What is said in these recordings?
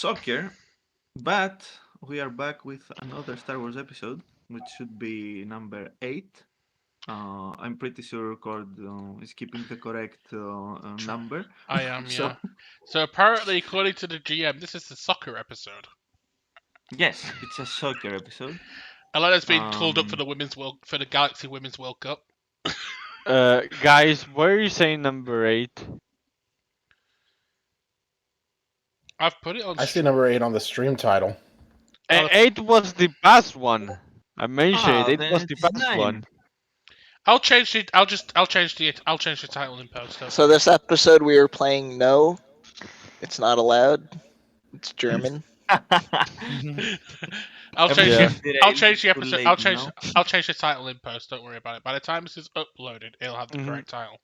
soccer, but we are back with another Star Wars episode, which should be number 8. I'm pretty sure Cord is keeping the correct number. I am, So, yeah. So apparently, according to the GM, this is the soccer episode. yes, it's a soccer episode. Atlanta's been called up for Um, the Galaxy Women's World Cup. Guys, where are you saying number 8? I've put it on. I see number 8 on the stream title. 8 was the past one. I mentioned it. It then was it the is past 9. one. I'll change it. I'll change the title in post. So this episode we are playing No. It's not allowed. It's German. I'll change Yeah. it. I'll change the Too episode. late now. I'll change the title in post. Don't worry about it. By the time this is uploaded, it'll have the Mhm. correct title.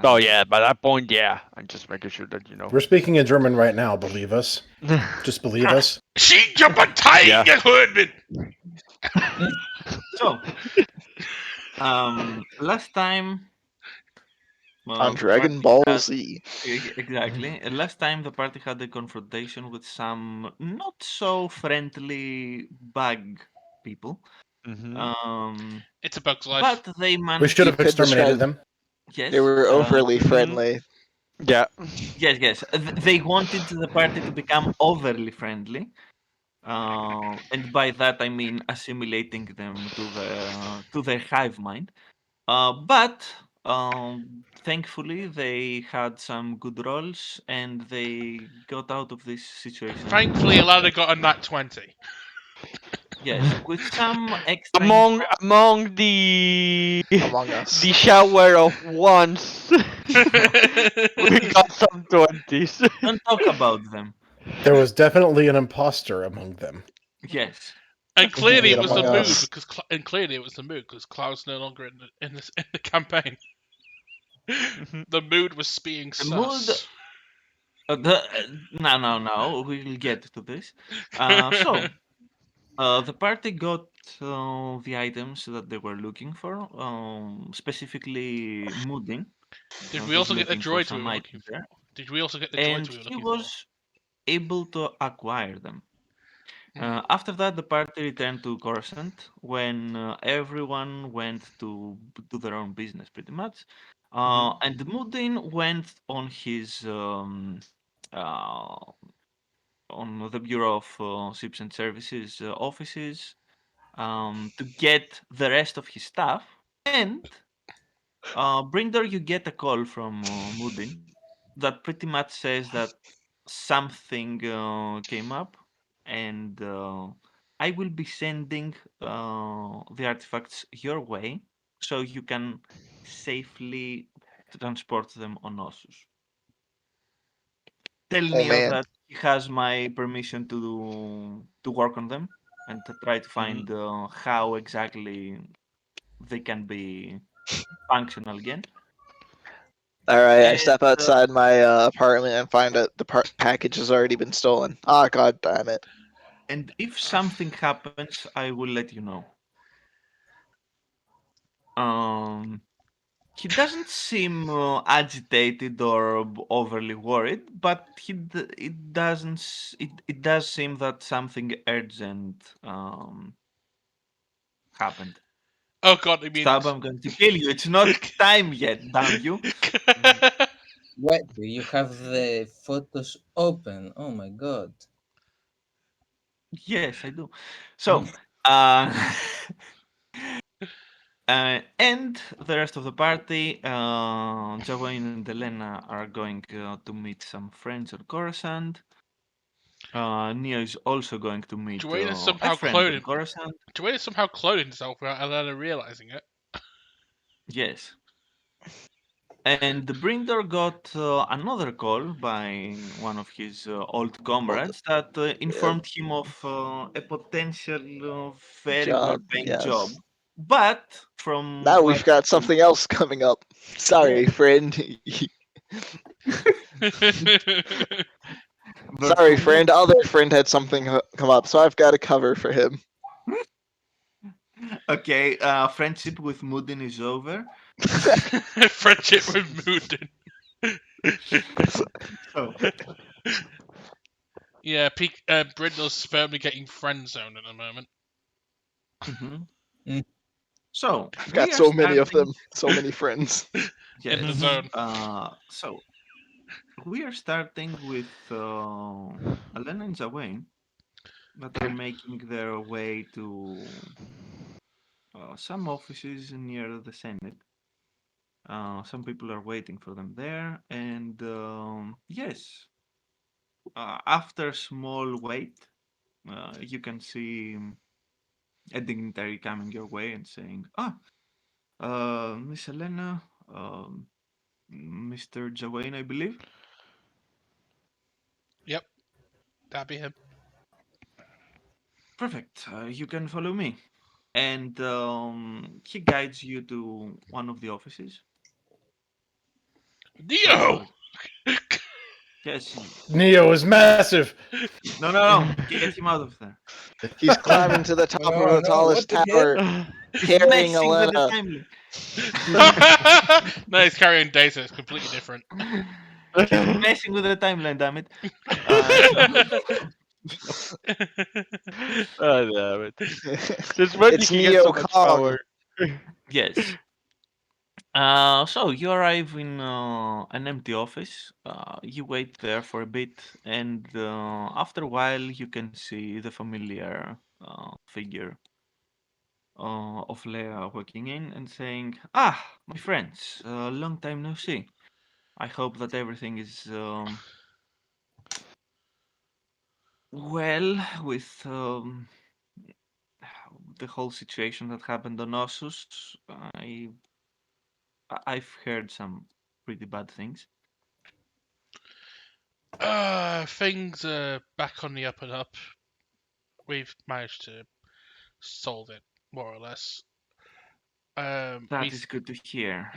Oh yeah, by that point, yeah. I'm just making sure that you know. We're speaking in German right now, believe us. Just believe us. So, last time. On the Dragon party Ball had- Z. Exactly. Last time the party had a confrontation with some not so friendly bug people. Mhm. It's a bug's life. But they We managed. should have could exterminated describe- them. Yes, They were overly mhm. friendly. Yeah. yes. They wanted the party to become overly friendly. And by that I mean assimilating them to their hive mind. But thankfully they had some good roles and they got out of this situation. Thankfully, Alana got a nat 20. Yes, with some extra Among the Among Us. the shower of ones, we got some 20s. Don't talk about them. There was definitely an imposter among them. Yes. And clearly it Indeed, was the Among mood Us. because Cloud's no longer in the campaign. The mood was being The sus. No. We'll get to this. The party got the items that they were looking for, specifically Moodin. Did was we also get the looking for droids we some were items looking for? there, Did we also get the and droids we were he looking was able to acquire them. Hmm. After that, the party returned to Coruscant when everyone went to do their own business, pretty much. And Moodin went on his on the Bureau of Ships and Services offices to get the rest of his stuff. And Brinder, you get a call from Moodin that pretty much says that something came up, and I will be sending the artifacts your way so you can safely transport them on Ossus. Tell Oh, Neo man. that he has my permission to work on them and to try to find how exactly they can be functional again. Alright, I And, step outside my apartment and find out the package has already been stolen. Ah, god damn it. And if something happens, I will let you know. He doesn't seem agitated or overly worried, but it doesn't. It does seem that something urgent happened. Oh god, I mean. Stop! I'm going to kill you. It's not time yet, damn you. What? Do you have the photos open? Oh my god. Yes, I do. So, uh, and the rest of the party, Jawain and Elena are going to meet some friends on Coruscant. Neo is also going to meet Jawain is a somehow friend on cloning. Coruscant. Jawain is somehow cloning himself without Alana realizing it. Yes. And Brinder got another call by one of his old comrades that informed him of a potential very Job, well-paying yes. job. But from Now what we've got something else coming up. Sorry, friend. but Sorry, from friend. Other friend had something come up, so I've got to cover for him. Okay, friendship with Moodin is over. Friendship with Moodin. So, Yeah, Brindle's firmly getting friend zoned at the moment. Mm-hmm. Mm. So I've we got are so many of starting. them, so many friends. In the Yes. zone. So we are starting with Elena and Zawain that are making their way to some offices near the Senate. Some people are waiting for them there, and yes, after small wait, you can see a dignitary coming your way and saying, "Ah, Miss Elena, Mr. Jawain, I believe." Yep, that'd be him. Perfect. You can follow me. And he guides you to one of the offices. Neo! Yes. Neo is massive. No, no, no. Get him out of there. He's climbing to the top of Oh the no, what tallest the hell? tower, He's carrying messing with the Elena. timeline. No, he's carrying data. It's completely different. He's messing with the timeline, damn it. So, Oh, damn it. Since when did It's he get so Neo much Kong. power? yes. So you arrive in an empty office. You wait there for a bit, and after a while, you can see the familiar figure of Leia walking in and saying, "Ah, my friends, long time no see. I hope that everything is well with the whole situation that happened on Ossus. I've heard some pretty bad things." Things are back on the up and up. We've managed to solve it, more or less. That is good to hear.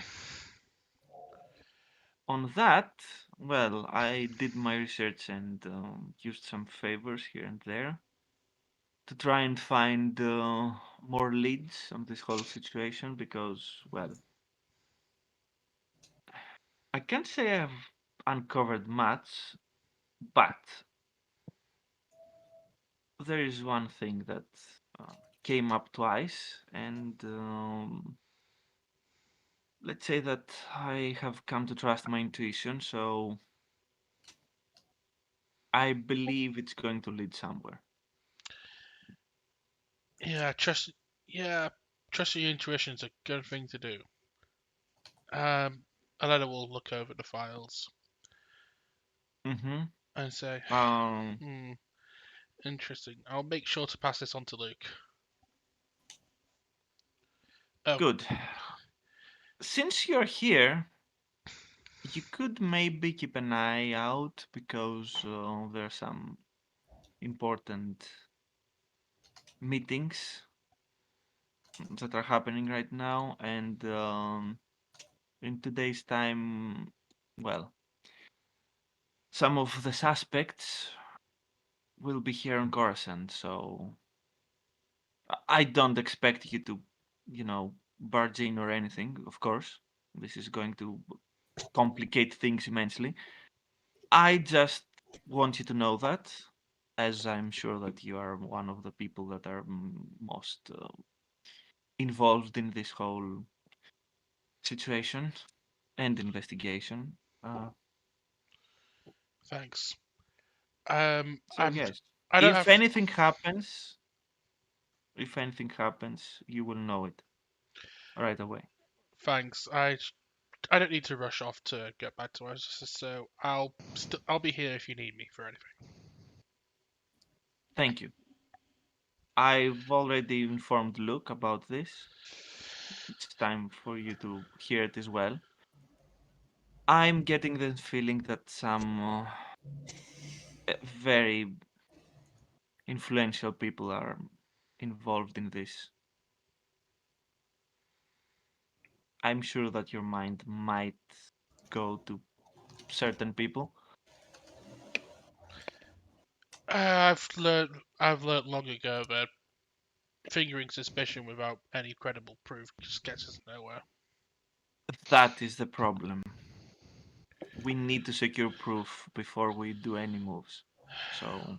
On that, well, I did my research and used some favors here and there to try and find more leads on this whole situation because, well, I can't say I've uncovered much, but there is one thing that came up twice, and let's say that I have come to trust my intuition, so I believe it's going to lead somewhere. yeah, trusting your intuition is a good thing to do. Alana will look over the files Mm-hmm. and say, Um, "Hmm, interesting. I'll make sure to pass this on to Luke." Oh, Good. Since you're here, you could maybe keep an eye out because there are some important meetings that are happening right now, and in today's time, well, some of the suspects will be here on Coruscant, so I don't expect you to, barge in or anything, of course. This is going to complicate things immensely. I just want you to know that, as I'm sure that you are one of the people that are most involved in this whole situation and investigation. Uh, thanks. so yes, I don't if have. anything happens, you will know it right away. Thanks. I don't need to rush off to get back to us, so I'll be here if you need me for anything. Thank you. I've already informed Luke about this. It's time for you to hear it as well. I'm getting the feeling that some very influential people are involved in this. I'm sure that your mind might go to certain people. I've learned long ago that fingering suspicion without any credible proof just gets us nowhere. That is the problem. We need to secure proof before we do any moves. So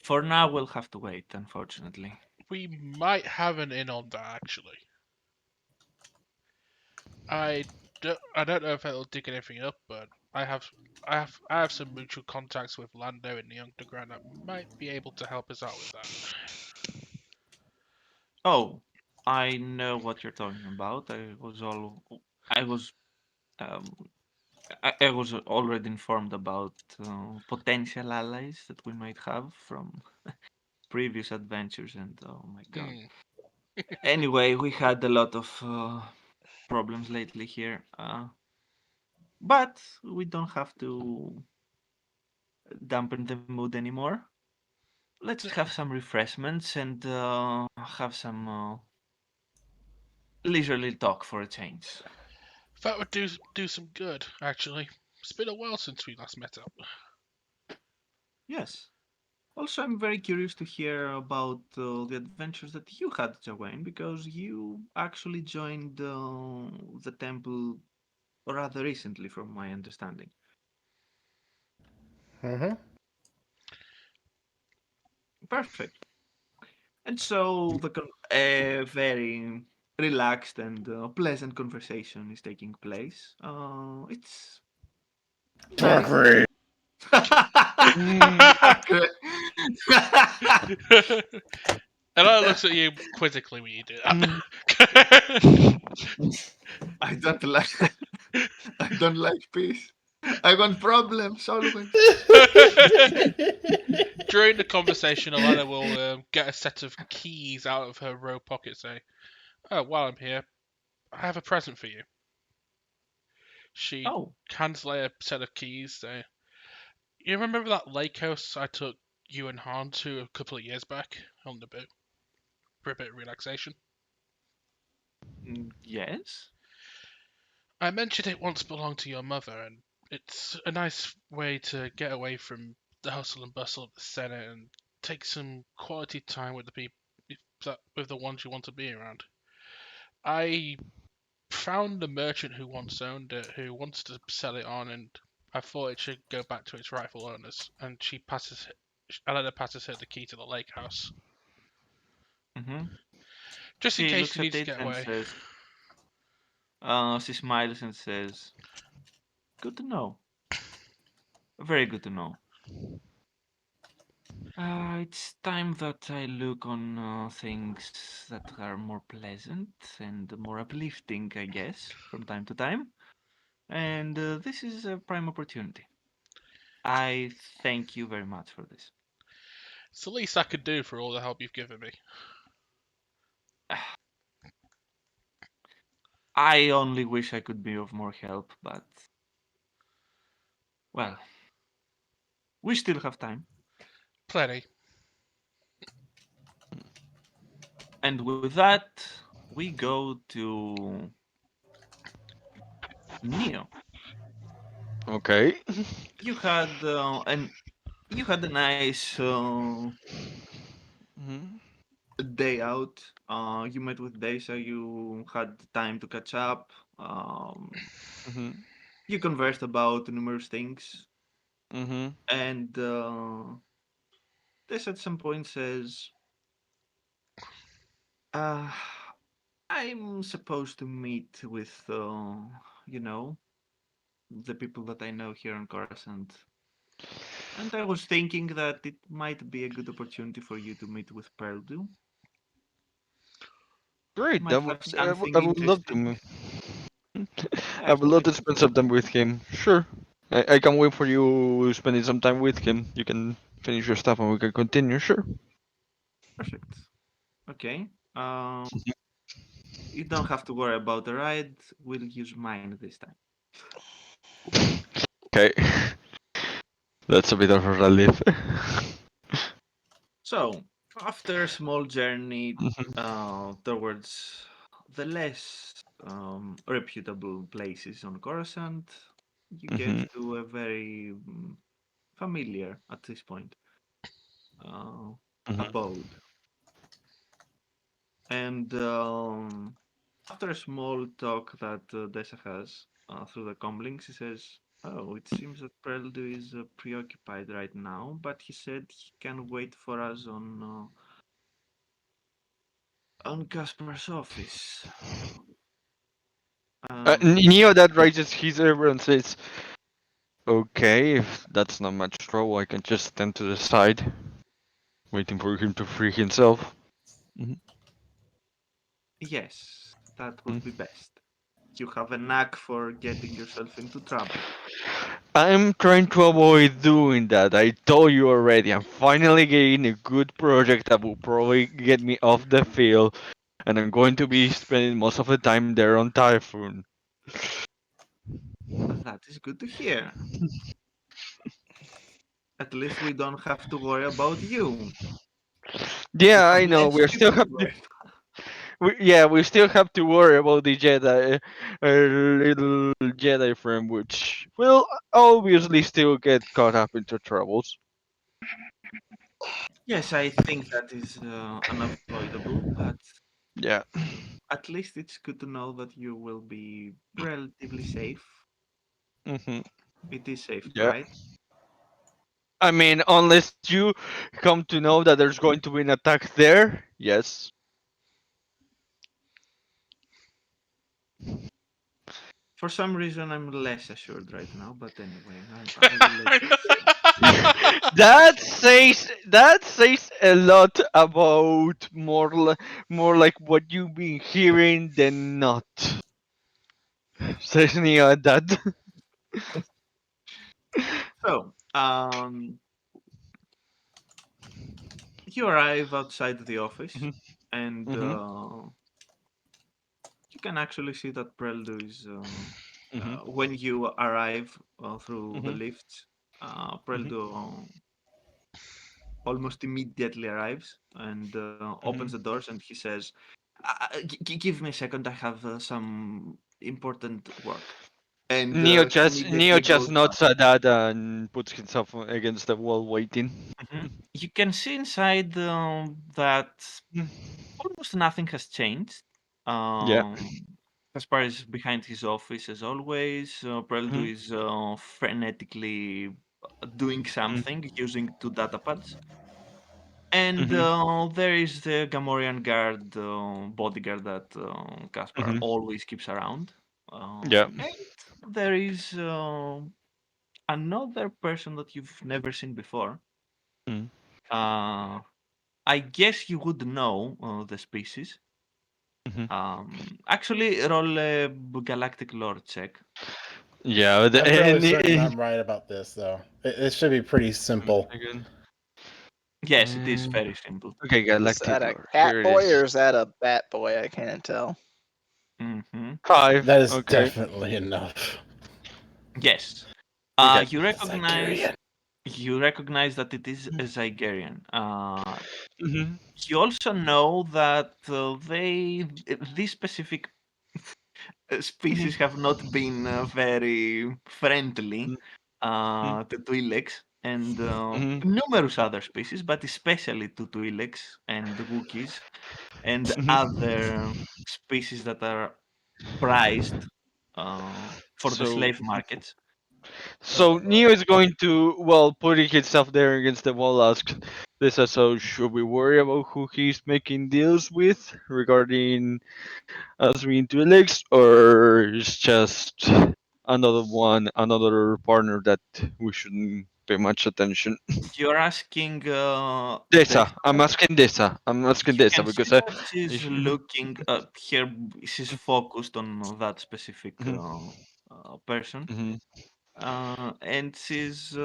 for now, we'll have to wait, unfortunately. We might have an in on that actually. I don't know if it'll dig anything up, but I have some mutual contacts with Lando in the underground that might be able to help us out with that. Oh, I know what you're talking about. I was, um, I was already informed about potential allies that we might have from previous adventures, and oh my god. Hmm. Anyway, we had a lot of problems lately here, but we don't have to dampen the mood anymore. Let's have some refreshments and have some leisurely talk for a change. That would do some good, actually. It's been a while since we last met up. Yes. Also, I'm very curious to hear about the adventures that you had, Jawain, because you actually joined the temple rather recently, from my understanding. Mm-hmm. Perfect. And so a very relaxed and pleasant conversation is taking place. It's nice. Agree. Great. And I looks at you quizzically when you do Mm. that. I don't like I don't like peace. I want problems always. During the conversation, Alana will get a set of keys out of her robe pocket, say, "Oh, while I'm here, I have a present for you." She Oh, hands Leia a set of keys, say, "You remember that lake house I took you and Han to a couple of years back on the boat for a bit of relaxation? yes. I mentioned it once belonged to your mother, and it's a nice way to get away from the hustle and bustle of the Senate and take some quality time with the people, with the ones you want to be around. I found a merchant who once owned it, who wants to sell it on, and I thought it should go back to its rightful owners." And Elena passes her the key to the lake house, Hmm. just in She case looks she at needs to it get and away. says, she smiles and says, "Good to know. Very good to know. It's time that I look on things that are more pleasant and more uplifting, I guess, from time to time. And this is a prime opportunity. I thank you very much for this. It's the least I could do for all the help you've given me. I only wish I could be of more help, but well, we still have time. Plenty. And with that, we go to Neo. Okay. You had you had a nice Mhm. day out. You met with Deisa. You had time to catch up. Um, Mhm. you conversed about numerous things, Mhm. and Deisa at some point says, uh, "I'm supposed to meet with, you know, the people that I know here on Coruscant, and I was thinking that it might be a good opportunity for you to meet with Perdu. Great. Might have something I would love to. interesting." I Yeah, would love to absolutely. spend some time with him. Sure. I can wait for you spending some time with him. You can finish your stuff and we can continue. Sure. Perfect. Okay. You don't have to worry about the ride. We'll use mine this time. Okay. That's a bit of a relief. So, after a small journey Mhm. towards the less reputable places on Coruscant, you get Mhm. to a very familiar, at this point, uh, Mhm. abode. And after a small talk that Dessa has through the comlinks, he says, Oh, it seems that Preldo is preoccupied right now, but he said he can wait for us on Caspar's office. Neo that raises his eyebrow and says, "Okay, if that's not much trouble, I can just stand to the side, waiting for him to free himself." Yes, that Mm. would be best. You have a knack for getting yourself into trouble. I'm trying to avoid doing that. I told you already. I'm finally getting a good project that will probably get me off the field, and I'm going to be spending most of the time there on Typhoon. That is good to hear. At least we don't have to worry about you. We Yeah, have I know. less We still people have to worry. we still have to worry about the Jedi, little Jedi friend, which will obviously still get caught up into troubles. Yes, I think that is unavoidable, but Yeah. at least it's good to know that you will be relatively safe. Hmm. It is safe, Yeah. right? I mean, unless you come to know that there's going to be an attack there, yes. For some reason, I'm less assured right now, but anyway, I will let you say. That says a lot about more like what you've been hearing than not. Says Neo at that. So, you arrive outside the office, and Mm-hmm. you can actually see that Preldo is Mm-hmm. when you arrive through the Mm-hmm. lifts. Mm-hmm. Preldo almost immediately arrives and opens the Mm-hmm. doors, and he says, "Give me a second. I have some important work." And he Neo immediately just goes out. nods at that and puts himself against the wall waiting. You can see inside that almost nothing has changed. Yeah. Kaspar is behind his office as always. Preldo Mhm. is frenetically doing something using two data pads. And Mhm. there is the Gamorrean guard, bodyguard that Caspar Mhm. always keeps around. Yeah. And there is another person that you've never seen before. Mhm. Uh, I guess you would know the species. Mhm. Actually, roll a galactic lore check. Yeah. I'm fairly certain I'm right about this, though. It should be pretty simple. Again. Yes, it is very simple. Okay, Is that Galactic a Lore. cat Here it boy is. or is that a bat boy? I can't tell. Hmm. 5. That is Okay. definitely enough. Yes. We got. You recognize Zygerian. that it is a Zygerian. Mhm. You also know that these specific species have not been very friendly Mhm. to Twi'leks and Mhm. numerous other species, but especially to Twi'leks and Wookiees and Mhm. other species that are prized for the So, slave markets. Neo is going to, well, putting himself there against the wall, ask this. So, should we worry about who he's making deals with regarding us being Twi'leks, or is just another partner that we shouldn't pay much attention? You're asking Desa, I'm Dexter. asking Desa. I'm asking You Desa can see because that she's if, looking here. She's Mhm. focused on that specific Mhm. person, Mhm. and she's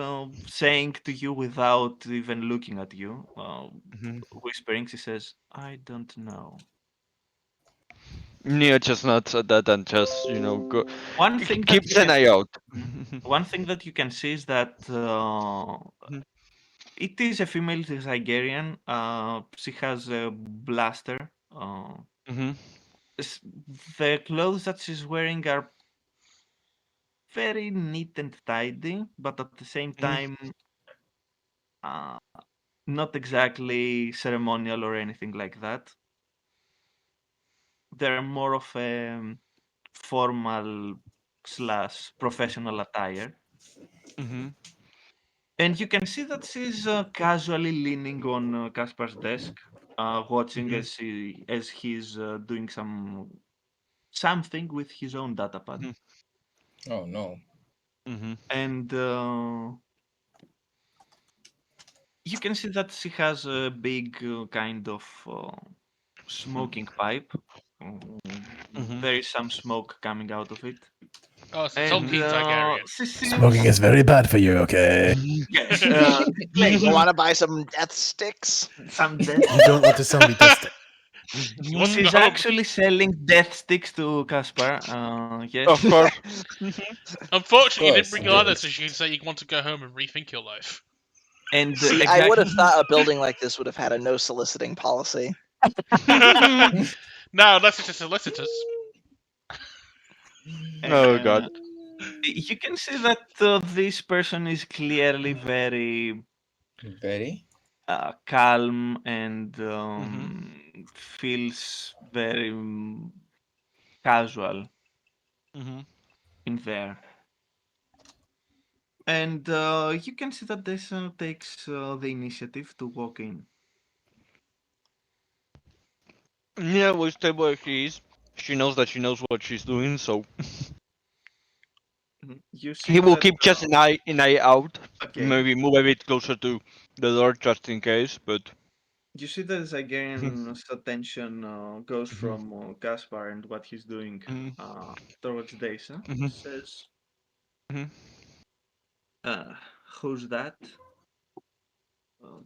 saying to you without even looking at you, Mhm. whispering. She says, "I don't know." Neo just nods at that and just go One thing that you keeps an can eye out. Mhm. One thing that you can see is that it is a female Tigerian. She has a blaster. Mhm. S- the clothes that she's wearing are very neat and tidy, but at the same Mhm. time, uh, not exactly ceremonial or anything like that. They're more of a formal slash professional attire. Mm-hmm. And you can see that she's casually leaning on Caspar's desk, watching Mhm. as he's doing something with his own datapad. Mhm. Oh no. Mm-hmm. And you can see that she has a big kind of smoking pipe. Mm-hmm. There is some smoke coming out of it. Oh, it's a And Tolkien Targaryen. she Smoking seems, is very bad for you, okay? yes, You disclaimer, want to buy some death sticks? some death. You don't want to sell me dust. You want to go She's home? actually selling death sticks to Caspar. Yes. Of course. Of Unfortunately, you didn't course, bring your other, indeed. so you can say you want to go home and rethink your life. And See, I would exactly. have thought a building like this would have had a no soliciting policy. No, unless it's a solicitors. Oh God. Uh, you can see that this person is clearly very Very. calm and Mm-hmm. feels very casual Mm-hmm. in there. And you can see that this takes the initiative to walk in. Yeah, well, stable as she is, she knows that she knows what she's doing, so You see he will that, keep just an eye out. okay, Maybe move a bit closer to the door just in case, but. you see that Zygarion's attention goes Mhm. from Gaspar and what he's doing Mhm. towards Daisa. Mhm. Says, Mhm. uh, who's that?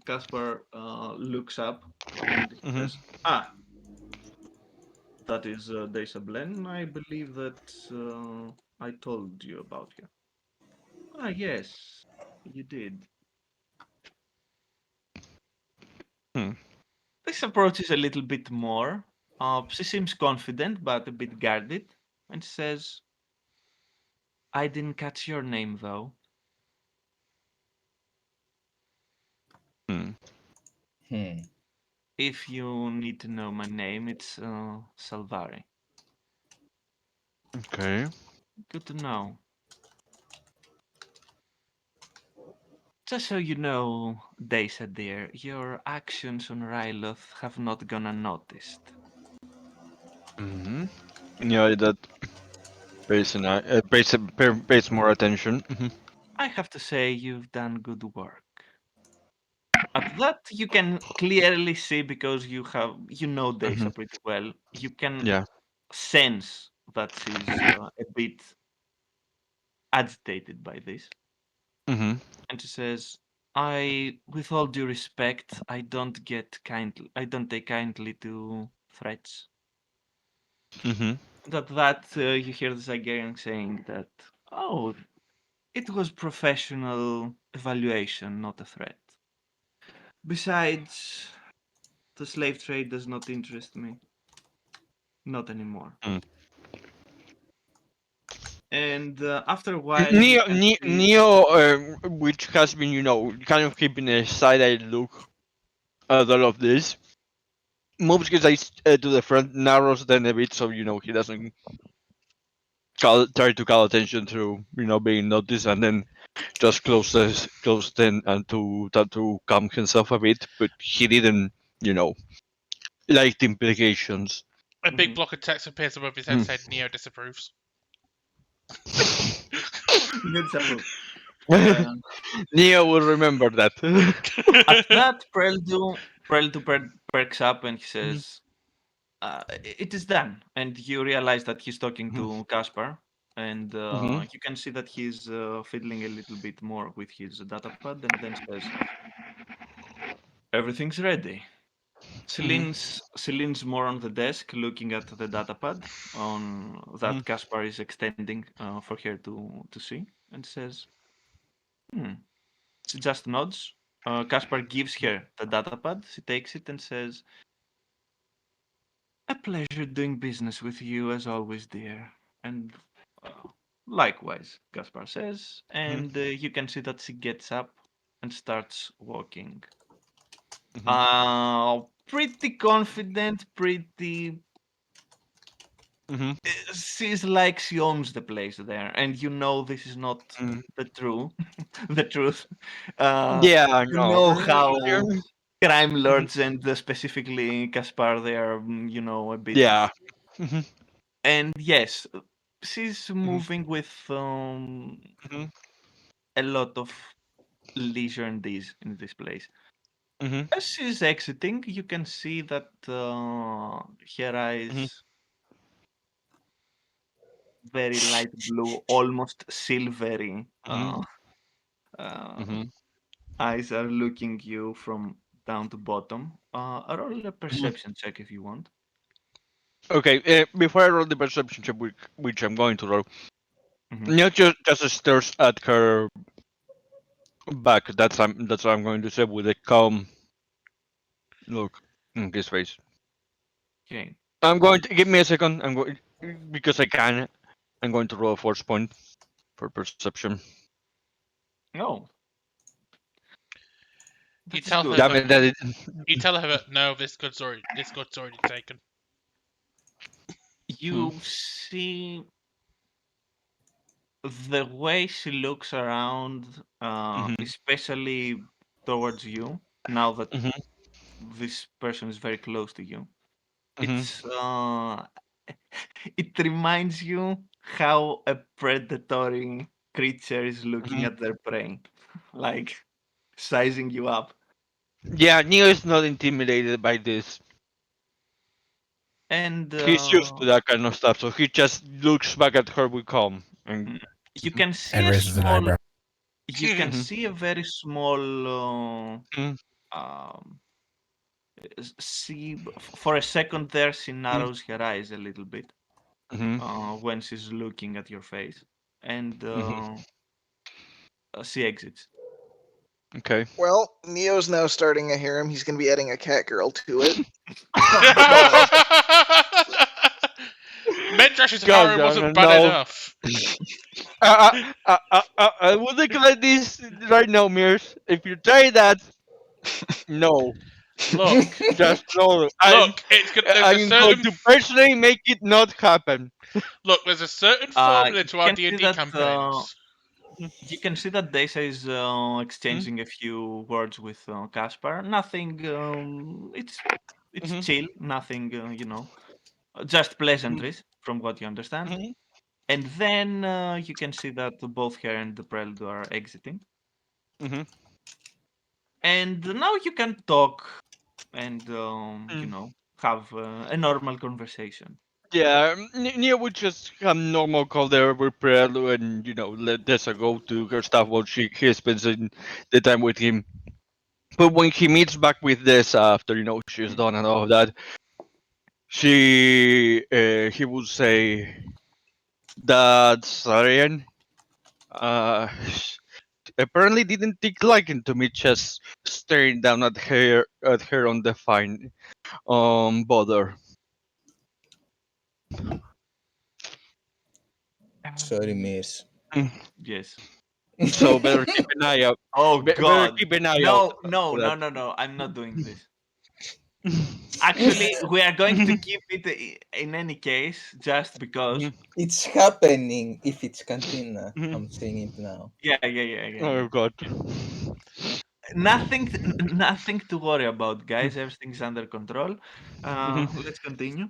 Caspar looks up and he Mhm. says, "Ah, that is Daisa Blen. I believe that I told you about her." "Ah, yes, you did." Hmm. This approach is a little bit more. She seems confident but a bit guarded and says, "I didn't catch your name though." Hmm. Hmm. "If you need to know my name, it's Salvari." Okay. "Good to know. Just so you know, Daisa dear, your actions on Ryloth have not gone unnoticed. Mm-hmm. Yeah, that pays more attention. Mhm. I have to say you've done good work." At that, you can clearly see because you know Mhm. Daisa pretty well. You can Yeah. sense that she's a bit agitated by this, Mhm. and she says, with all due respect, I don't take kindly to threats." Mhm. You hear the Zygarrian saying that, "Oh, it was professional evaluation, not a threat. Besides, the slave trade does not interest me. Not anymore." Mm. And after a while, you can see. Neo, which has been, kind of keeping a side-eye look at all of this, moves his eyes to the front, narrows them a bit, so he doesn't try to call attention through being noticed, and then just close them and to calm himself a bit. But he didn't, you know, like the implications. A big Mhm. block of text appears above his head Mm. saying Neo disapproves. Good approve. Uh, Neo will remember that. at that, Preldu perks up and he Mhm. says, "It is done." And you realize that he's talking Mhm. to Caspar, and Mhm. you can see that he's fiddling a little bit more with his datapad, and then says, "Everything's ready." Mhm. She leans more on the desk, looking at the datapad on Mhm. that Caspar is extending for her to see, and says, "Hmm." She just nods. Caspar gives her the datapad. She takes it and says, "A pleasure doing business with you as always, dear." And uh, likewise, Caspar says, Mhm. and you can see that she gets up and starts walking. Mhm. Pretty confident, pretty Mm-hmm. She's like she owns the place there, and you know this is not Mm. the true, the truth. Yeah, I You know. know how crime Mhm. lords and specifically Caspar, they are, a bit. Yeah. Mhm. And yes, she's Mhm. moving with Mhm. a lot of leisure in this place. Mhm. As she's exiting, you can see that her Mhm. eyes, very light blue, almost silvery Mhm. uh, Mhm. eyes, are looking you from down to bottom. Roll a Mhm. perception check if you want. Okay. Before I roll the perception check, which I'm going to roll, Mhm. not just stares at her back. That's what I'm going to say with a calm look in his face. Okay. I'm going to give me a second. I'm going because I can. I'm going to roll a force point for perception. Oh, You that is tell her good. Damn that it! That it. you tell her that no, this good's already taken. Mhm. You see the way she looks around, Mhm. especially towards you, now that Mhm. this person is very close to you. Mhm. It's it reminds you how a predatory creature is looking Mhm. at their prey, like sizing you up. Yeah, Neo is not intimidated by this. And He's used to that kind of stuff, so he just looks back at her with calm. And mm, you can see And a raises an small, eyebrow. you can Mhm. see a very small, Mhm. um, for a second there, she Mhm. narrows her eyes a little bit Mhm. when she's looking at your face, and Mhm. she exits. Okay. Well, Neo's now starting a harem. He's going to be adding a cat girl to it. But Medrash's God harem damn wasn't it, bad no. enough. I will declare this right now, Mears. If you try that, no. Look, Just no. look, it's good. There's a I'm going certain to personally make it not happen. look. There's a certain formula You to our can D and see D that campaigns. Daisa is Mhm. exchanging a few words with Caspar. Nothing. It's Mhm. chill. Nothing. Just Mhm. pleasantries, from what you understand. Mhm. And then you can see that both her and the Prelude are exiting. Mhm. And now you can talk and Mhm. have a normal conversation. Yeah, Nia would just have normal call there with Prelude and let Dessa go to her stuff while he spends the time with him. But when he meets back with Dessa after she's Mm. done and all of that, he would say that Sarian apparently didn't take liking to me just staring down at her on the fine bother. Sorry, miss. Yes. So better keep an eye out. Oh Better God. keep an eye out No, no, for no, that. no, no. I'm not doing this. Actually, we are going to keep it in any case, just because. Mhm, It's happening if it's Cantina. mhm. I'm saying it now. Yeah, yeah, yeah, yeah, yeah. Oh god. Nothing to worry about, guys. Everything's under control. Mhm, Let's continue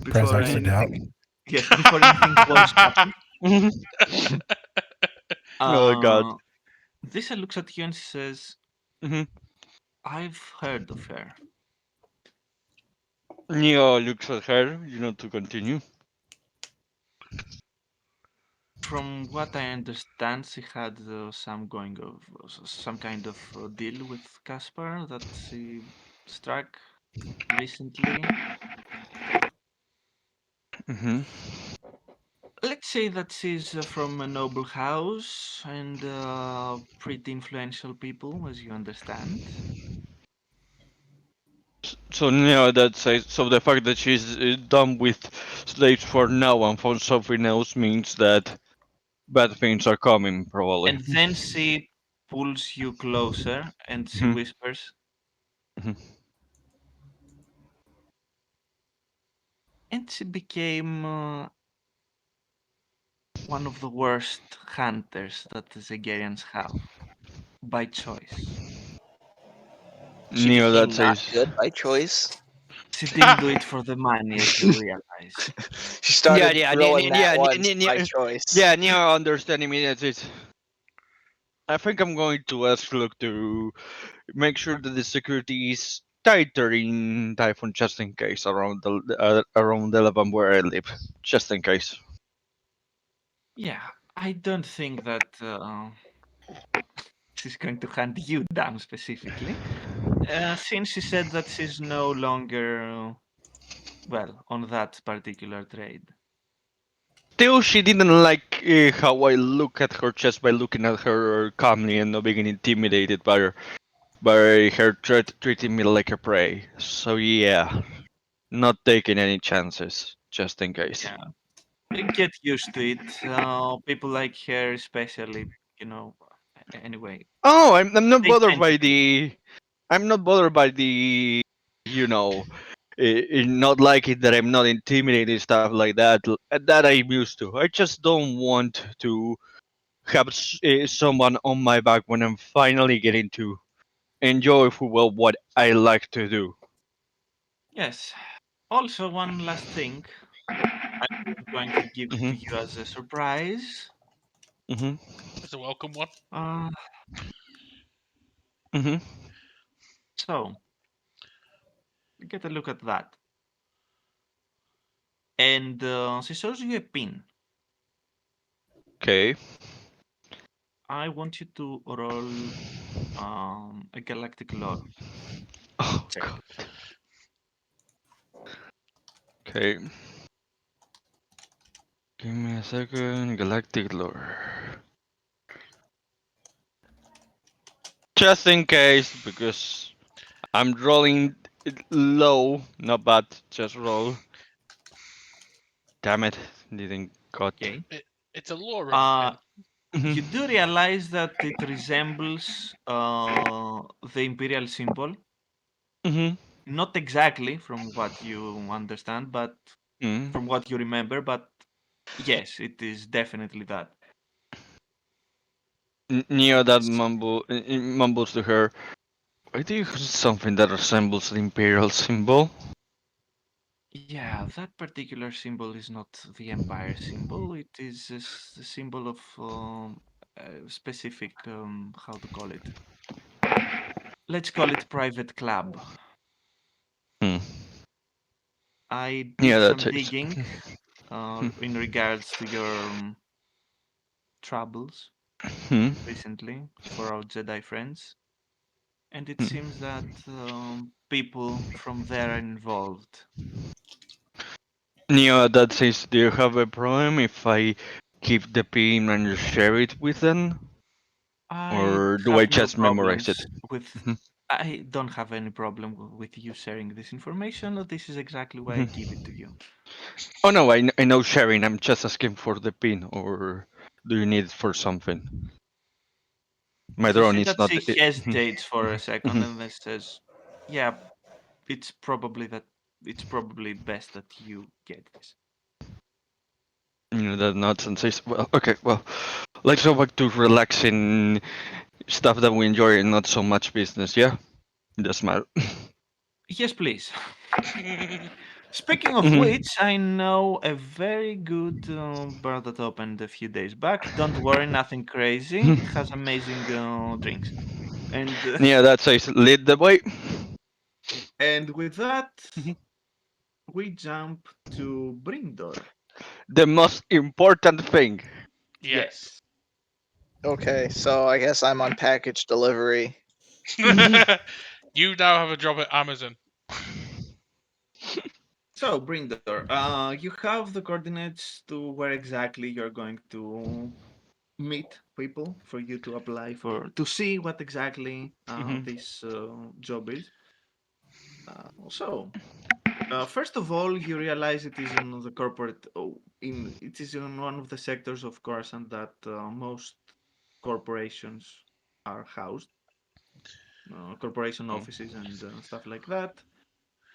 Press before X to doubt. anything. Yes, before anything worse happens. mhm. Oh god. Uh, Lisa looks at you and says, Mhm. "I've heard of her. Neo looks at her, to continue. From what I understand, she had some kind of deal with Caspar that she struck recently. Mhm. Let's say that she's from a noble house and pretty influential people, as you understand. So that says so the fact that she's done with slaves for now and found something else means that bad things are coming, probably. And then she pulls you closer and she Mhm, whispers, mhm, and she became one of the worst hunters that the Zegerians have by choice. She Neo, that became not says. good by choice. She didn't do it for the money, as you realize. She Yeah, started yeah, throwing that yeah, once by choice. yeah, Neo understanding me. That's it. I think I'm going to ask Luke to make sure that the security is tighter in Typhon, just in case around the Lebanon where I live, just in case. Yeah, I don't think that she's going to hunt you down specifically, since she said that she's no longer, well, on that particular trade. Still, she didn't like how I look at her just by looking at her calmly and not being intimidated by her treating me like a prey. So yeah, not taking any chances, just in case. Yeah, get used to it. People like her, especially, you know. Anyway, Oh, I'm not they bothered tend to by be. the. I'm not bothered by the. You know, not like it that I'm not intimidated stuff like that. That I'm used to. I just don't want to have someone on my back when I'm finally getting to enjoy full well what I like to do. Yes. Also, one last thing I'm going to give to Mhm. you as a surprise. Mhm. It's a welcome one. Uh, Mhm. so, get a look at that. And she shows you a pin. Okay. I want you to roll a galactic lore Oh check. god. Okay. Give me a second. Galactic lore. Just in case, because I'm rolling it low, not bad, just roll. Damn it, didn't got. Okay. It's a lore of a Uh, pin. Mhm. you do realize that it resembles the imperial symbol. Mhm. Not exactly from what you understand, but Mhm. from what you remember. But yes, it is definitely that. Neo It that is. mumbles to her. Why do you use something that resembles the imperial symbol? Yeah, that particular symbol is not the empire symbol. It is a symbol of a specific, how to call it. Let's call it private club. Hmm. I Yeah, did that's some it. digging in regards to your troubles Hmm. recently for our Jedi friends, and it Hmm. seems that people from there are involved. Neo that says, do you have a problem if I keep the pin and share it with them? I Or do I have no just memorize it? problems with. Mhm. I don't have any problem with you sharing this information. This is exactly why I Mhm. give it to you. Oh no, I know sharing. I'm just asking for the pin, or do you need it for something? My You drone see is that not. she hesitates for a second Mhm. and then says, "Yeah, it's probably that. It's probably best that you get this." You know that nonsense is well. Okay, well, let's go back to relaxing stuff that we enjoy and not so much business. Yeah, just smile. Yes, please. Speaking of Mhm. which, I know a very good bar that opened a few days back. Don't worry, nothing crazy. It has amazing drinks. And Yeah, that says lead the way. and with that, Mhm. we jump to Brindor. The most important thing. Yes. Yes. Okay, so I guess I'm on package delivery. You now have a job at Amazon. So, Brindor, you have the coordinates to where exactly you're going to meet people for you to apply for, to see what exactly Mhm. this job is. First of all, you realize it is in the corporate, it is in one of the sectors of course, and that most corporations are housed, corporation Oh. offices and stuff like that.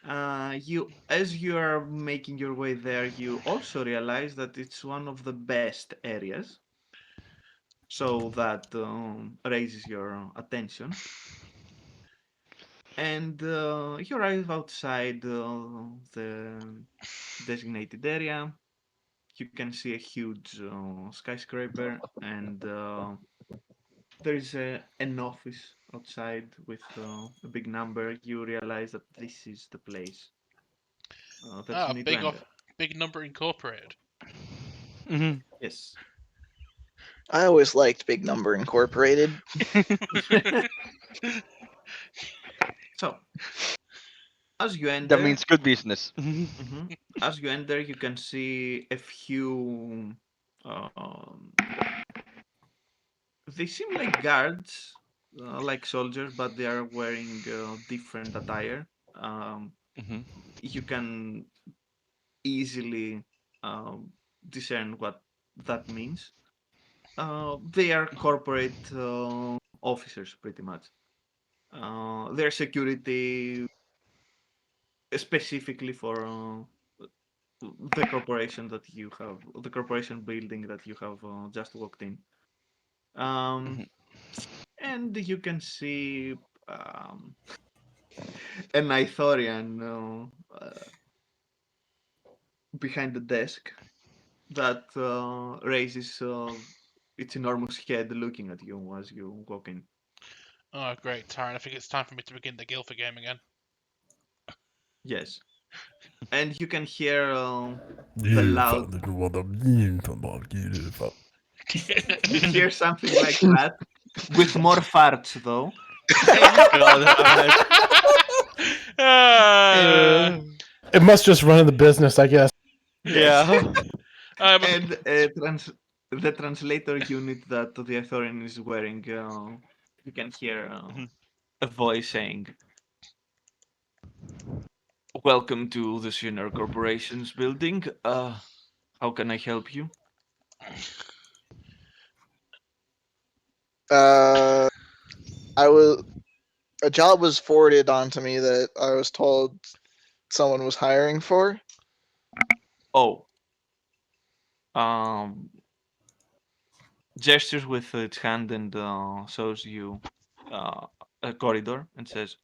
As you are making your way there, you also realize that it's one of the best areas, so that raises your attention. And you arrive outside the designated area. You can see a huge skyscraper, and there is an office outside with a big number. You realize that this is the place that you Ah, need to enter. big number incorporated. Mhm. Yes. I always liked Big Number Incorporated. So, as you That enter, means good business. mhm, as you enter, you can see a few. Um, they seem like guards, like soldiers, but they are wearing different attire. Um, Mhm. you can easily um, discern what that means. They are corporate officers, pretty much. Their security specifically for the corporation that you have, the corporation building that you have just walked in. Um, Mhm. and you can see an Ithorian behind the desk that raises its enormous head looking at you as you walk in. Oh, great, Tyron. I think it's time for me to begin the Guilford game again. Yes. And you can hear the loud. Gudfadder, vad min förbannade. You hear something like that with more farts, though. And God damn it. and Ah, It must just run in the business, I guess. yes, Yeah. um, and the translator unit that the Ithorian is wearing, you can hear Mhm. a voice saying, "Welcome to the Sooner Corporation's building. How can I help you?" Uh, I was a job was forwarded onto me that I was told someone was hiring for. Oh, um, gestures with its hand and shows you uh, a corridor and says,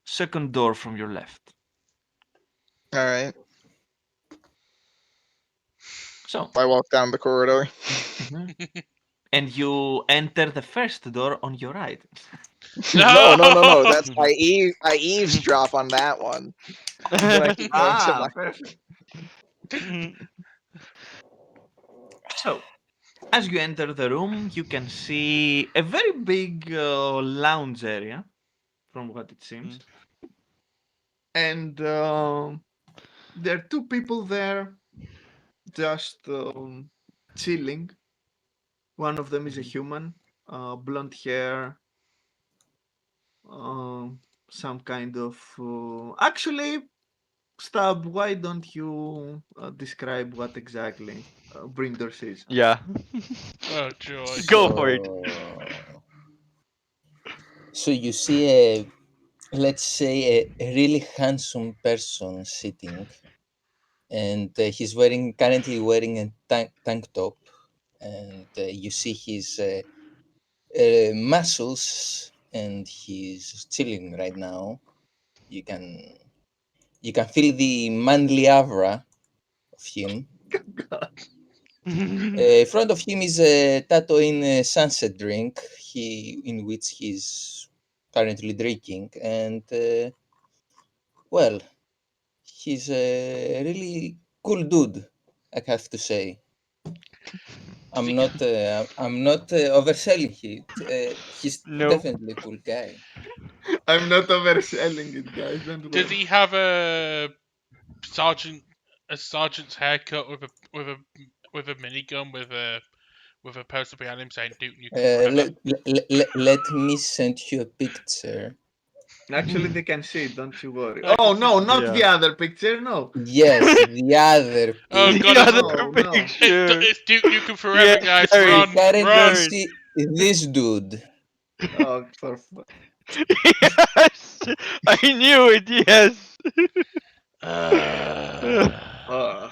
"Second door from your left." All right, So, I walked down the corridor. mhm. And you enter the first door on your right. No, no, no, no. no. That's I eavesdrop on that one. Then I keep going to my. Perfect. Mhm. So, as you enter the room, you can see a very big lounge area, from what it seems. And there are two people there just chilling. One of them is a human, blonde hair, uh, some kind of. Actually, Stab, why don't you describe what exactly Brinders is? Yeah. Oh joy. Go for it. So you see a, let's say, a really handsome person sitting, and he's currently wearing a tank top, and you see his muscles, and he's chilling right now. You can you can feel the manly aura of him. In front of him is a Tatooine sunset drink, in which he's currently drinking, and well, he's a really cool dude, I have to say. Does he? I'm not overselling it. He's No. definitely a cool guy. I'm not overselling it, guys. Don't Does worry. he have sergeant a sergeant's haircut with a minigun with a poster behind him saying "Duke Nukem Forever"? Let me send you a picture. Actually, they can see it. Don't you worry. I Oh can see. no, not Yeah. the other picture. No, Yes, the other Oh The god, picture. no, other no. picture. it's Duke Nukem Yeah, Forever, guys! there it You is. Run, currently run! There it see this dude. Oh, for fuck. Yes, I knew it. Yes. Oh,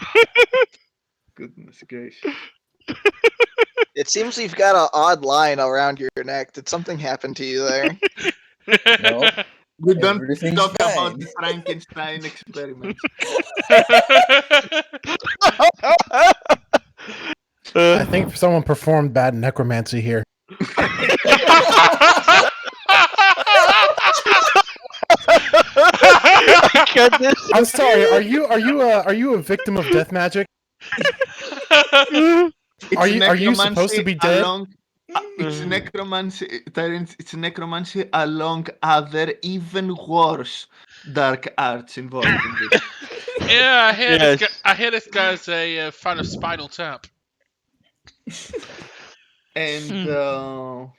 goodness gracious. It seems you've got an odd line around your neck. Did something happen to you there? No, We don't everything's talk about fine. the Frankenstein experiments. I think someone performed bad necromancy here. I can't this. I'm sorry. Are you a victim of death magic? Are you supposed to be dead? along. It's necromancy, Terence. It's necromancy along other, even worse dark arts involved in this. Yeah, Yes. I hear this guy's a fan of Spinal Tap. And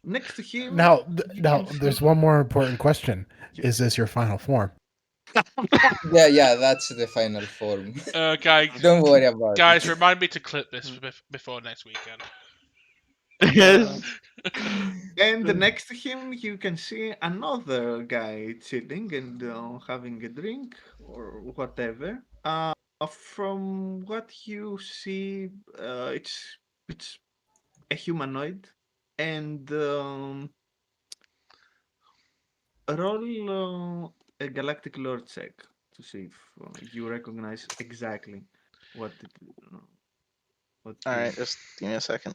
next to him, Now, you now, can there's see- one more important question: is this your final form? Yeah, that's the final form. Guys, Don't worry about guys, it. remind me to clip this before next weekend. Yes. And next to him, you can see another guy chilling and having a drink or whatever. From what you see, it's a humanoid, and roll a galactic lore check to see if you recognize exactly what it, what All he right, is. just give me a second.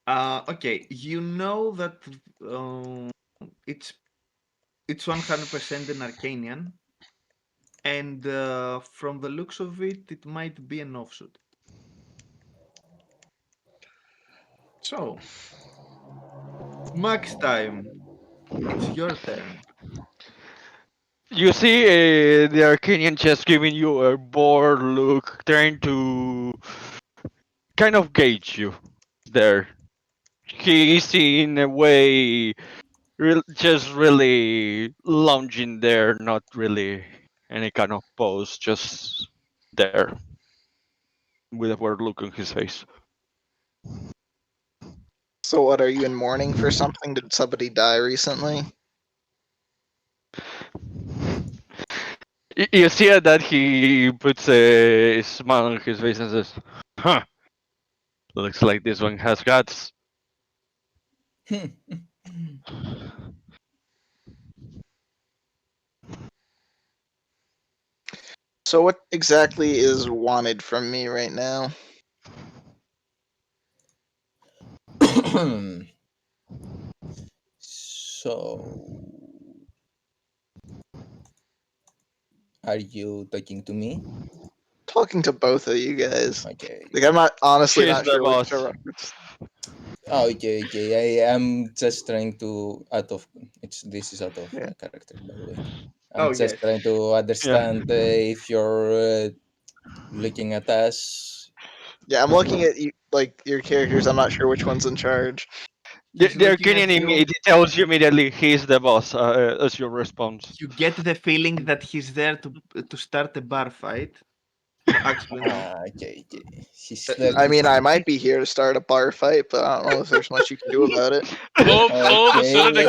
Ah, okay. You know that uh, it's 100% an Arcanian, and from the looks of it, it might be an offshoot. So, max time. It's your turn. You see the Arcanian just giving you a bored look, trying to kind of gauge you there. He's in a way just really lounging there, not really any kind of pose, just there with a weird look on his face. So, what are you in mourning for something? Did somebody die recently? You see that he puts a smile on his face and says, "Huh, looks like this one has guts." So, what exactly is wanted from me right now? So, are you talking to me? Talking to both of you guys. Okay. Like, I'm not honestly He's not the sure which boss. to reference. Oh, okay. I am just trying to out of this is out of Yeah. my character, by the way. Oh I'm just yes. trying to understand if you're looking at us. Yeah, I'm looking at you, like your characters. I'm not sure which one's in charge. He's The looking at Arcanian you. it tells you immediately he's the boss as your response. You get the feeling that he's there to start a bar fight. Actually, no. Okay. He's Uh, there I to. mean, I might be here to start a bar fight, but I don't know if there's much you can do about it. All of a Okay, sudden,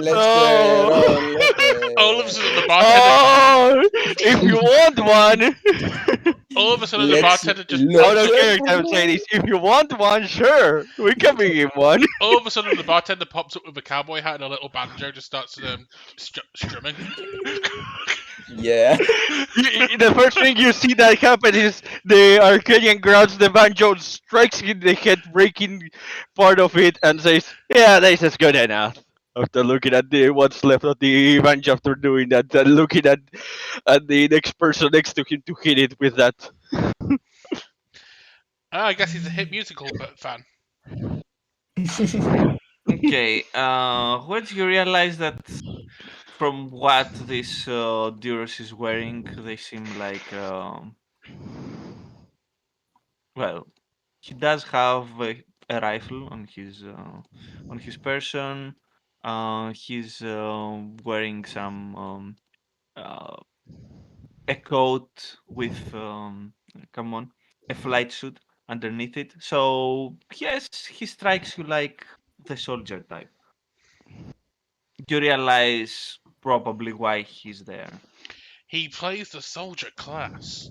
let's Oh. roll. all of a sudden, the bartender, Oh, if you want one. all of a sudden, the Let's bartender just Out let's pops of up. character, I'm saying this. If you want one, sure, we can bring him one. All of a sudden, the bartender pops up with a cowboy hat and a little banjo, just starts strumming. Yeah. The first thing you see that happen is the Arcadian grabs the banjo, strikes in the head, breaking part of it, and says, "Yeah, this is good enough." After looking at the what's left of the banjo after doing that, and looking at the next person next to him to hit it with that. I guess he's a hit musical fan. okay. Once you realize that from what this Duros is wearing, they seem like well, he does have a rifle on his person. He's wearing some uh, a coat with come on, a flight suit underneath it. So yes, he strikes you like the soldier type. You realize probably why he's there. He plays the soldier class.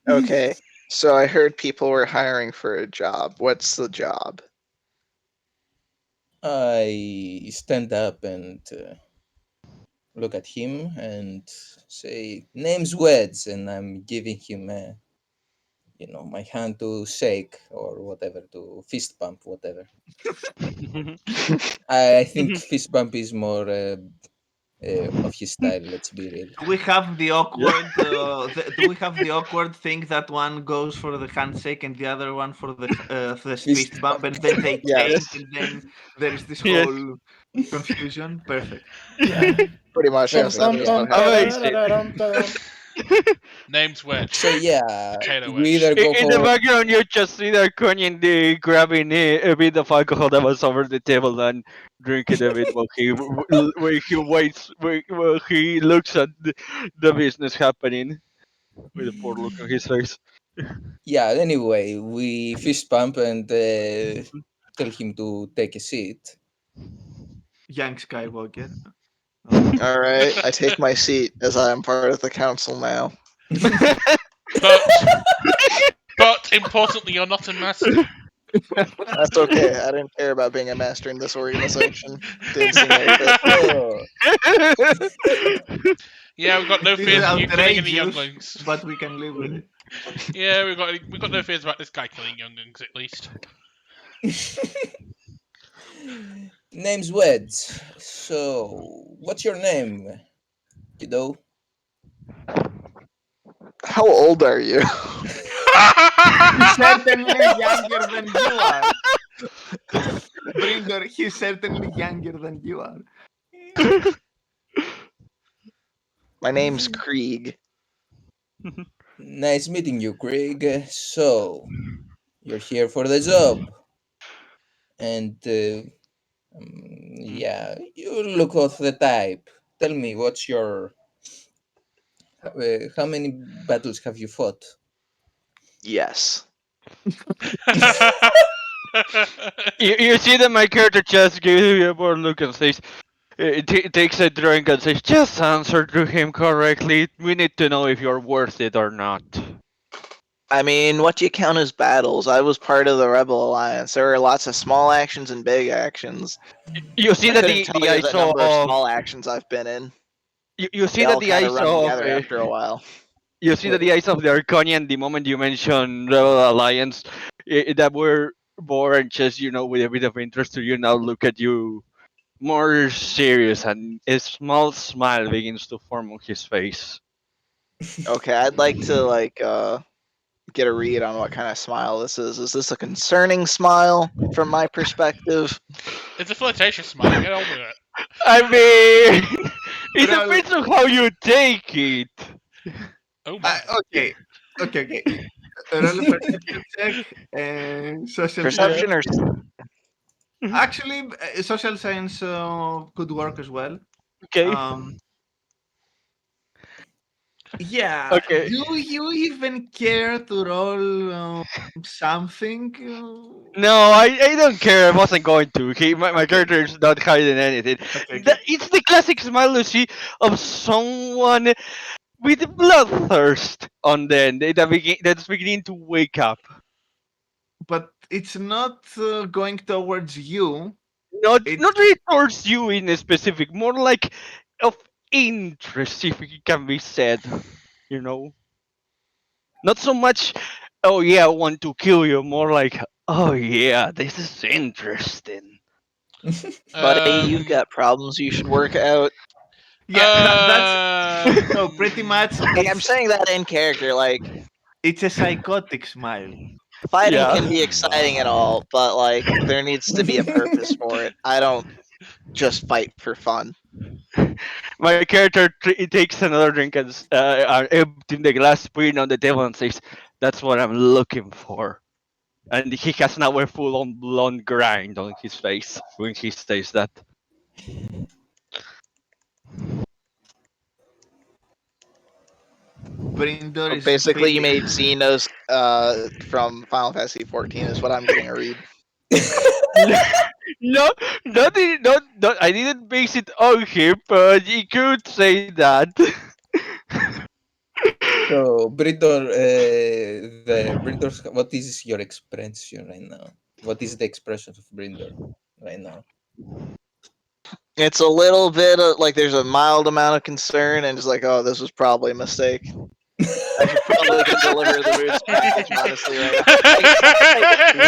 Okay, so I heard people were hiring for a job. What's the job? I stand up and look at him and say, "Name's Weds," and I'm giving him, my hand to shake or whatever, to fist bump, whatever. I think fist bump is more of his style. Let's be real. Do we have the Yeah. awkward? Do we have the awkward thing that one goes for the handshake and the other one for the Fist fist bump, bump. and then they change, Yes, and then there is this Yes. whole confusion? Perfect. Yeah. pretty much. Bum, Yes, that bum, is Yeah. what bum, happened. Amazing. ba-da-da-da-dum-dum. Name's Wedge. So yeah, Potato we wedge. either go In the for background, you just see D'Artagnan grabbing a bit of alcohol that was over the table and drinking a bit while he waits, while he looks at the business happening with a poor look on his face. yeah. Anyway, we fist bump and tell him to take a seat. Young Skywalker. Oh. All right, I take my seat as I am part of the council now. But importantly, you're not a master. That's okay. I didn't care about being a master in this organization. Didn't seem worth it. Oh, Yeah, we've got no This is fears of you killing any outrageous, younglings. but we can live with it. Yeah, we've got no fears about this guy killing younglings at least. name's Weds. So, what's your name, kiddo? How old are you? He's certainly younger than you are. Bringer, he's certainly younger than you are. My name's Krieg. Nice meeting you, Craig. So, you're here for the job, and yeah, you look of the type. Tell me, what's your how many battles have you fought? Yes. You see that my character just gives you a poor look and says, takes a drink and says, just answer to him correctly. We need to know if you're worth it or not. I mean, what do you count as battles? I was part of the Rebel Alliance. There were lots of small actions and big actions. You see I that couldn't the tell you eyes the number of of small actions I've been in. you see They that all the kind of eyes run of together after a while. you see that the eyes of the Arconian the moment you mention Rebel Alliance that were born just with a bit of interest to you now look at you more serious and a small smile begins to form on his face. Okay, I'd like to get a read on what kind of smile this is. Is this a concerning smile from my perspective? It's a flirtatious smile. Get on with it. I mean, it Roll- depends on how you take it. Oh my. Okay. Roll a perception check and social Perception or Actually, social science could work as well. Okay. Um, yeah. Okay. Do you even care to roll something? No, I don't care. I wasn't going to. My character is not hiding anything. Okay. It's the classic smile you see of someone with bloodthirst on them that's beginning to wake up. But it's not going towards you. Not It's not really towards you in a specific, more like of interest, if it can be said. You know, not so much. Oh yeah, I want to kill you. More like, oh yeah, this is interesting. buddy, you've got problems you should work out. that's so pretty much. Like I'm saying that in character. Like It's a psychotic smile. fighting Yeah. can be exciting and all, but like there needs to be a purpose for it. I don't just fight for fun. My character takes another drink and emptying the glass, putting it on the table, and says, That's what I'm looking for. And he has now a full-on blonde grind on his face when he says that. Brindor So is basically, you feeling. made Xenos from Final Fantasy 14 is what I'm getting a read. No, not, I didn't base it on him, but you could say that. So, Brindor, what is your expression right now? What is the expression of Brindor right now? It's a little bit of like there's a mild amount of concern and it's like, oh, this was probably a mistake. I should probably go deliver the Roots package, honestly, right now.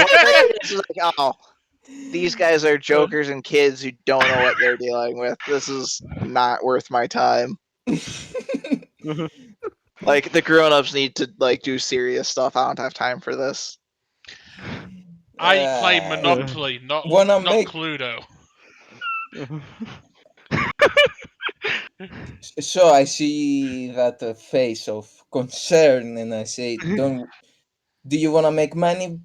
One is like, oh, these guys are jokers and kids who don't know what they're dealing with. This is not worth my time. Like the grown-ups need to like do serious stuff. I don't have time for this. I play Uh, Monopoly, not wanna not make Cluedo. so I see that face of concern, and I say, "Don't. Do you wanna make money?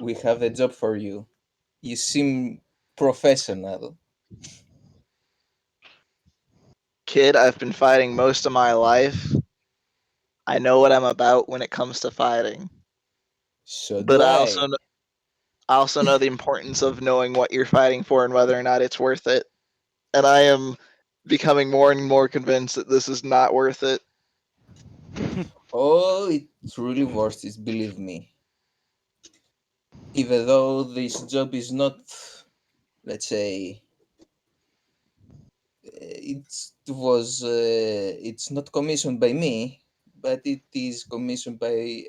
We have a job for you. You seem professional." Kid, I've been fighting most of my life. I know what I'm about when it comes to fighting. So But do I I. also know the importance of knowing what you're fighting for and whether or not it's worth it. And I am becoming more and more convinced that this is not worth it. Oh, it's really worth it. Believe me. Even though this job is not, let's say, it's not commissioned by me, but it is commissioned by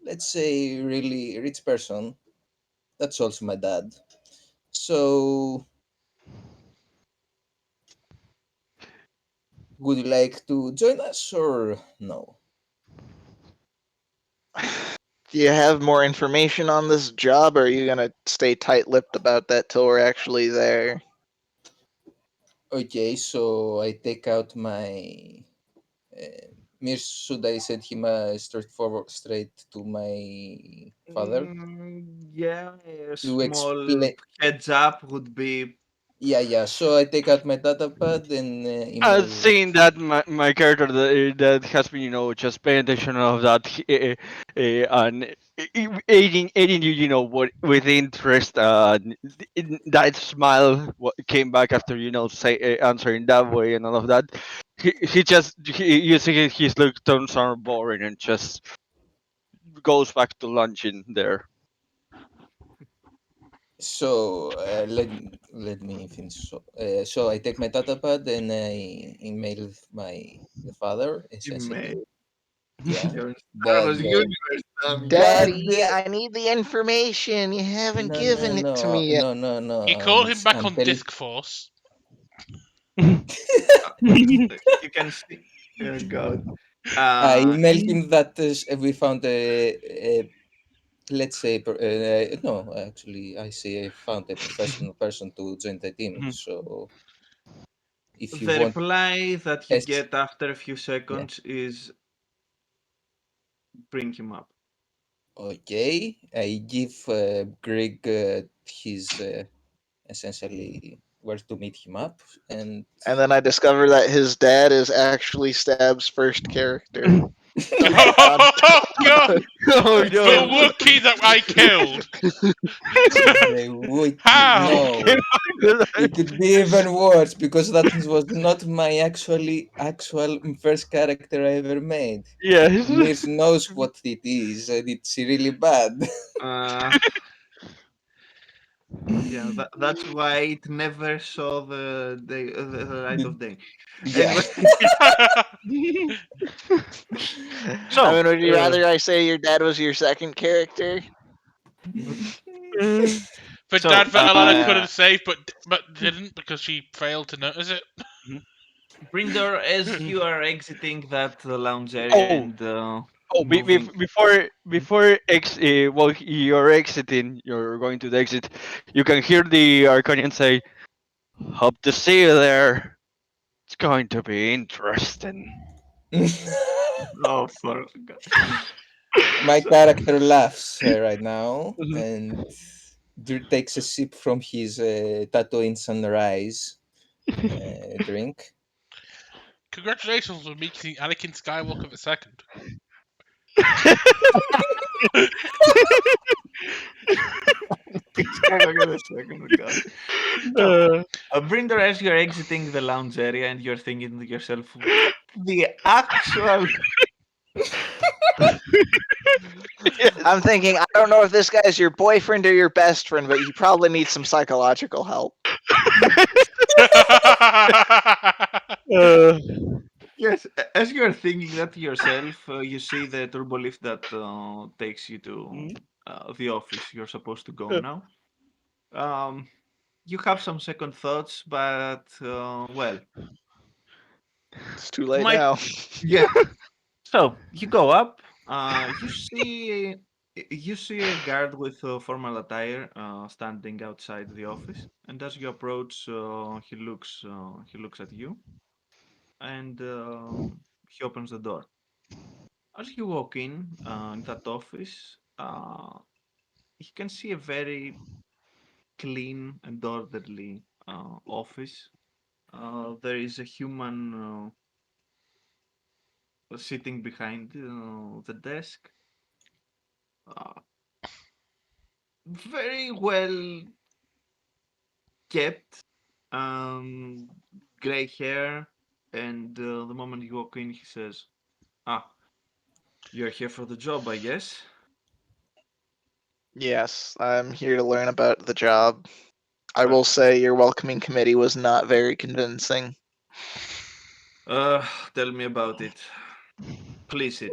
let's say really rich person. That's also my dad. So would you like to join us or no? Do you have more information on this job, or are you gonna stay tight-lipped about that till we're actually there? Okay, so I take out my Mir, should I send him straight to my father Yeah, a to small explain? heads up would be. Yeah, yeah. So I take out my data pad and email. Seeing that my character that has been just paying attention of that and aiding you what with interest that smile came back after say answering that way and all of that you see his look turns on boring and just goes back to lunching there. So let me finish. So I take my data pad and I email my the father essentially. Email. Yeah, You're in Star that Wars universe, that Daddy, I need the information. You haven't no no given it to no me yet. no no no. You call him back I'm on telling. Disc Force. You can see. Oh God. I email In him that we found a let's say no, actually I say I found a professional person to join the team. So if you the want, reply that you yes, get after a few yeah. seconds is bring him up. Okay, I give Greg his essentially where to meet him up, and And then I discover that his dad is actually Stab's first character. Um, Oh God! Oh The no. Wookiee that I killed. the wiki. How? Okay. No, it could be even worse because that was not my actual first character I ever made. Yes. Mirs knows what it is, and it's really bad. Uh, yeah, that's why it never saw the light of day. Yeah. Anyway, I So, mean, would you rather I say your dad was your second character? uh, For so Dad, that Alana could have saved, but didn't because she failed to notice it. Brinder, as you are exiting that lounge area oh, and be- moving. before well, you're exiting, you're going to the exit. You can hear the Arcanian say, "Hope to see you there. It's going to be interesting." Oh, for God. My character laughs right now Mhm. and takes a sip from his Tatooine Sunrise drink. Congratulations on meeting Anakin Skywalker Skywalker the second, oh god. So, Brinder, as you're exiting the lounge area and you're thinking to yourself, what the actual... I'm thinking, I don't know if this guy's your boyfriend or your best friend, but you probably need some psychological help. Uh, Yes, as you're thinking that to yourself, you see the turbo lift that takes you to the office you're supposed to go now. Um, you have some second thoughts, but well, It's too late might now. yeah. So you go up. You see a guard with formal attire standing outside the office, and as you approach, he looks at you, and he opens the door. As you walk in that office, you can see a very clean and orderly office. There is a human sitting behind the desk. Uh, Very well kept, um, gray hair, and the moment you walk in, he says, "Ah, you're here for the job, I guess." Yes, I'm here to learn about the job. I Well, will say your welcoming committee was not very convincing. uh, tell me about it. Please sit.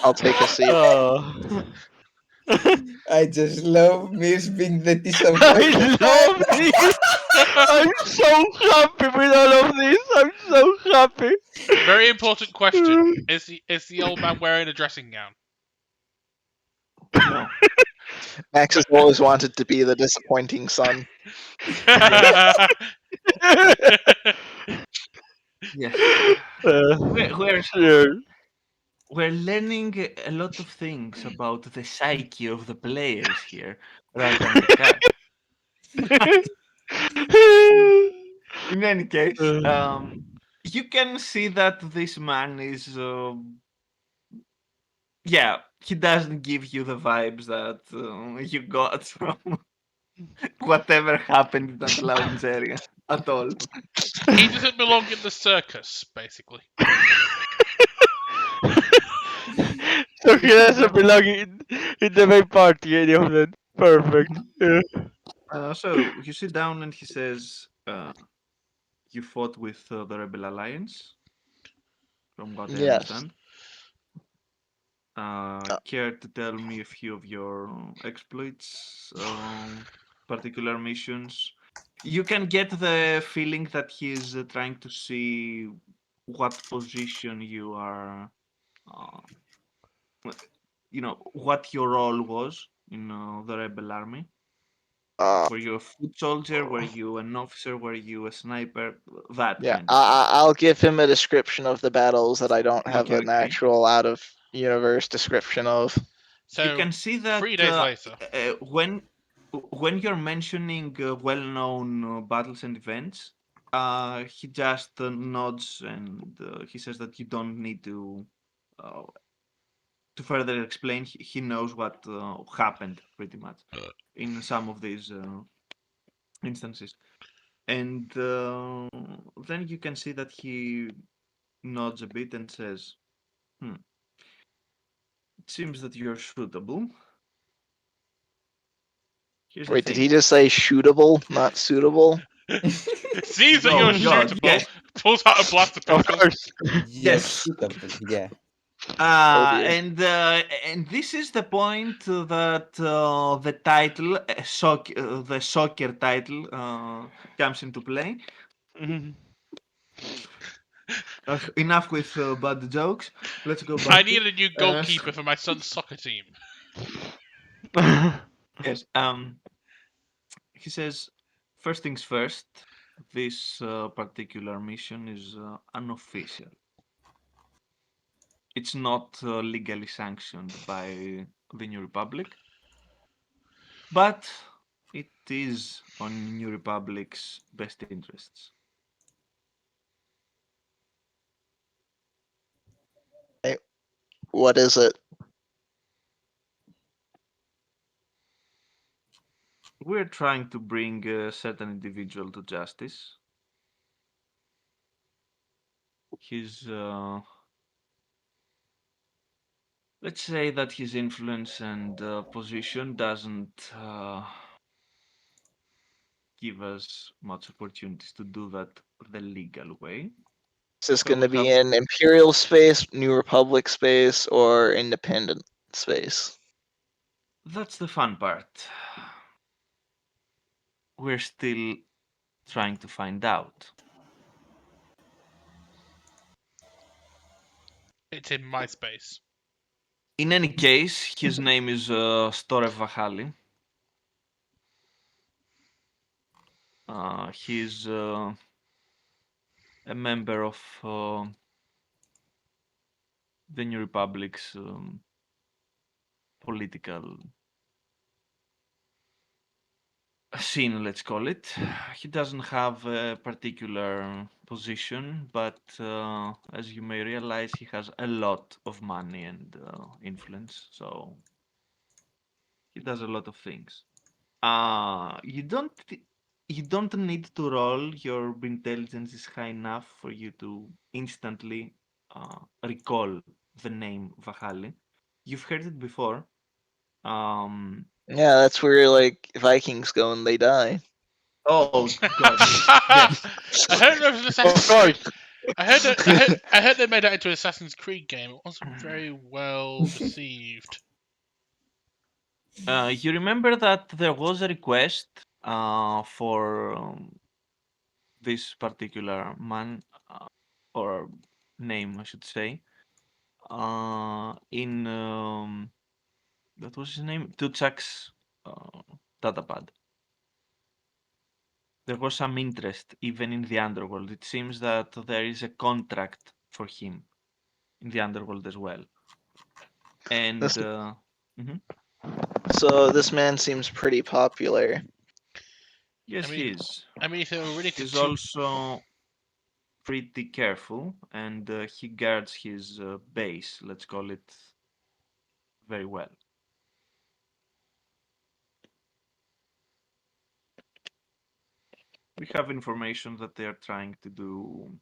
I'll take a seat. uh, I just love Mirs being the disappointed I one. love this. I'm so happy with all of this. I'm so happy. Very important question. Is the old man wearing a dressing gown? No. Max has always wanted to be the disappointing son. Yes. Uh, We're, we're sure. we're learning a lot of things about the psyche of the players here, rather than the card. In any case, you can see that this man is, yeah, he doesn't give you the vibes that you got from whatever happened in that lounge area at all. He doesn't belong in the circus, basically. So he doesn't belong in the main party, any of them. Perfect. Yeah. So you sit down and he says, "You fought with the Rebel Alliance, from what I Yes. understand. Uh, Care to tell me a few of your exploits, particular missions?" You can get the feeling that he's trying to see what position you are, uh, what your role was in the rebel army. uh, Were you a foot soldier? Were you an officer? Were you a sniper? That yeah, kind of thing. I'll give him a description of the battles that I don't have Okay, an okay. actual out of universe description of. You So, can see that 3 days later. when you're mentioning well-known battles and events, he just nods and he says that you don't need uh, to further explain. He knows what happened pretty much in some of these instances, and then you can see that he nods a bit and says, "Hmm, it seems that you're suitable. Here's the Wait, did thing." he just say shootable, not suitable? Sees that Oh you're God, shootable, yes, pulls out a blaster Of pistol. course. Yes, yes. suitable. Yeah. Oh dear. And this is the point that the title, the soccer title, comes into play. Mhm. Enough with bad jokes. Let's go I back to need a new uh, goalkeeper for my son's soccer team. yes. He says, first things first. This particular mission is unofficial. it's not legally sanctioned by the New Republic, but it is on New Republic's best interests. What is it? We're trying to bring a certain individual to justice. His, let's say that his influence and position doesn't give us much opportunities to do that the legal way. Is this So going we to be have, in Imperial space, New Republic space, or Independent space? that's the fun part. We're still trying to find out. It's in my space. In any case, his name is Storev Vahali. He's a member of the New Republic's political scene, let's call it. He doesn't have a particular position, but as you may realize, he has a lot of money and influence, so he does a lot of things. You don't need to roll. Your intelligence is high enough for you to instantly recall the name Vahali. You've heard it before. Um, Yeah, that's where like Vikings go and they die. oh God, yes. I heard there was an Of Assassin's Creed. course. I heard they made that into an Assassin's Creed game. It wasn't very well received. You remember that there was a request for this particular man or name, I should say, in that was his name, Tuchak's uh, datapad. There was some interest even in the underworld. It seems that there is a contract for him in the underworld as well. And This, mhm. so this man seems pretty popular. Yes, I he mean, is. if they were really to He's two, also pretty careful, and he guards his base, let's call it, very well. We have information that they are trying to do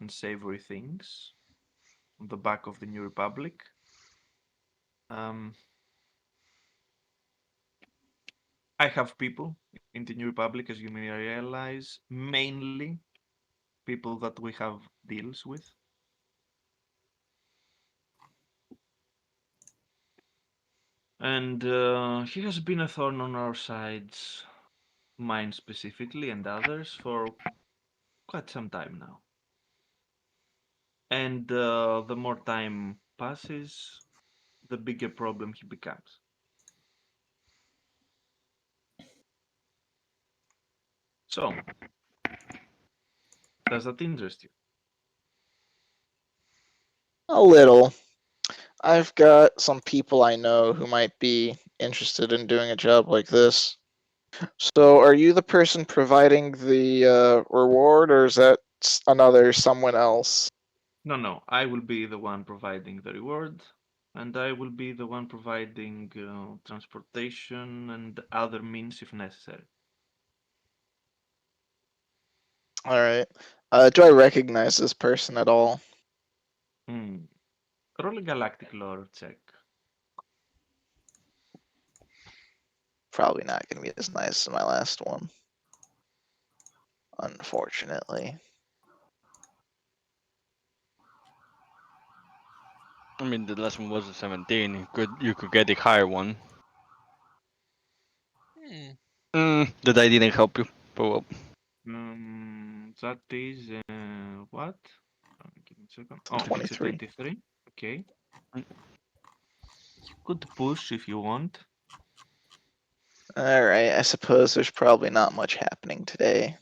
unsavory things on the back of the New Republic. Um, I have people in the New Republic, as you may realize, mainly people that we have deals with. And he has been a thorn on our sides, mine specifically, and others, for quite some time now. And the more time passes, the bigger problem he becomes. So, does that interest you? A little. I've got some people I know who might be interested in doing a job like this. So, are you the person providing the reward, or is that another someone else? No. I will be the one providing the reward, and I will be the one providing transportation and other means if necessary. All right. Do I recognize this person at all? Hmm. Roll a galactic lore check. Probably not going to be as nice as my last one. Unfortunately. I mean, the last one was a 17. You could get the higher one. The die didn't help you. But well. That is what? Give me a second. Oh, it's a 23. 23. Okay. You could push if you want. All right. I suppose there's probably not much happening today.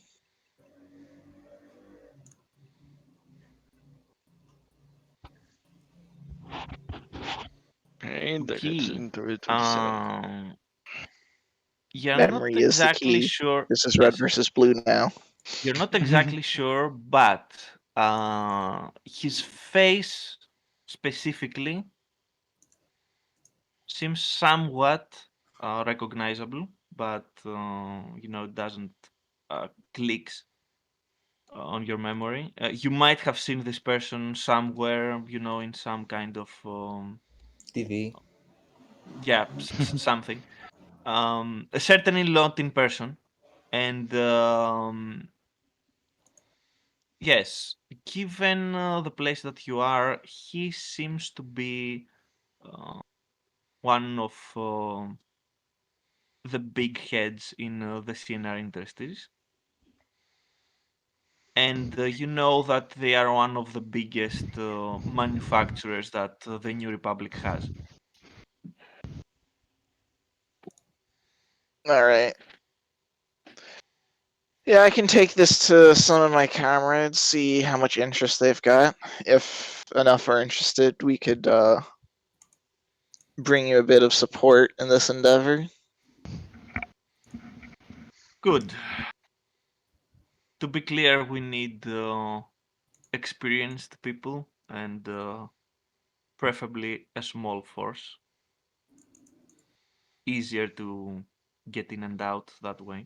Then it's Okay. in 2027. You're not Memory is the exactly key. sure. This is red Yes, versus blue now. you're not exactly sure, but his face specifically seems somewhat recognizable, but doesn't clicks on your memory. You might have seen this person somewhere, in some kind of TV. yeah, something. Certainly not in person, and yes, given the place that you are, he seems to be uh, one of the big heads in the CNR industries. And you know that they are one of the biggest manufacturers that the New Republic has. All right. Yeah, I can take this to some of my comrades, see how much interest they've got. If enough are interested, we could bring you a bit of support in this endeavor. Good. To be clear, we need experienced people and preferably a small force. Easier to get in and out that way.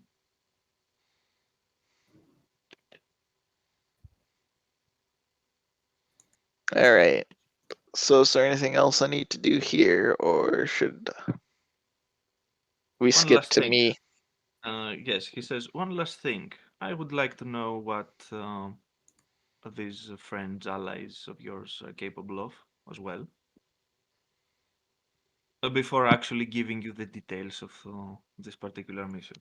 All right. So, is there anything else I need to do here, or should we One skip last to thing. me? Yes, he says, one last thing. I would like to know what these friends, allies of yours are capable of as well. Before actually giving you the details of this particular mission.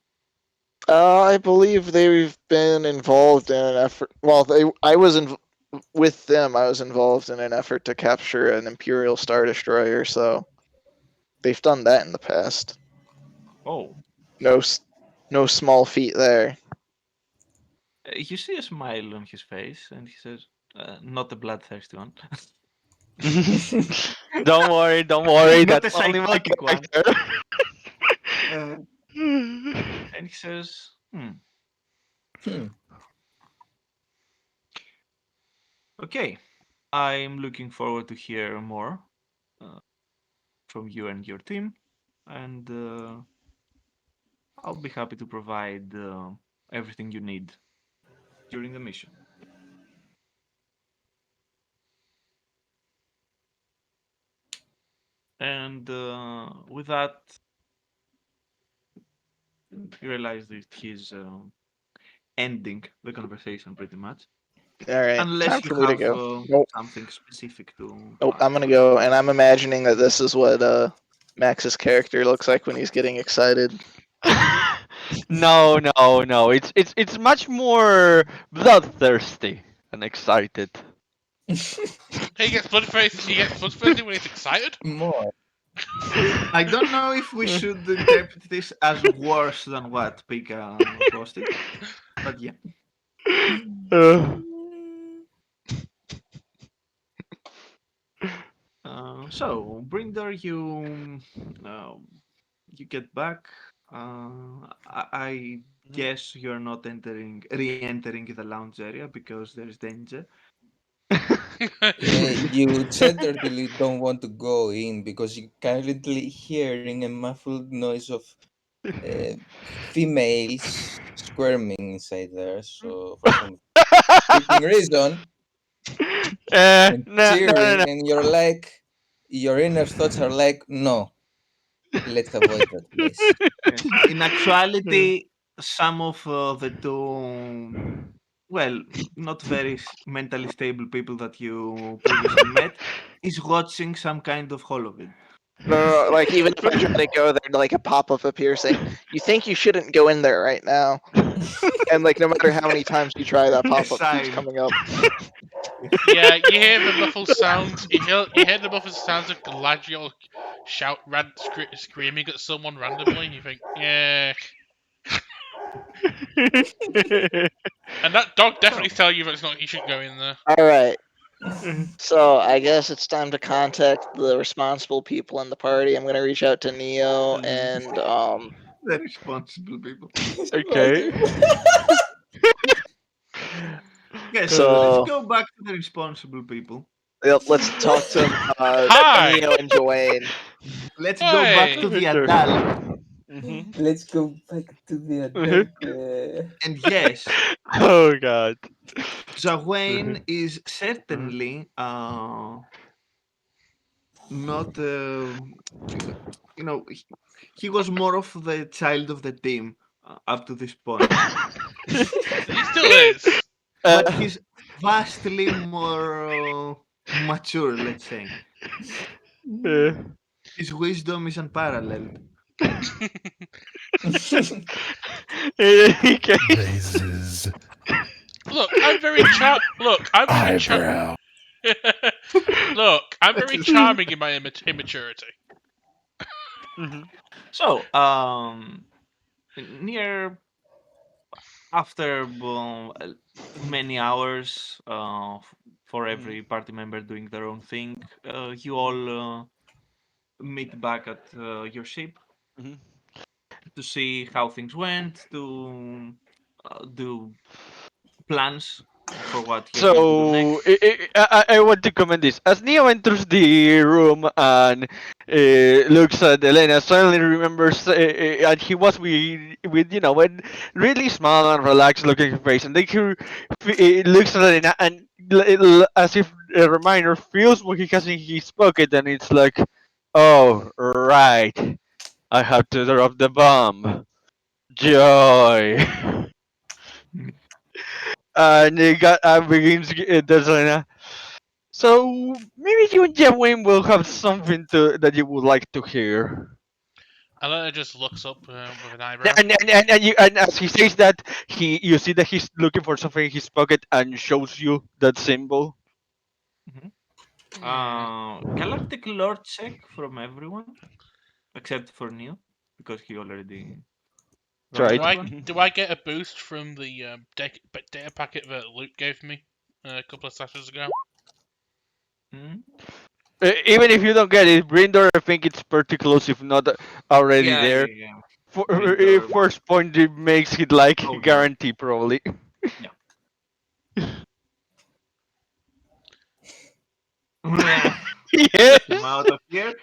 I believe they've been involved in an effort. Well, I was with them. I was involved in an effort to capture an Imperial Star Destroyer, so they've done that in the past. Oh, No, no small feat there. you see a smile on his face, and he says, "Not a bloodthirsty one, Don't worry, don't worry. not That's a only my psychotic one." character. Uh, and he says, "Okay, I'm looking forward to hear more from you and your team, and I'll be happy to provide everything you need during the mission." And with that, you realize that he's ending the conversation pretty much. All right, time Unless you for me to have go. Nope, something specific to nope. add. I'm gonna go, and I'm imagining that this is what Max's character looks like when he's getting excited. No, no, no. It's much more bloodthirsty and excited. He gets bloodthirsty when he's excited. More. I don't know if we should interpret this as worse than what Pika posted, but yeah. Uh, So, Brinder, you get back. I guess you're not re-entering the lounge area because there's danger. You tentatively don't want to go in because you're currently hearing a muffled noise of uh, females squirming inside there. So for some freaking reason, and no, no, no, cheering, no. and you're like, your inner thoughts are like, no, let's avoid that place. Yes. In actuality, some of the two, well, not very mentally stable people that you previously met is watching some kind of holovid. No, like even if I try to go there, like a pop-up appears saying, "You think you shouldn't go in there right now," and like no matter how many times you try, that pop-up keeps Sign. coming up. Yeah, you hear the muffled sounds. You hear the muffled sounds of Galadriel screaming at someone randomly. You think, yeah, and that dog definitely So, tell you that it's not. You should go in there. All right, So I guess it's time to contact the responsible people in the party. I'm gonna reach out to Neo and The responsible people. Okay. Yes, let's So go back to the responsible people. yep, let's talk to Hi! Neo and Joanne. Let's go back Hey! to the Sure. adult. Mhm. Let's go back to the Mhm. adult. And yes, Oh god. Zawayne is Mhm. certainly not, he was more of the child of the team up to this point. He still is. But Uh, he's vastly more mature, let's say. uh, His wisdom is unparalleled. in any case, Raises Look, I'm very Look, I'm very eyebrow. Look, I'm very charming in my immaturity. Mhm. So, near after many hours for Mhm. every party member doing their own thing, you all meet back at your ship Mhm. to see how things went, to do plans for what you're going to do So next. I want to comment this. As Neo enters the room and looks at Elena, suddenly remembers, and he was with when really small and relaxed looking face, and then he looks at Elena and as if a reminder feels what he has in his pocket, and it's like, oh right, I have to drop the bomb. Joy. And he got begins there's Elena. So maybe you and Jewin will have something that you would like to hear. Alana just looks up with an eyebrow. And as he says that, you see that he's looking for something in his pocket and shows you that symbol. Mhm. Hmm. Galactic lore check from everyone except for Neo because he already Right. rolled one. Do I get a boost from the data packet that Luke gave me a couple of sessions ago? Mhm. Even if you don't get it, Brindor, I think it's pretty close, if not already Yeah, there. yeah, yeah. For Brindor. first point, it makes it like Oh yeah, guarantee probably. yeah. Get him Yes. out of here.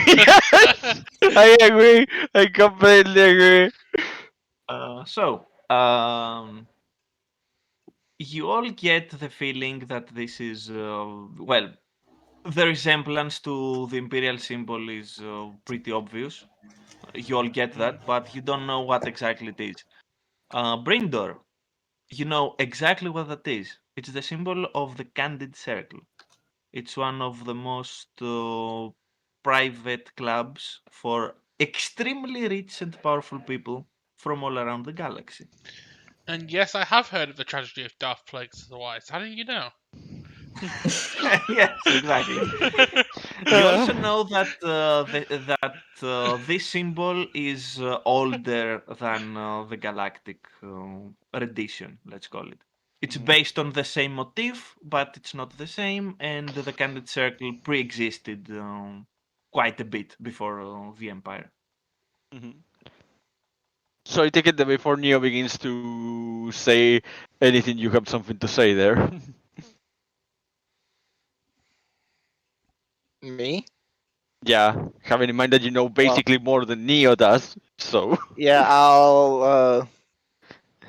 Yes. I agree. I completely agree. So, you all get the feeling that this is, well, the resemblance to the Imperial symbol is pretty obvious. You all get that, but you don't know what exactly it is. Brindor, you know exactly what that is. It's the symbol of the Candid Circle. It's one of the most private clubs for extremely rich and powerful people from all around the galaxy. And yes, I have heard of the tragedy of Darth Plagueis the Wise. How did you know? Yes, exactly. You Uh, also know that this symbol is older than the galactic edition, let's call it. It's mhm, based on the same motif, but it's not the same, and the Candid Circle pre-existed quite a bit before the Empire. mhm. So I take it that before Neo begins to say anything, you have something to say there. Me? Yeah, having in mind that you know Well, basically more than Neo does. So. yeah, I'll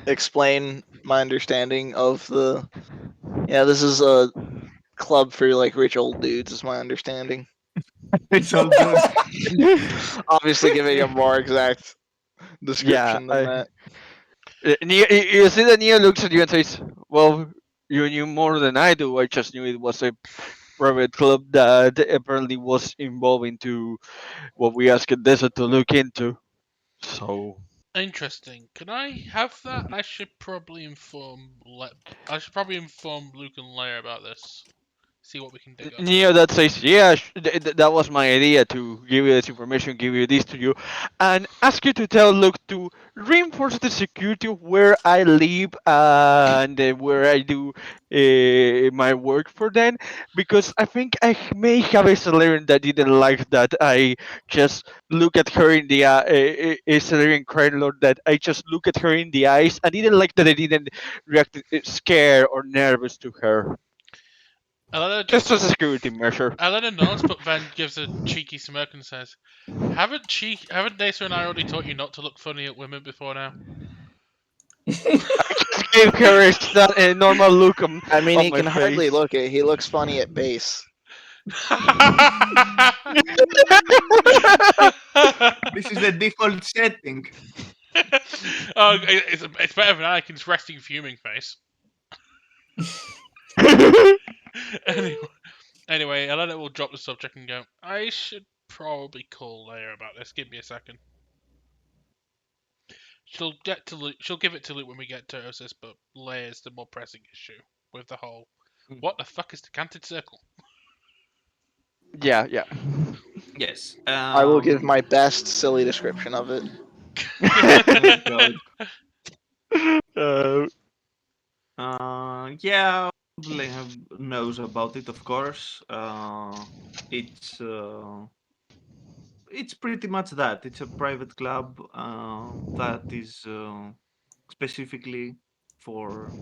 explain my understanding of the. Yeah, this is a club for like rich old dudes. Is my understanding. It's all good. Obviously, giving a more exact Yeah, description than that. Neo, you see that Neo looks at you and says, "Well, you knew more than I do. I just knew it was a private club that apparently was involved into what we asked Desert to look into." So, Interesting. Can I have that? I should probably inform Luke and Leia about this. See what we can dig up. Neo that says, yeah, that was my idea to give you this information, give you this to you, and ask you to tell Luke to reinforce the security of where I live and where I do my work for them, because I think I may have a Solarian that didn't like that I just look at her in the a Solarian Crime Lord that I just look at her in the eyes and didn't like that I didn't react scared or nervous to her. Elena Just just as a security measure. Elena nods, but then gives a cheeky smirk and says, haven't Nasa and I already taught you not to look funny at women before now?" Gave her a normal look I mean, on he my can hardly face. look it. He looks funny at base. This is the default setting. Oh, it's better than Anakin's resting fuming face. Anyway, Elena will drop the subject and go, I should probably call Leia about this. Give me a second. She'll give it to Luke when we get to Osis, but Leia's the more pressing issue with the whole. What the fuck is the canted circle? Yeah, yeah. Yes. I will give my best silly description of it. Oh God. uh, Yeah, Leia knows about it, of course. It's it's pretty much that. It's a private club that is specifically for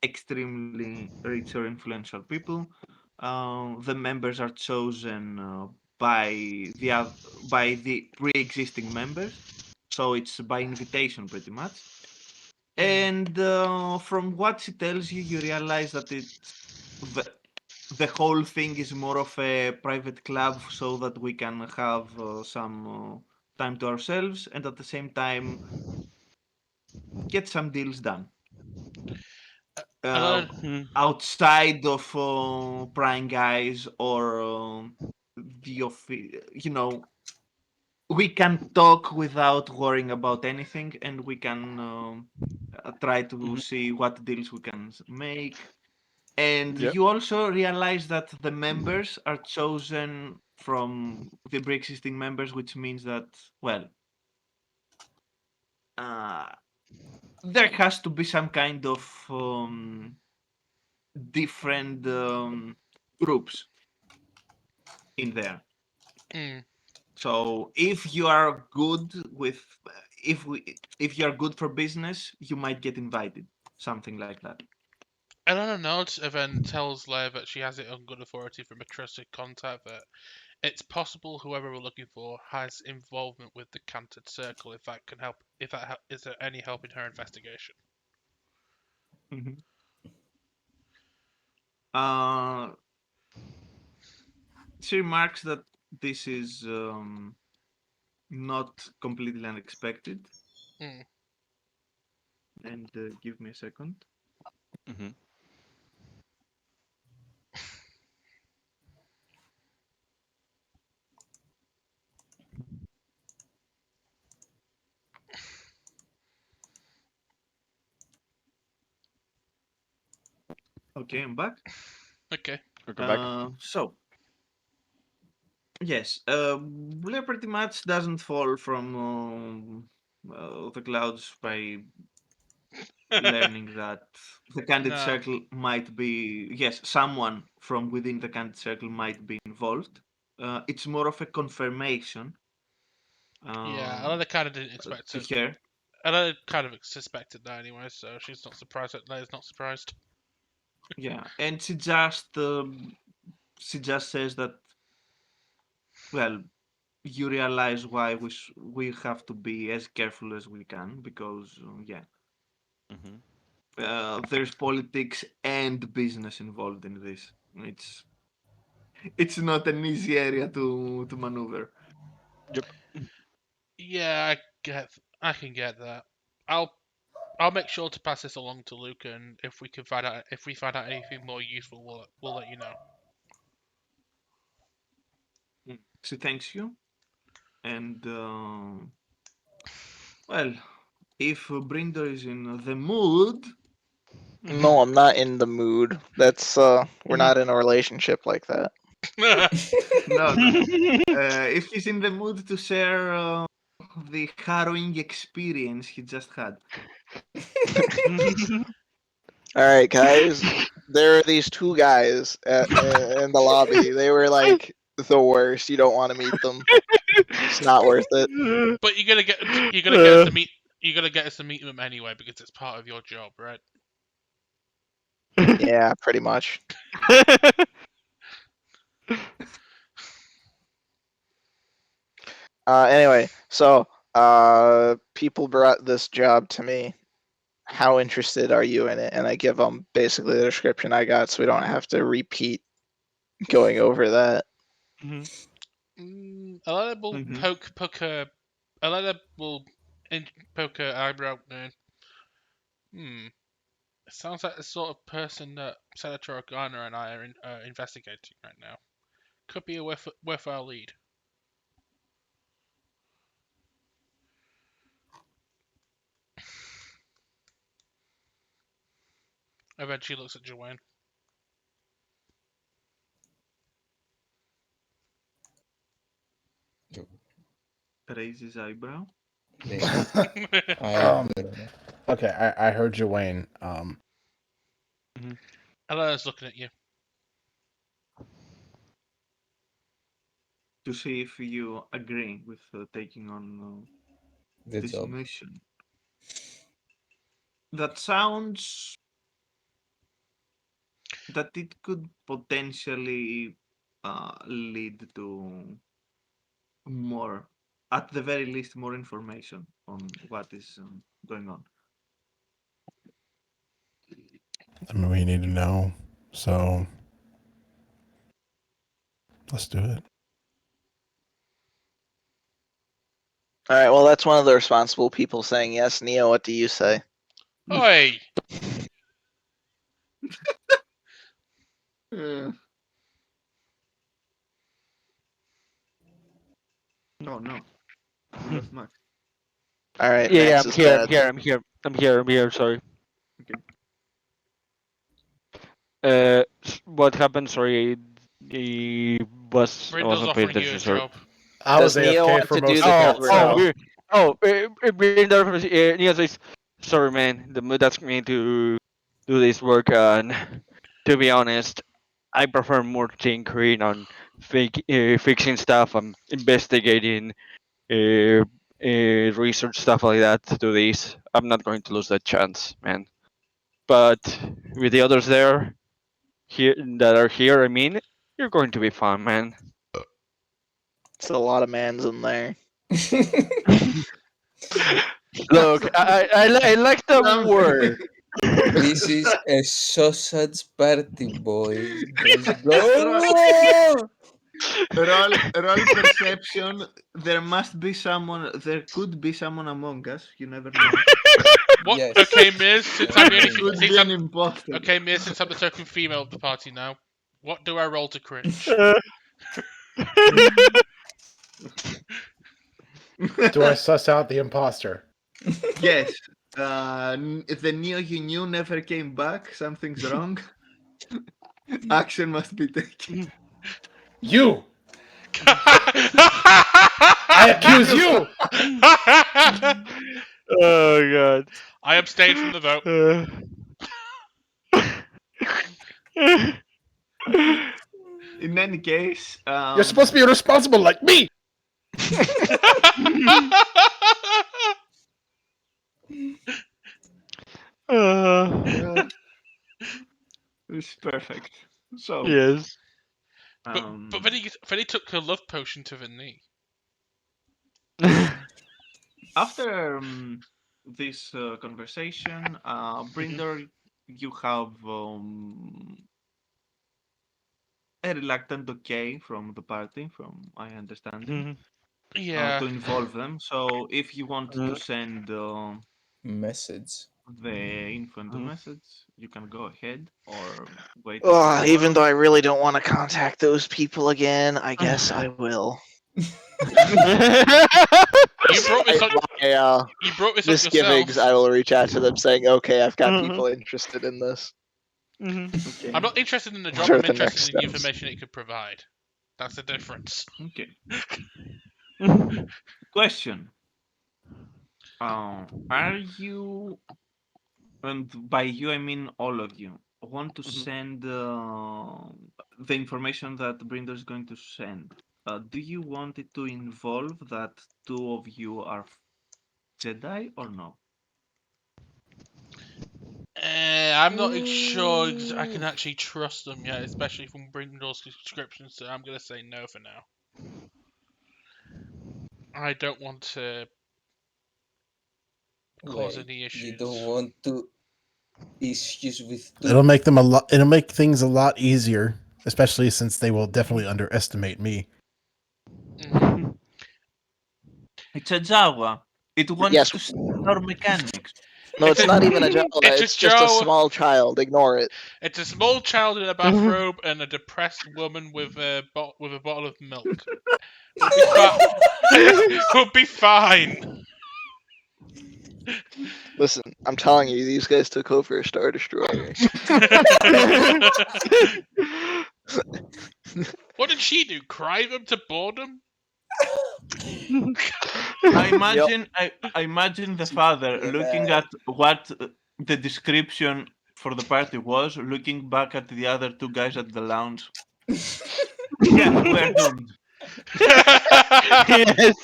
extremely rich or influential people. The members are chosen by by the pre-existing members, so it's by invitation pretty much. And from what she tells you, you realize that the the whole thing is more of a private club, so that we can have some time to ourselves, and at the same time get some deals done. Uh, Elena, Outside of prying eyes or you know, we can talk without worrying about anything, and we can try to mhm. see what deals we can make. And Yep. you also realize that the members are chosen from the pre-existing members, which means that, well, uh, there has to be some kind of different groups in there. mm, So if you are good with, if you are good for business, you might get invited, something like that. Elena nods and then tells Leia that she has it on good authority from a trusted contact that it's possible whoever we're looking for has involvement with the canted circle. If that can help, is there any help in her investigation? Mhm. Uh, she remarks that this is not completely unexpected. Mm. And give me a second. Mhm. Okay, I'm back. Okay. Welcome back. So yes, Blair pretty much doesn't fall from the clouds by learning that the Candid No. Circle might be, yes, someone from within the Candid Circle might be involved. It's more of a confirmation Yeah, uh, Elena kind of didn't expect to to. her. Elena kind of suspected that anyway, so she's not surprised. Leia's not surprised. Yeah, and she just says that, well, you realize why we have to be as careful as we can, because yeah, Mhm. there's politics and business involved in this. It's not an easy area to maneuver. Yep. Yeah, I can get that. I'll I'll make sure to pass this along to Luke, and if we find out anything more useful, we'll let you know. She thanks you, and well, if Brinder is in the mood, No, I'm not in the mood. That's we're not in a relationship like that. No, no. If he's in the mood to share the harrowing experience he just had. All right, guys. There are these two guys in the lobby. They were like the worst. You don't want to meet them. It's not worth it. But you're gonna get us to meet. You're gonna get us to meet them anyway because it's part of your job, right? Yeah, pretty much. Anyway, so people brought this job to me. How interested are you in it? And I give them basically the description I got, so we don't have to repeat going over that. Alana will Mhm. poke her. Alana will poke her eyebrow. It sounds like the sort of person that Senator Organa and I are investigating right now. Could be a worthwhile lead. Eventually looks at Joanne. Raise his eyebrow. Okay, I heard you, Wayne. Alana's looking at you. To see if you agree with taking on The this job. mission. That sounds that it could potentially lead to more, at the very least, more information on what is going on. I mean, we need to know. So let's do it. All right, well, that's one of the responsible people saying yes. Neo, what do you say? Oi! No, no. We lost Max. All right, Yeah, Max I'm is here. dead. I'm here. Sorry. Okay. What happened? Sorry, I Brindle's wasn't paying offering you a attention. Sorry. job. I was Does Neo AFK want for to do most the of job that. or Oh, no? So Neo says, sorry, man. The mood asked me to do this work, and to be honest, I prefer more tinkering on fixing stuff. I'm investigating, research stuff like that to do this. I'm not going to lose that chance, man. But with the others there, here that are here, I mean, you're going to be fine, man. It's a lot of mans in there. Look, I like the word. This is a sausage party, boys. Let's go! Roll perception. There must be someone. There could be someone among us. You never know. What? Yes. Okay, Miz. Since I'm the only, Could since be I'm an imposter. okay, Miz. Since I'm the token female of the party now, what do I roll to cringe? do I suss out the imposter? Yes. The Neo you knew never came back. Something's wrong. Action must be taken. You! I accuse you! Oh god. I abstain from the vote. In any case, You're supposed to be responsible like me! it's perfect. So, Yes. But then he took a love potion to the knee. after this conversation, Brinder, you have a reluctant okay from the party, from my understanding, Yeah. to involve them. So, if you want to Mm. send Message. the info and the message, you can go ahead or wait until Ugh, even tomorrow. though I really don't want to contact those people again, I guess I will. You brought this up. My, You brought this up misgivings, yourself. I will reach out to them saying, "Okay, I've got people interested in this." Okay. I'm not interested in the job. What are I'm the interested next in the steps? information it could provide. That's the difference. Okay. Question. Are you, and by you I mean all of you, want to send the information that Brinder is going to send? Do you want it to involve that two of you are Jedi or no? I'm not sure I can actually trust them yet, especially from bringing those descriptions. So I'm gonna say no for now. I don't want to cause any issues. You don't want to issues with It'll make them a lot. It'll make things a lot easier, especially since they will definitely underestimate me. It's a Jawa. It wants Yes. to see our mechanics. No, it's not even a Jawa. It's just a Jawa. small child. Ignore it. It's a small child in a bathrobe and a depressed woman with a bottle of milk. We'll be fine. Listen, I'm telling you, these guys took over a Star Destroyer. What did she do? Cry them to boredom? I imagine the father looking at what the description for the party was, looking back at the other two guys at the lounge. Yeah, we're doomed. Yes.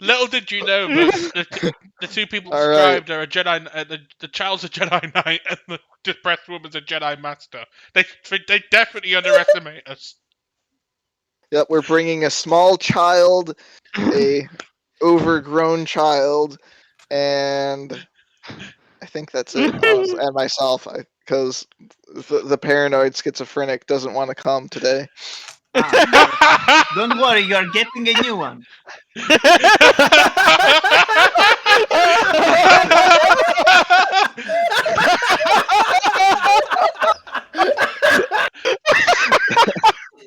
Little did you know that the two people All right. described are a Jedi. The child's a Jedi Knight, and the depressed woman's a Jedi Master. They definitely underestimate us. Yep, we're bringing a small child, a overgrown child, and I think that's it. Honestly, and myself, because the paranoid schizophrenic doesn't want to come today. Don't worry, you are getting a new one.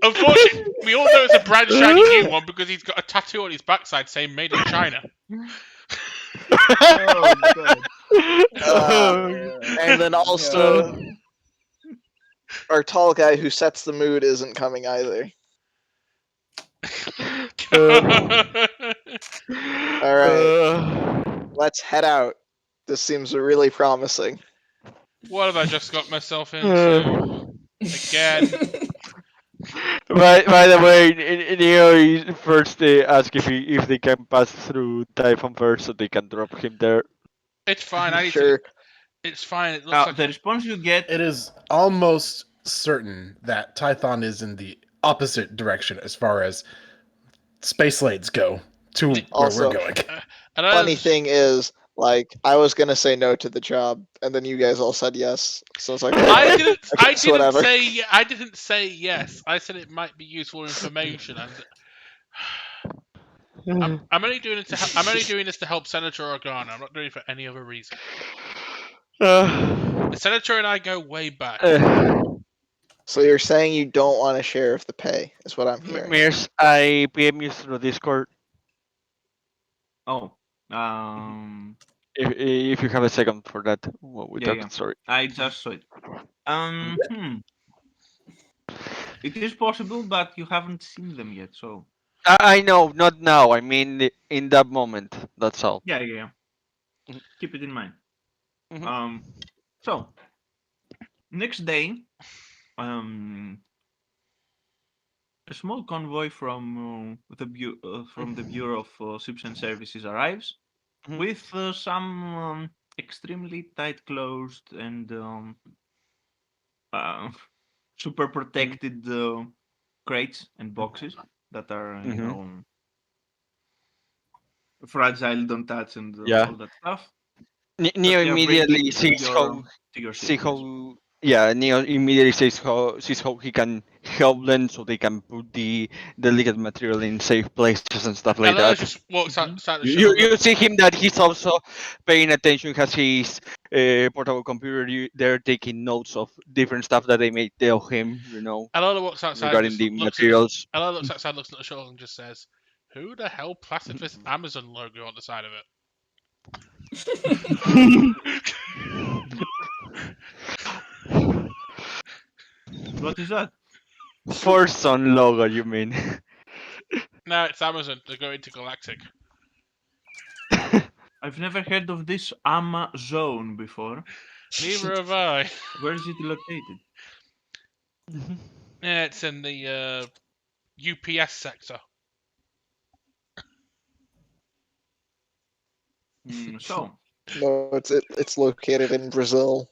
Unfortunately, we all know it's a brand shiny new one because he's got a tattoo on his backside saying "Made in China." Oh god. And then also, our tall guy who sets the mood isn't coming either. All right, let's head out. This seems really promising. What have I just got myself into? Again. By the way, Neo first ask if they can pass through Typhon first, so they can drop him there. It's fine. I need Sure. to. It's fine. It looks like The response you get. It is almost certain that Tython is in the opposite direction as far as space lanes go to where Also, we're going. Funny thing is, like, I was gonna say no to the job, and then you guys all said yes. So it's like, I didn't. I guess whatever. didn't say yes. I said it might be useful information, and I'm only doing it to. I'm only doing this to help Senator Organa. I'm not doing it for any other reason. The Senator and I go way back. So you're saying you don't want to share of the pay, is what I'm hearing. Mears, I PM you through Discord Oh. if you have a second for that. What we talked, Yeah. sorry. I just saw it. It is possible, but you haven't seen them yet, so. I know, not now. I mean, in that moment. That's all. Yeah. Mhm. Keep it in mind. Mhm. So next day, a small convoy from the Bureau of Ships and Services arrives Mhm. with some extremely tight-closed and super protected crates and boxes that are, fragile, don't touch, and Yeah. all that stuff. Neo They are immediately bringing sees to your see ship. how Neo immediately sees how he can help them so they can put the delicate material in safe places and stuff like Ella that. just walks outside the You shuttle. see him that he's also paying attention, has his portable computer there taking notes of different stuff that they may tell him, Ella walks outside. regarding Just the looks at the. materials. Ella looks outside, looks at the shuttle, and just says, Who the hell plastered this Amazon logo on the side of it? What is that? Forson logo, you mean? No, it's Amazon. They're going to Galactic. I've never heard of this Amazon before. Neither have I. Where is it located? Yeah, it's in the UPS sector. So, No, it's located in Brazil.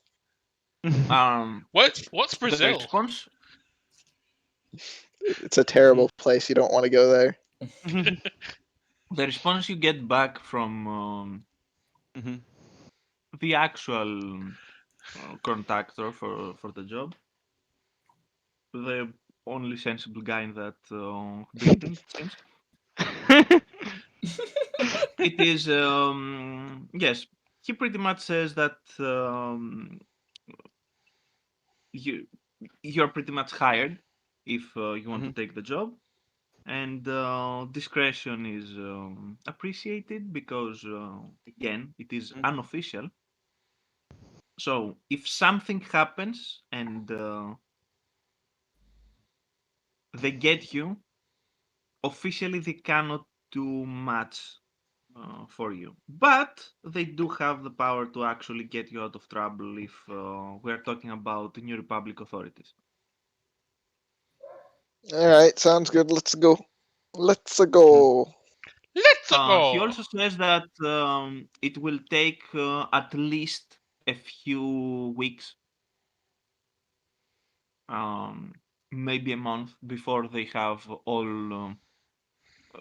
What's the Brazil? response It's a terrible place. You don't want to go there. the response you get back from the actual contractor for the job, the only sensible guy in that building, it seems. It is yes. He pretty much says that you're pretty much hired if you want to take the job, and discretion is appreciated because again it is unofficial. So if something happens and they get you, officially they cannot do much for you, but they do have the power to actually get you out of trouble if we're talking about the New Republic authorities. All right, sounds good. Let's go. Let's go. Let's He go. also says that it will take at least a few weeks, maybe a month, before they have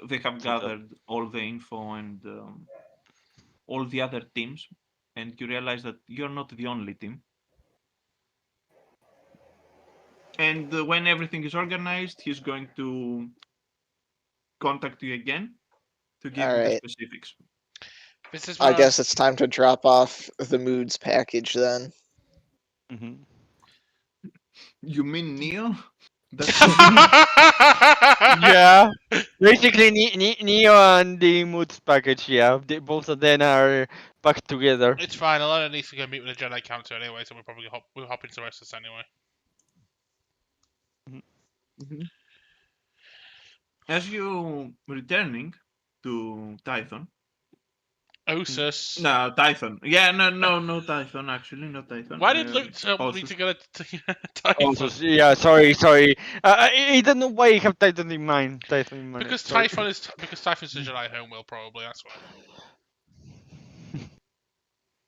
they have gathered all the info and all the other teams, and you realize that you're not the only team. And when everything is organized, he's going to contact you again to give All you the right. specifics. This is I guess it's time to drop off the moods package then. You mean Neo? That's Yeah. Basically, Neo and the Moods package, yeah. Both of them are packed together. It's fine. Alana needs to go meet with the Jedi Council anyway, so we'll hop into Essos anyway. Mhm. As you returning to Tython. Osus. No, Tython. Yeah, no Tython. Actually, not Tython. Why did Luke tell me Ossus. to go to Also, Typhon? yeah, sorry. I don't know why you have Titan in mind. Titan in mind. Because Sorry. Typhon's a Jedi homeworld, probably. That's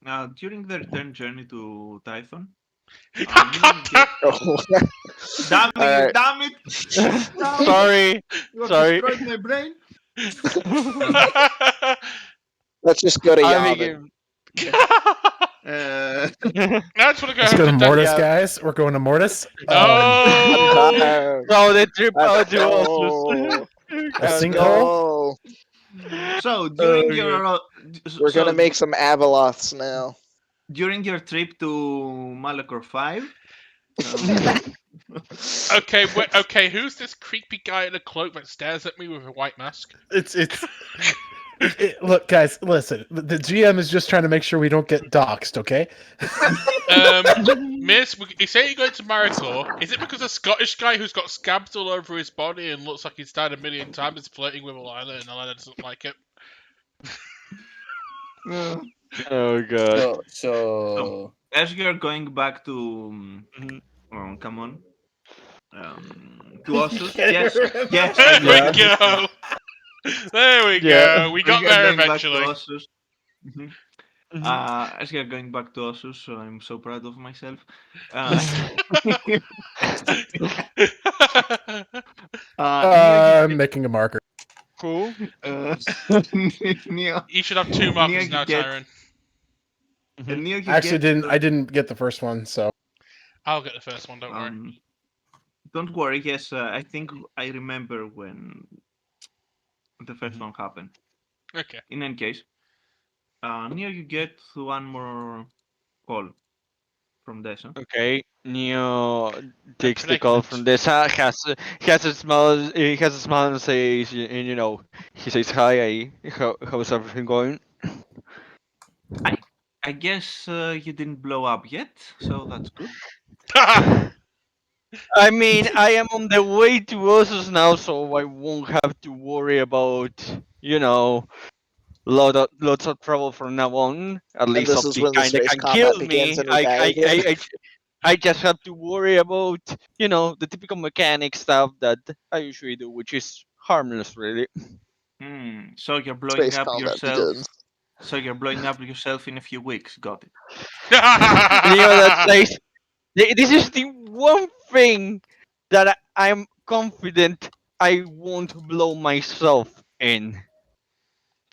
why. During the return journey to Tython, God get... Oh. Damn All it! right. Damn it! Sorry. You have Sorry. destroyed my brain. Let's just go to I'm Yavin. Uh, I just want to go Let's home go to to Mortis, Yeah. guys. We're going to Mortis. No. So the trip Let's to go. A Let's sinkhole? go. so during Okay. your We're gonna make some Abeloths now. during your trip to Malachor 5. Okay, okay. Who's this creepy guy in a cloak that stares at me with a white mask? Look, guys, listen. The GM is just trying to make sure we don't get doxxed, okay? Miss, you say you're going to Maritor. Is it because a Scottish guy who's got scabs all over his body and looks like he's died a million times is flirting with Alana and Alana doesn't like it? Oh god. So As you're going back to come on, to Ossus. Yes, yes. There we Yeah. go. There we Yeah. go. We As got you're there going back to eventually. Ossus. Mhm. As you're going back to Ossus, so I'm so proud of myself. I'm making a marker. Cool. Neo, You should have two markers now, Tyron. Neo, you Actually, get, I didn't get the first one, so I'll get the first one. Don't worry. Don't worry. Yes, I think I remember when the first one happened. Okay. In any case, Neo, you get one more call from Dessa. Okay. Neo A takes the call from predicament. this. Has a smile. He has a smile and says, and he says, "Hi, how's everything going?" I guess you didn't blow up yet, so that's good. I mean, I am on the way to Osus now, so I won't have to worry about, lots of trouble from now on. At And least this is something when the kind of space can combat kill begins me. and we die again. I just have to worry about, the typical mechanic stuff that I usually do, which is harmless, really. So you're blowing Space up combat yourself. begins. So you're blowing up yourself in a few weeks. Got it. That says, this is the one thing that I'm confident I won't blow myself in.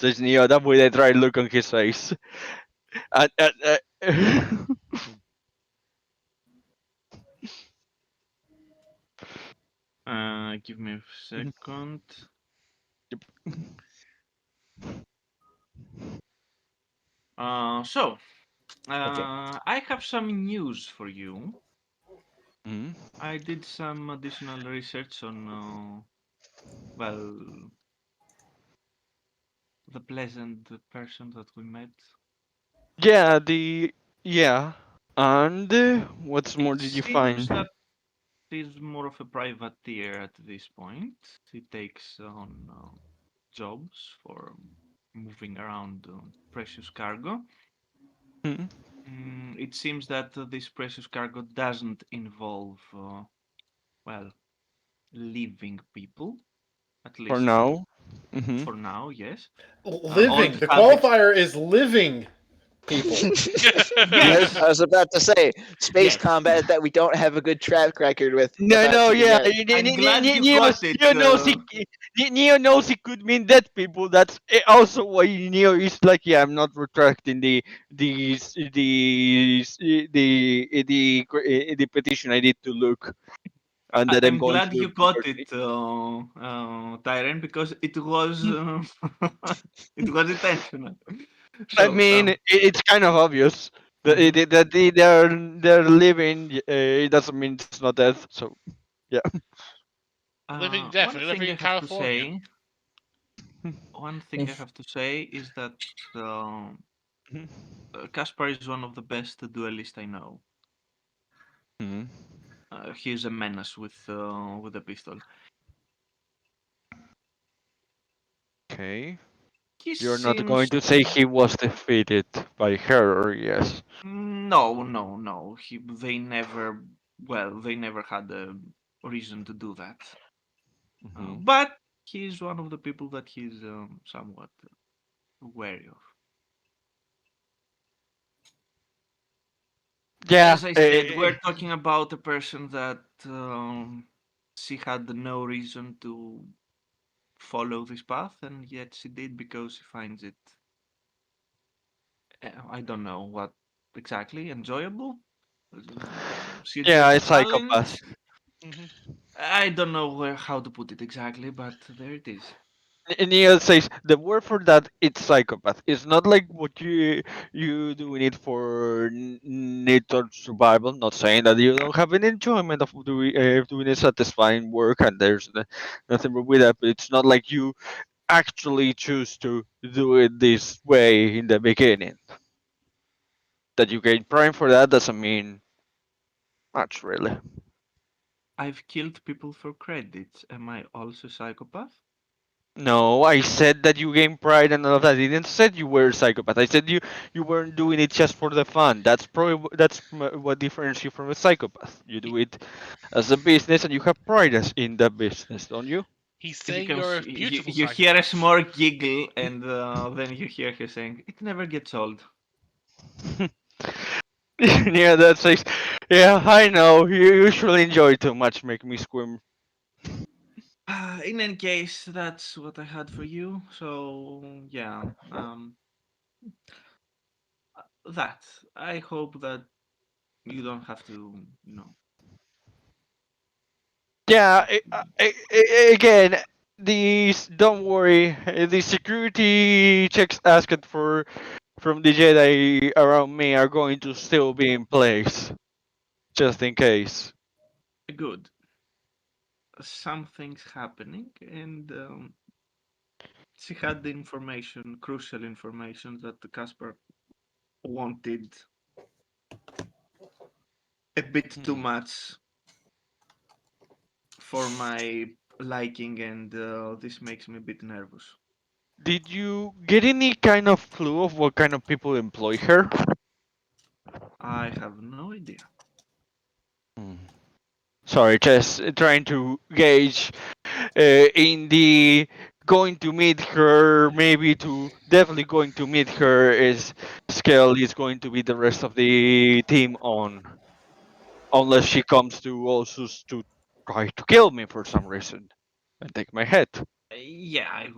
Says Neo. That way, I try to look on his face. And, Give me a second. So, Okay. I have some news for you. Mhm. I did some additional research on, well, the pleasant person that we met. Yeah, yeah. And what's more It did you seems find? that he's more of a privateer at this point. He takes on jobs for moving around precious cargo. Hmm. It seems that this precious cargo doesn't involve, well, living people, at For least now. Hmm. for now, yes. All Living. he The has qualifier is living people. yes, I was about to say space yes. combat that we don't have a good track record with No, about no, to yeah. begin. I'm glad you got it. Neo knows it could mean dead people. That's also why Neo is like, yeah, I'm not retracting the petition I did to look, and that I'm I'm going glad to. you got it, Tyren, because it was it was intentional. I So, mean, it's kind of obvious that mhm. they're living. It doesn't mean it's not death. So yeah. Living One definitely thing living I in have to California. say, is that Kaspar is one of the best duelists I know. Mhm. He's a menace with a pistol. Okay. He You're not going seems to say he was defeated by her, yes? no, no, no. They never, well, they never had a reason to do that. Hmm. But he's one of the people that he's somewhat wary of. Yeah. As I said, we're talking about a person that she had no reason to follow this path, and yet she did because she finds it, I don't know what exactly, enjoyable. She Yeah, enjoys a the psychopath. challenge. Hmm. I don't know how to put it exactly, but there it is. Neil says the word for that it's psychopath. It's not like what you doing it for need or survival. Not saying that you don't have an enjoyment of doing a satisfying work, and there's nothing wrong with that. But it's not like you actually choose to do it this way in the beginning. That you gain prime for that doesn't mean much, really. I've killed people for credit. Am I also psychopath? No, I said that you gain pride and all of that. I didn't said you were a psychopath. I said you weren't doing it just for the fun. That's probably what differentiates you from a psychopath. You do it as a business and you have pride in that business, don't you? He's You saying can you're a you, beautiful you hear a psychopath. small giggle, and then you hear her saying, "It never gets old." Yeah, that's like, yeah, I know. You usually enjoy too much, make me squirm. In any case, that's what I had for you. So yeah, that. I hope that you don't have to, Yeah, have to. again, these don't worry. The security checks asked for from the Jedi around me are going to still be in place. just in case. Good. Something's happening, and she had the information, crucial information that the Casper wanted a bit too much for my liking, and this makes me a bit nervous. Did you get any kind of clue of what kind of people employ her? I have no idea. Hmm. Sorry, just trying to gauge in the going to meet her, maybe to definitely going to meet her is scale is going to be the rest of the team on, unless she comes to also to try to kill me for some reason and take my head. Yeah, I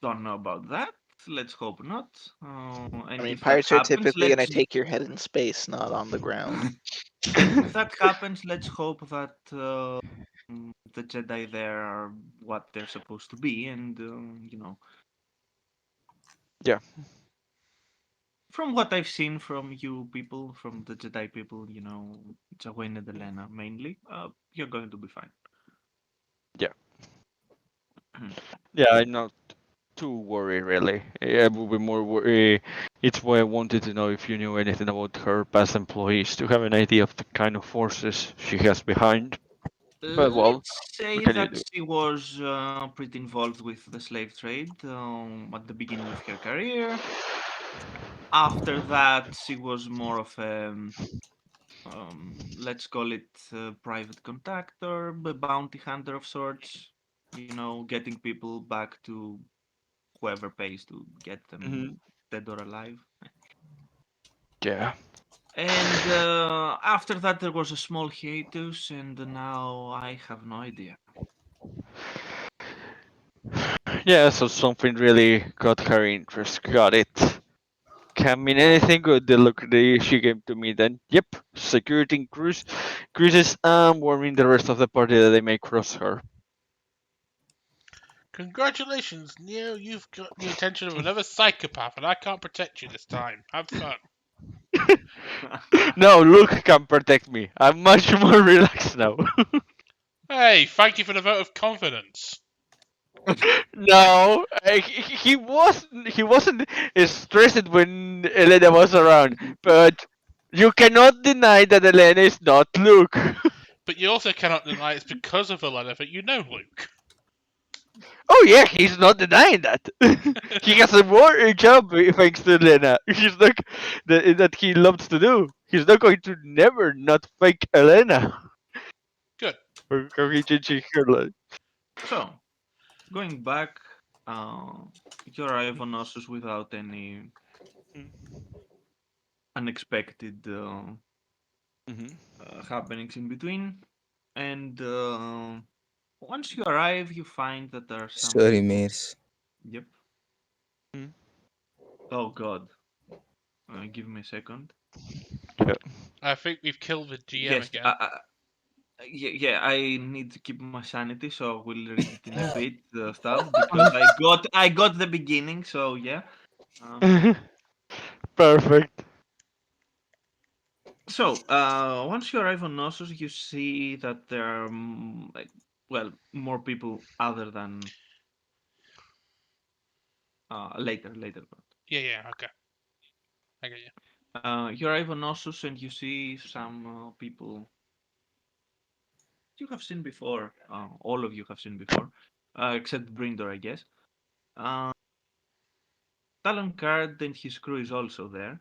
don't know about that. Let's hope not. I And mean, if that pirates are happens, typically going to let's take your head in space, not on the ground. if that happens, let's hope that the Jedi there are what they're supposed to be, and Yeah. from what I've seen from you people, from the Jedi people, Jawain and Elena mainly, you're going to be fine. Yeah. Yeah, I'm not too worried really. I would be more worried. It's why I wanted to know if you knew anything about her past employees to have an idea of the kind of forces she has behind. But well, Let's what say can you that do? she was pretty involved with the slave trade at the beginning of her career. After that, she was more of a, let's call it private contactor, bounty hunter of sorts. Getting people back to whoever pays to get Hmm. them dead or alive. Yeah. And after that, there was a small hiatus, and now I have no idea. Yeah, so something really got her interest. Got it. Can mean anything good. The look she gave to me then. Yep. Security increases and warning the rest of the party that they may cross her. Congratulations, Neo. You've got the attention of another psychopath, and I can't protect you this time. Have fun. No, Luke can protect me. I'm much more relaxed now. Hey, thank you for the vote of confidence. No, he wasn't stressed when Elena was around, but you cannot deny that Elena is not Luke. But you also cannot deny it's because of Elena that you know Luke. Oh yeah, he's not denying that. He has a more job thanks to Elena. He's not that he loves to do. He's not going to never not fake Elena. Good. Or how he changing her life. So, going back, uh, you arrive on Ossus without any unexpected Mm-hmm. happenings in between. And once you arrive, you find that there are some Sorry, people. Mirs. Yep. Oh God. Give me a second. Yeah. I think we've killed the GM Yes. again. Yeah. I need to keep my sanity, so I will read it in a bit stuff because I got the beginning. So yeah. Uh, Perfect. so once you arrive on Knossos, you see that there are more people other than later. Yeah, okay. I get you. You arrive on Knossos and you see some people you have seen before. All of you have seen before, except Brindor, I guess. Uh, Talon Card and his crew is also there,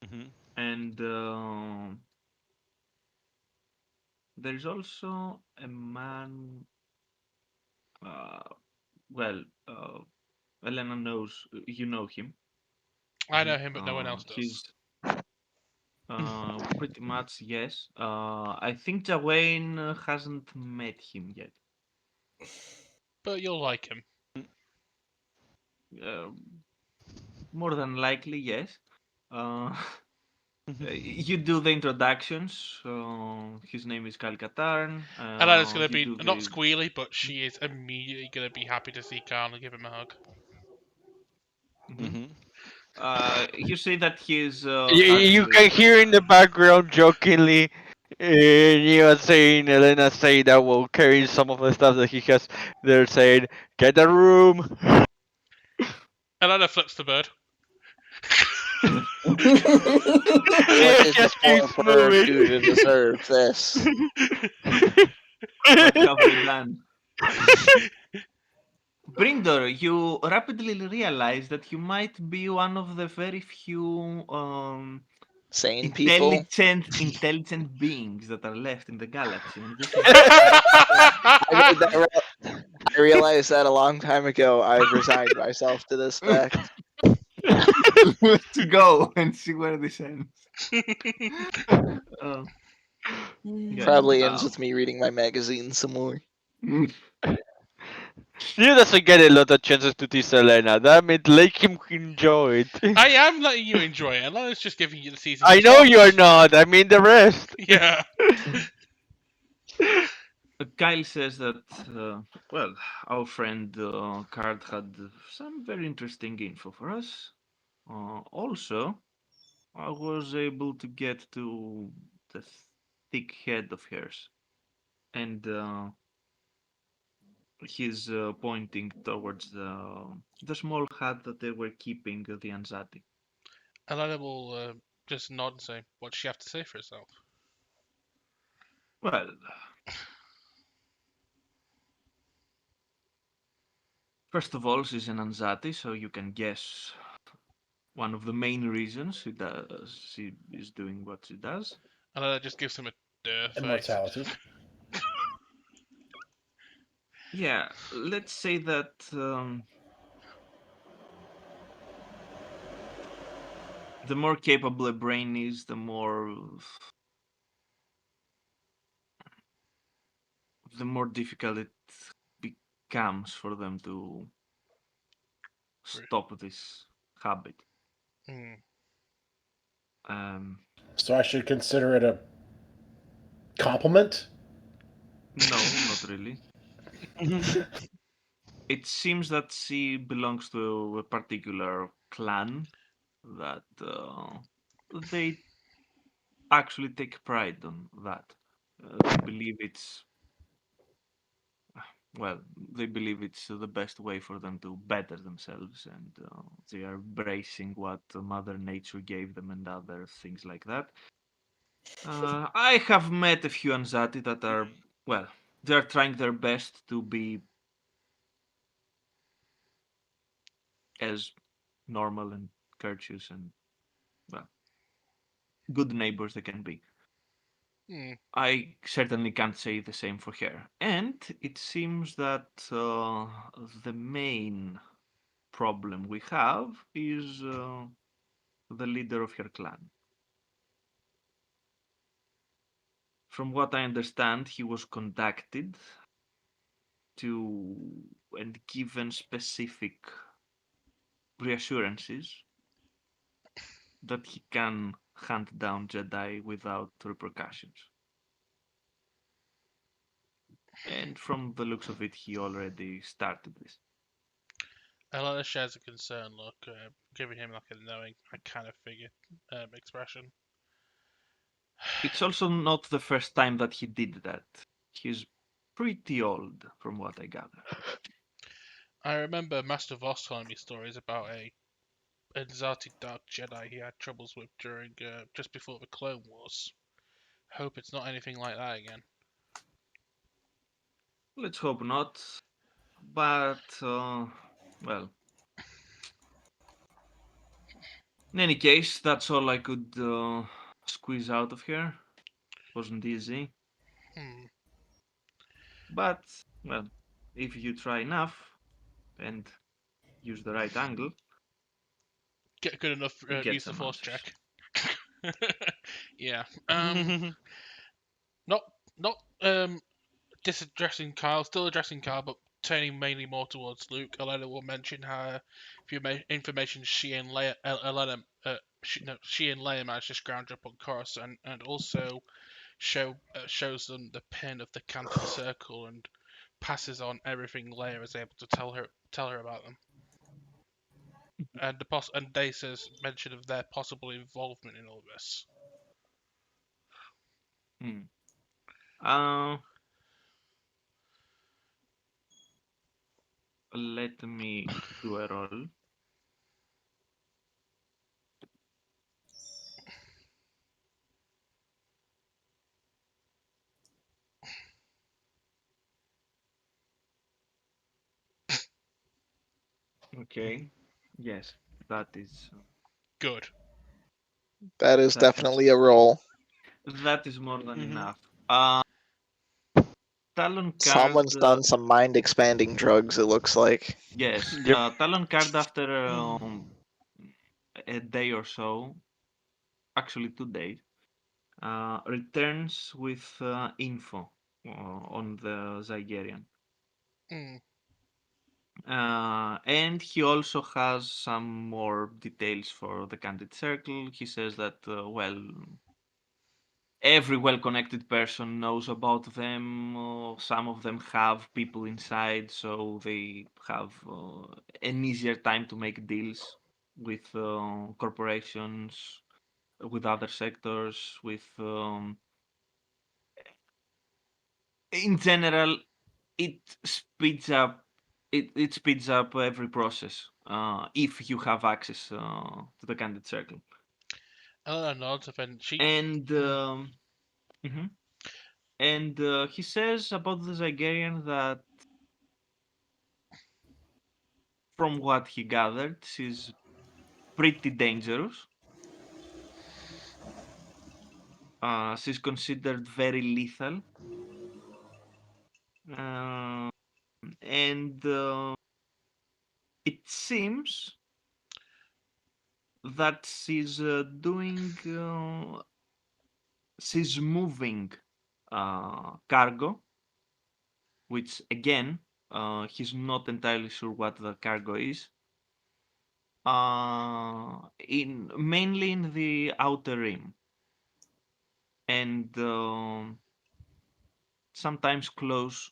Mm-hmm. and there is also a man. Uh, well, Elena knows you know him. I know him, but no one else does. He's pretty much yes. I think Jawain hasn't met him yet. But you'll like him. Uh, More than likely, yes. Uh, you do the introductions. His name is Calcatarn. And Anna's gonna You be do not the. squealy, but she is immediately gonna be happy to see Carl and give him a hug. Mhm. Mm-hmm. You see that he's You actually. can hear in the background jokingly. he was saying, Elena saying that while carrying some of the stuff that he has, they're saying, get a room. Elena flips the bird. What It is the just form keeps for her moving. to deserve this? What have they done? Brindor, you rapidly realize that you might be one of the very few Sane people. intelligent beings that are left in the galaxy, and this is I made that. I realized that a long time ago. I've resigned myself to this fact. to go and see where this ends. Uh, yes. Probably ends with me reading my magazine some more. He doesn't get a lot of chances to tease Elena. Damn it, let him enjoy it. I am letting you enjoy it. Elena's just giving you the season. I know you are not. I mean the rest. Yeah. Kyle says that, well, our friend Card had some very interesting info for us. Also, I was able to get to the thick head of hers, and he's pointing towards the small hut that they were keeping the Anzati. Elena will just nod and say, "What does she have to say for herself?" Well, first of all, she's an Anzati, so you can guess one of the main reasons she is doing what she does. Elena just gives him a face. Immortality. Yeah, let's say that the more capable a brain is, the more difficult it becomes for them to stop this habit. Mm. So I should consider it a compliment? No, not really. It seems that she belongs to a particular clan that they actually take pride on that. They believe it's well, they believe it's the best way for them to better themselves, and they are bracing what Mother Nature gave them and other things like that. I have met a few Anzati that are, well, they are trying their best to be as normal and courteous and, well, good neighbors they can be. Mm. I certainly can't say the same for her. And it seems that the main problem we have is the leader of her clan. From what I understand, he was conducted to and given specific reassurances that he can hunt down Jedi without repercussions. And from the looks of it, he already started this. Elena shares a concerned look, giving him like a knowing, I kind of figured expression. It's also not the first time that he did that. He's pretty old, from what I gather. I remember Master Voss telling me stories about a exotic dark Jedi he had troubles with during just before the Clone Wars. Hope it's not anything like that again. Let's hope not. But, well, in any case, that's all I could squeeze out of her. Wasn't easy. Hmm. But, well, if you try enough and use the right angle, Get a good enough you get use the some force answers. check. Yeah. Not disaddressing Kyle, still addressing Kyle, but turning mainly more towards Luke. Elena will mention her information she and Leia, Elena, she and Leia managed to scrounge up on Coruscant, and also shows them the pin of the Canton Circle and passes on everything Leia is able to tell her about them. And and Dace's mention of their possible involvement in all this. Hmm. Uh, Let me do a roll. Okay. Yes, that is Good. That is that is definitely a roll. that is more than Mhm. enough. Talon card. Someone's done some mind expanding drugs, it looks like. Yes. Yep. Talon card after a day or so, actually 2 days, returns with info on the Zygerian. Mm. And he also has some more details for the Candid Circle. He says that, well, every well-connected person knows about them. Some of them have people inside, so they have an easier time to make deals with corporations, with other sectors, with in general, it speeds up. It speeds up every process if you have access to the Candid Circle. Eleanor nods, and she. And Mm. mhm. And he says about the Zygerian that, from what he gathered, she's pretty dangerous. She's considered very lethal, uh, and it seems that she's moving cargo, which again, he's not entirely sure what the cargo is. In mainly in the outer rim, and sometimes close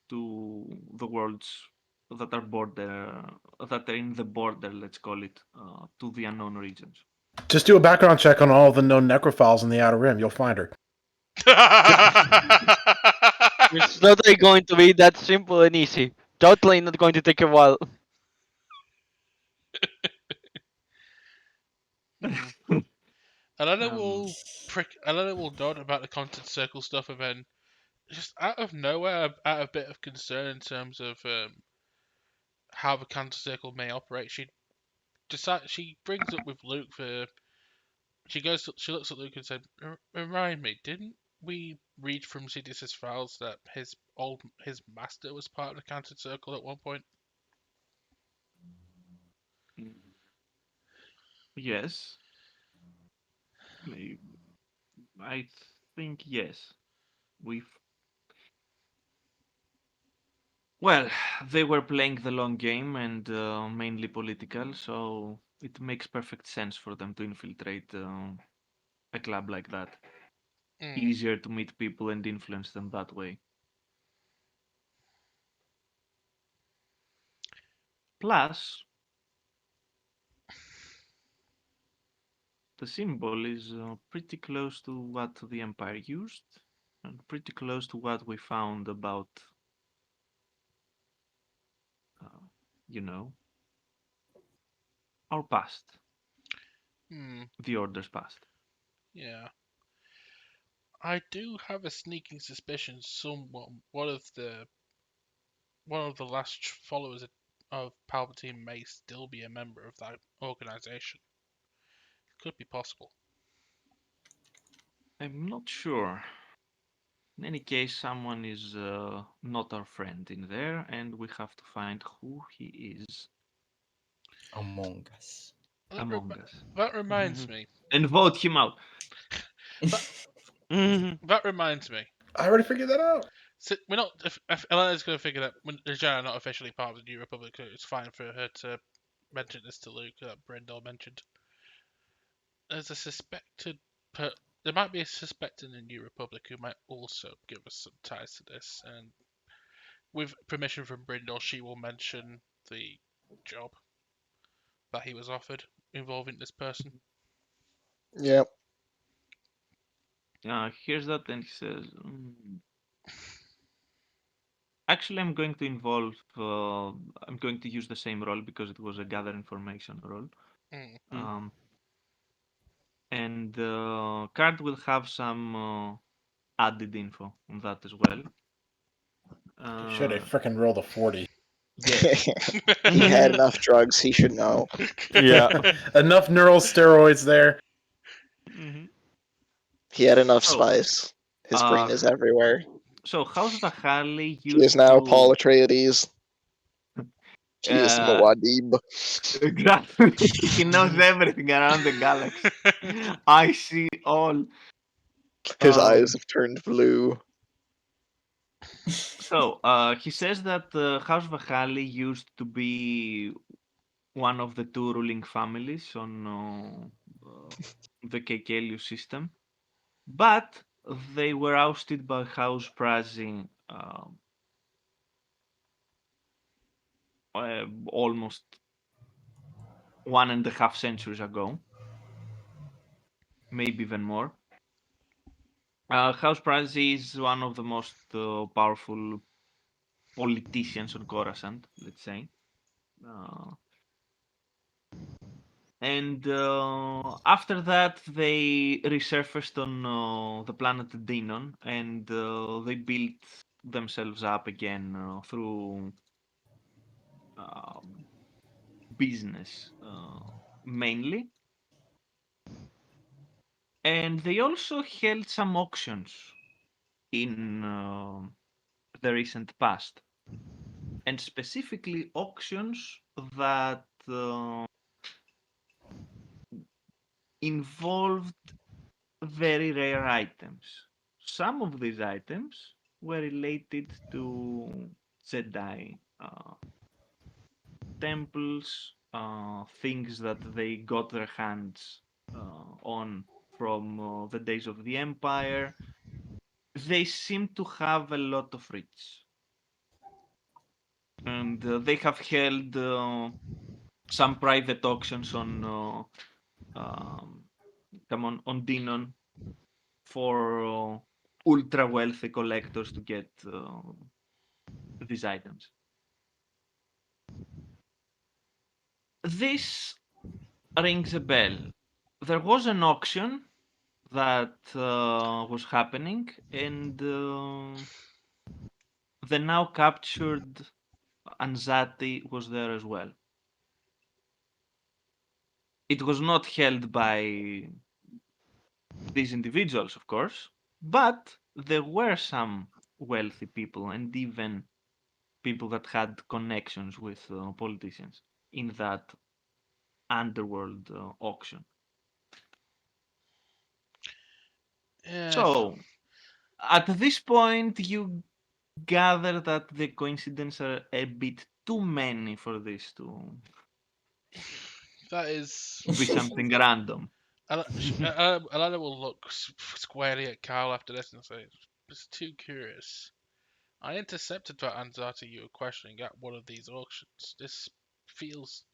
to the worlds that are in the border, let's call it, to the unknown regions. Just do a background check on all the known necrophiles in the Outer Rim. You'll find her. Yep. It's not like going to be that simple and easy. Totally not going to take a while. Mm. Elena Um, will Elena will nod about the content circle stuff, and then just out of nowhere, out of a bit of concern in terms of how the counter circle may operate, she brings up with Luke for she looks at Luke and said, Remind me, didn't we read from Sidis's files that his master was part of the counter circle at one point?" yes, I I think yes. We've Well, they were playing the long game and mainly political, so it makes perfect sense for them to infiltrate a club like that. Mm. Easier to meet people and influence them that way. Plus, the symbol is pretty close to what the Empire used, and pretty close to what we found about, uh, you know, our past, Hmm. the Order's past. Yeah. I do have a sneaking suspicion someone one of the last followers of Palpatine may still be a member of that organization. Could be possible. I'm not sure. In any case, someone is not our friend in there, and we have to find who he is Among Us. That, among rem- us that reminds me. and vote him out. That Mhm. that reminds me. I already figured that out. So we're not. If Elena's going to figure that when Jana not officially part of the New Republic, so it's fine for her to mention this to Luke. That Brindle mentioned. There's a suspected. There might be a suspect in the New Republic who might also give us some ties to this, and with permission from Brindle, she will mention the job that he was offered involving this person. Yep. hears that and he says, actually, I'm going to involve. I'm going to use the same role because it was a gather information role. Mm. Um, and Card will have some added info on that as well. Should I frickin' roll the 40? Yes. He had enough drugs. He should know. Yeah. Enough neural steroids there. Mhm. He had enough So, spice. His brain uh, is everywhere. so House Vahali He is used now to Paul Atreides. He is uh, Muad'Dib. exactly. He knows everything around the galaxy. I see all. His eyes Um, have turned blue. so he says that House Vahali used to be one of the two ruling families on the Kekelius system, but they were ousted by House Prazi almost 1.5 centuries ago, maybe even more. House Prazi is one of the most powerful politicians on Coruscant, let's say. Uh, and after that, they resurfaced on the planet Dinon, and they built themselves up again through um, business mainly. And they also held some auctions in the recent past, and specifically auctions that involved very rare items. Some of these items were related to Jedi temples, things that they got their hands on from the days of the Empire. They seem to have a lot of reach. And they have held some private auctions on on Dinon for ultra wealthy collectors to get these items. This rings a bell. There was an auction that was happening, and the now captured Anzati was there as well. It was not held by these individuals, of course, but there were some wealthy people and even people that had connections with politicians in that underworld auction. Yeah, So, at this point, you gather that the coincidences are a bit too many for this to that is. be something random. Alana will look squarely at Carl after this and say, "It's too curious. I intercepted that Anzati you were questioning at one of these auctions. Feels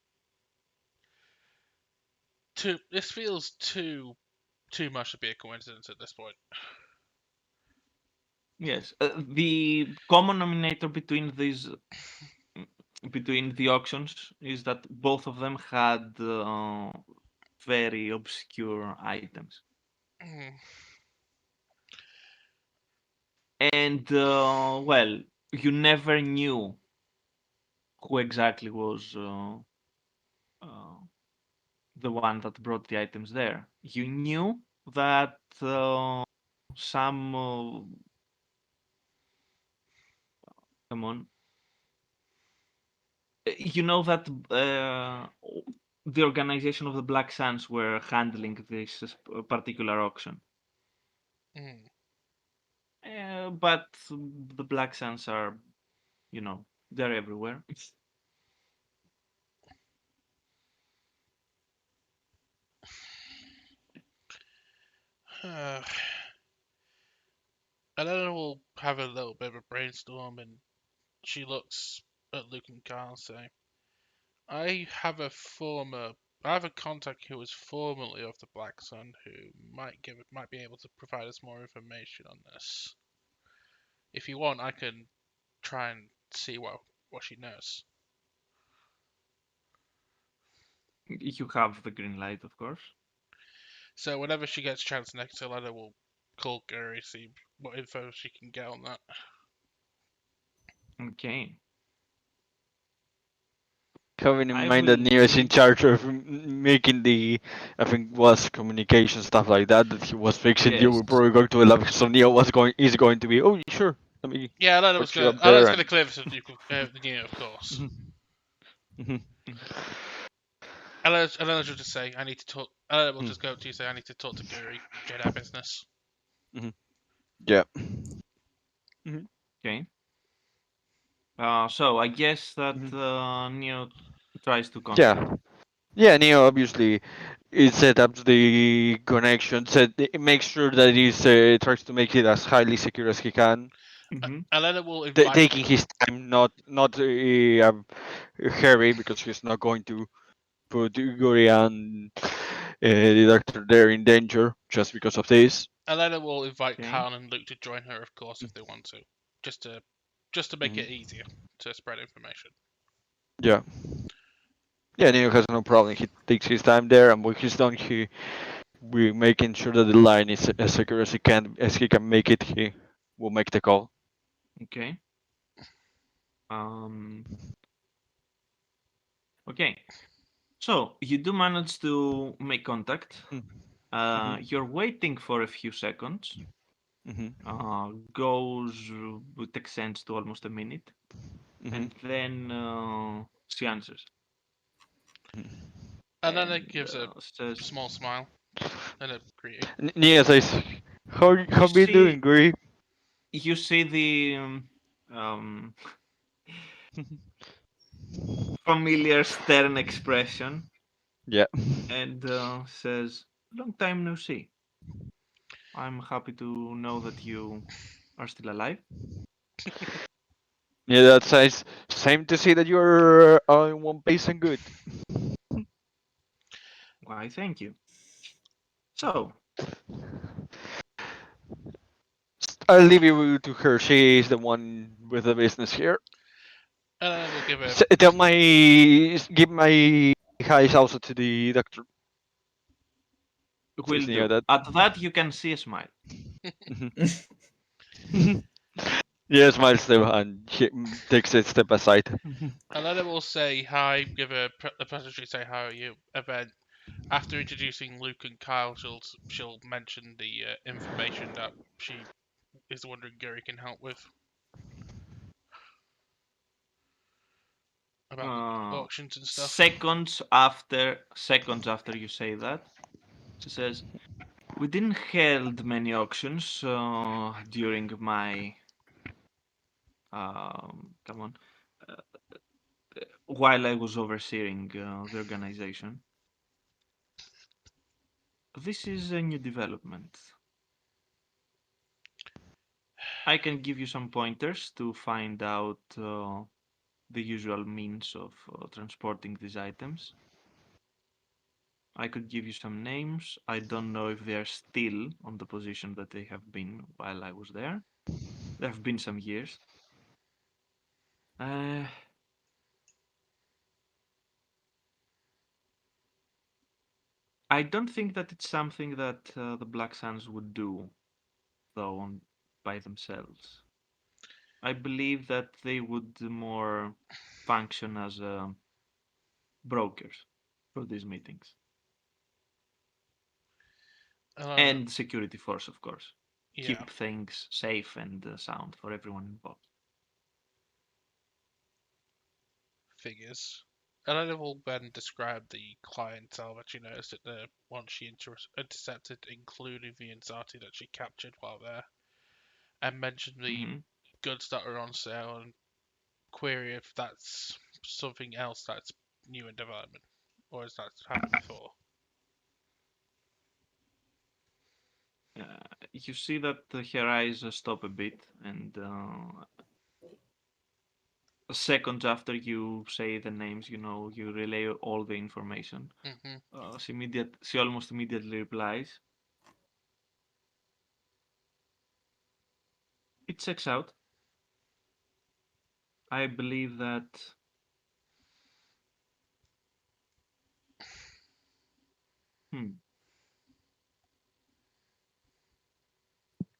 This feels too much to be a coincidence at this point." Yes, the common nominator between the auctions is that both of them had very obscure items, Mm. and well, you never knew who exactly was uh, the one that brought the items there. You knew that some come on, you know that the organization of the Black Suns were handling this particular auction. Mm. But the Black Suns are, they're everywhere. Alana will have a little bit of a brainstorm, and she looks at Luke and Carl and say, "I have a former I have a contact who was formerly of the Black Sun who might be able to provide us more information on this. If you want, I can try and see what she knows. You have the green light, of course. So whenever she gets a chance next, Elena will call Gary, see what info she can get on that. Okay. Having in I mind that will Neo is in say charge of making the, I think, was communication stuff like that he was fixing. You yes. were probably going to elaborate. So Neo is going to be, oh sure, let me Yeah, Elena was put you gonna. up Elena's there gonna and. clear this with the of course. Mhm. Elena will just say, "I need to talk." Elena will just go to you say, "I need to talk to Gary, Jedi business." Yeah. Okay. So I guess that Neo tries to contact. Yeah. Yeah, Neo obviously it set up the connection, makes sure that he's tries to make it as highly secure as he can, Mm-hmm. Elena will invite. taking his time, not hurry because he's not going to put Yuri and the doctor there in danger just because of this. Elena will invite Okay. Khan and Luke to join her, of course, if they want to, just to make it easier to spread information. Yeah. Yeah, Neo has no problem. He takes his time there, and when he's done, we making sure that the line is as secure as he can make it. He will make the call. Okay. Um. Okay. So you do manage to make contact. You're waiting for a few seconds. Goes with extends to almost a minute, and then she answers. Elena And gives a says, small smile and a greeting. Nia says, how you doing, Guri? You see the um, familiar stern expression. Yeah. And says, "Long time no see. I'm happy to know that you are still alive." Yeah, that says, same to see that you're in one piece and good. Why, thank you. So, I'll leave you to her. She is the one with the business here. Elena will give a. Give my highs also to the doctor. will Says Nia do. that. At that, you can see a smile. Yeah, smiles too, and she takes a step aside. Elena will say hi, give a preparatory say how are you, and then after introducing Luke and Kyle, she'll mention the information that she is wondering Gary can help with about the auctions and stuff. Seconds after you say that, she says, "We didn't held many auctions during my come on uh, while I was overseeing the organization. This is a new development. I can give you some pointers to find out the usual means of transporting these items. I could give you some names. I don't know if they are still on the position that they have been while I was there. There have been some years. Uh, I don't think that it's something that the Black Suns would do, though, by themselves. I believe that they would more function as brokers for these meetings. And security force, of course. Yeah. Keep things safe and sound for everyone involved. Figures. Elena will then describe the clientele that she noticed at the one she intercepted, including the Inzati that she captured while there, and mention the goods that are on sale and query if that's something else that's new in development, or has that happened before? You see that her eyes stop a bit, and seconds after you say the names, you relay all the information. She almost immediately replies. It checks out. I believe that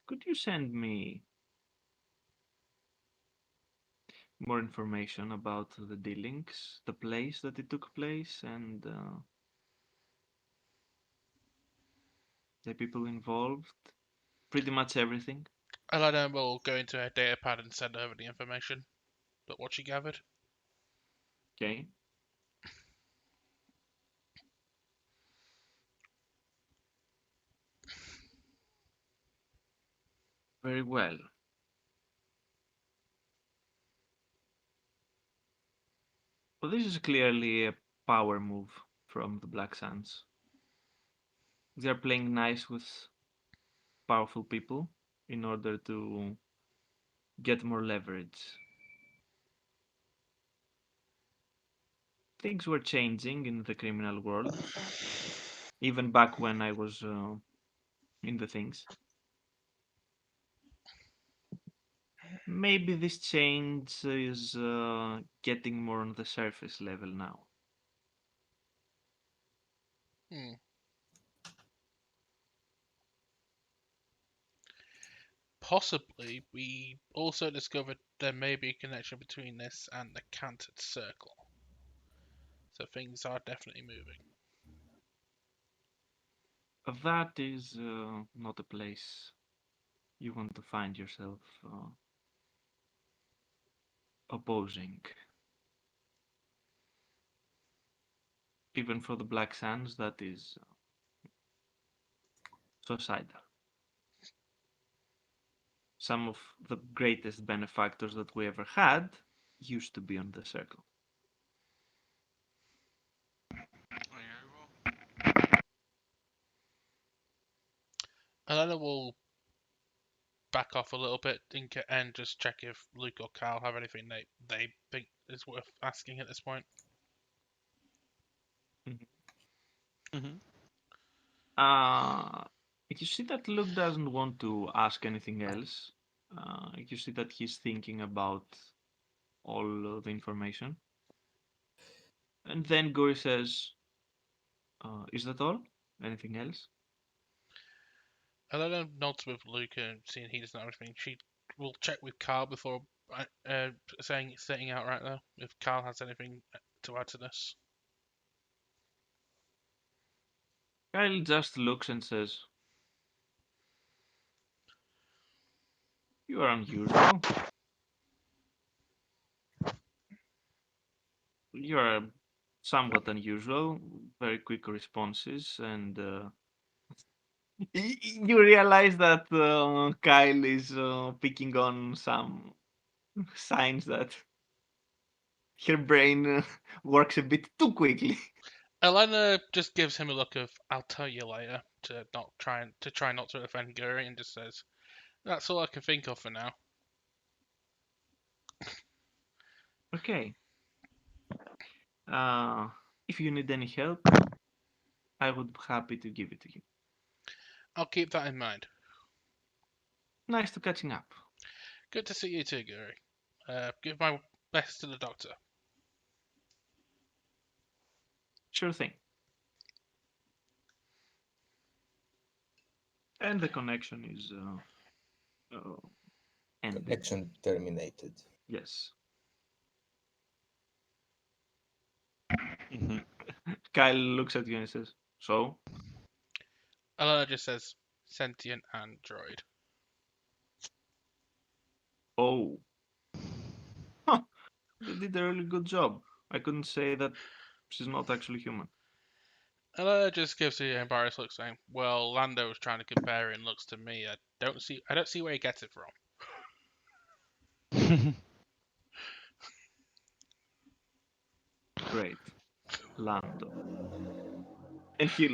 could you send me more information about the dealings, the place that it took place, and the people involved? Pretty much everything. Elena will go into her data pad and send over the information that what she gathered. Okay. Very well. Well, this is clearly a power move from the Black Sands. They are playing nice with powerful people in order to get more leverage. Things were changing in the criminal world, even back when I was in the things. Maybe this change is getting more on the surface level now. Possibly, we also discovered there may be a connection between this and the Canted Circle. So things are definitely moving. That is not a place you want to find yourself opposing. Even for the Black Sands, that is suicidal. Some of the greatest benefactors that we ever had used to be on the circle. Elena will back off a little bit and just check if Luke or Carl have anything they think is worth asking at this point. You see that Luke doesn't want to ask anything else. You see that he's thinking about all the information. And then Gory says, is that all? Anything else? Elena nods with Luke and seeing he doesn't have anything. She will check with Carl before setting out right now if Carl has anything to add to this. Kyle just looks and says, you are unusual. You are somewhat unusual, very quick responses, and you realize that Kyle is picking on some signs that her brain works a bit too quickly. Elena just gives him a look of "I'll tell you later" to try not to offend Gary, and just says, "That's all I can think of for now." Okay. If you need any help, I would be happy to give it to you. I'll keep that in mind. Nice to catching up. Good to see you too, Gary. Give my best to the doctor. Sure thing. And the connection is ended. Connection terminated. Yes. Kyle looks at you and says, so? Elena just says, "Sentient android." Oh. Huh. You did a really good job. I couldn't say that she's not actually human. Elena just gives the embarrassed look, saying, "Well, Lando was trying to compare it and looks to me. I don't see where he gets it from." Great. Lando. And he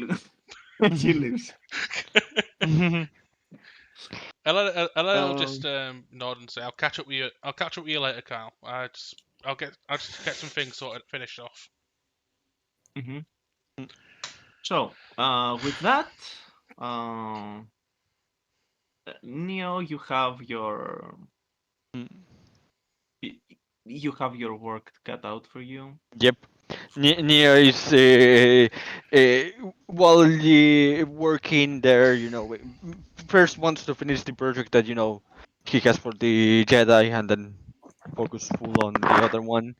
leaves. Elena will just nod and say, "I'll catch up with you. I'll catch up with you later, Kyle. I just I'll just get some things sorted, finished off. Mm-hmm. So, with that, uh, Neo, Mm. y- you have your work cut out for you. Yep. Nia is while working there, first wants to finish the project that he has for the Jedi, and then focus full on the other one,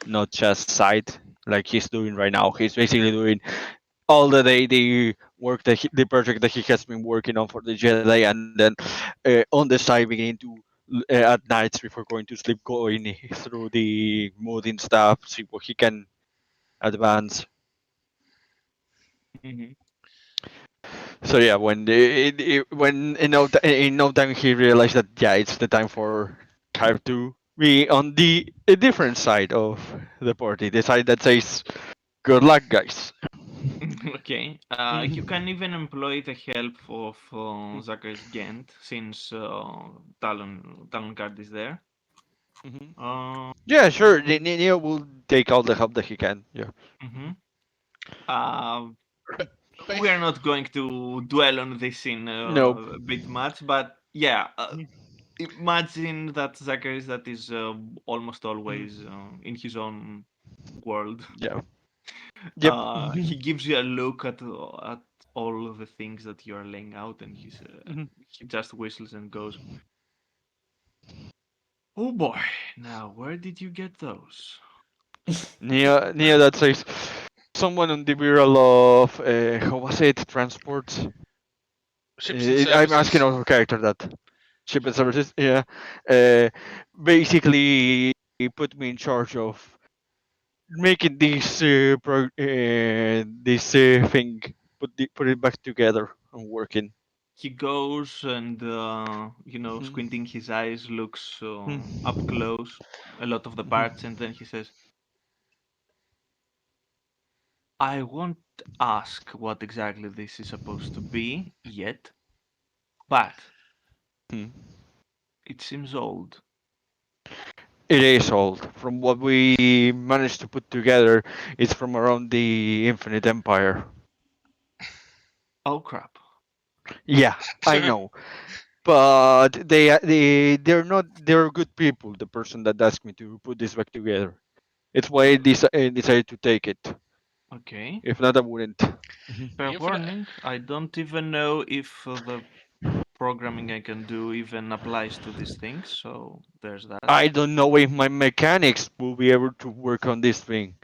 not just side like he's doing right now. He's basically doing all the day the work the project that he has been working on for the Jedi, and then on the side beginning to at nights before going to sleep, going through the modding stuff, see what he can advance. Mm-hmm. So yeah, when in no time he realized that yeah, it's the time for Type to be on the a different side of the party, the side that says good luck, guys. Okay. You can even employ the help of Zacharias Gent since Talon Card is there. Mhm. Uh, Yeah, sure. Neo will take all the help that he can. Yeah. mhm. Uh, But, we are not going to dwell on this in Nope. a bit much, but yeah, imagine that Zacharias that is almost Mhm. always in his own world. Yeah. Yep. He gives you a look at all of the things that you are laying out, and Mhm. he just whistles and goes, "Oh boy! Now where did you get those?" Neo that says someone on the bureau of how was it transports. ships and I'm asking services. out of character that ship and services. Yeah. Uh, basically, he put me in charge of making this thing, put it back together and working. He goes and Mhm. squinting his eyes, looks up Mhm. close a lot of the Mhm. parts, and then he says, "I won't ask what exactly this is supposed to be yet, but Mhm. it seems old." It is old. From what we managed to put together, it's from around the Infinite Empire. Oh crap! Yeah, I know, but they're good people. The person that asked me to put this back together. It's why I decided to take it. Okay. If not, I wouldn't. Mhm. Fair The infinite. warning, I don't even know if the programming I can do even applies to these things, so there's that. I don't know if my mechanics will be able to work on this thing.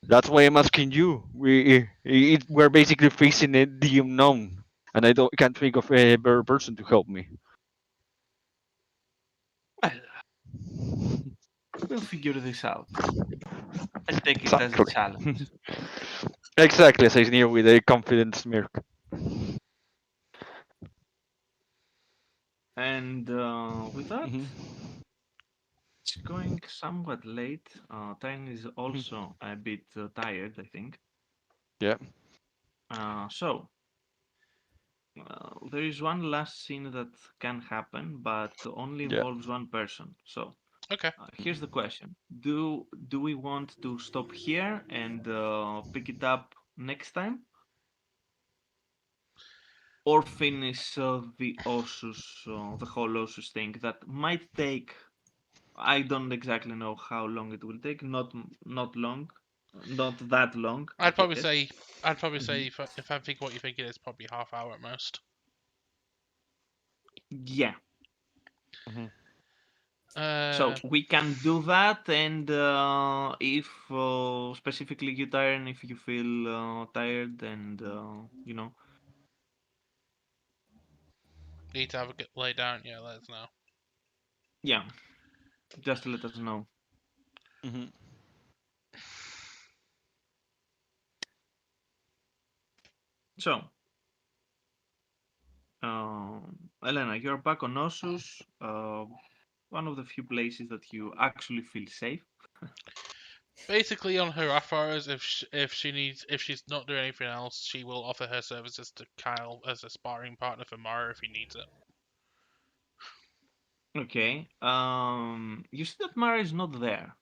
That's why I'm asking you. We're basically facing the unknown, and I can't think of a better person to help me. Well, we'll figure this out. I'll take it as a Exactly. challenge. Exactly, says Neo with a confident smirk. And with that, Mhm. it's going somewhat late. Tyne is Mhm. also a bit tired, I think. Yeah. So, there is one last scene that can happen, but only Yeah. involves one person. So, Okay. here's the question: Do we want to stop here and pick it up next time, or finish the whole Osus thing that might take? I don't exactly know how long it will take. Not long, not that long, I I'd probably guess. say. I'd probably Hmm. say if I think what you're thinking is probably half hour at most. Yeah. Mhm. So Uh, we can do that, and if specifically you tired, if you feel tired, and need to have a get lay down. Yeah, let us know. yeah, just let us know. Mhm. So, Elena, you're back on Osus, one of the few places that you actually feel safe. Basically, on her offers, if she's not doing anything else, she will offer her services to Kyle as a sparring partner for Mara if he needs it. Okay. You see that Mara is not there.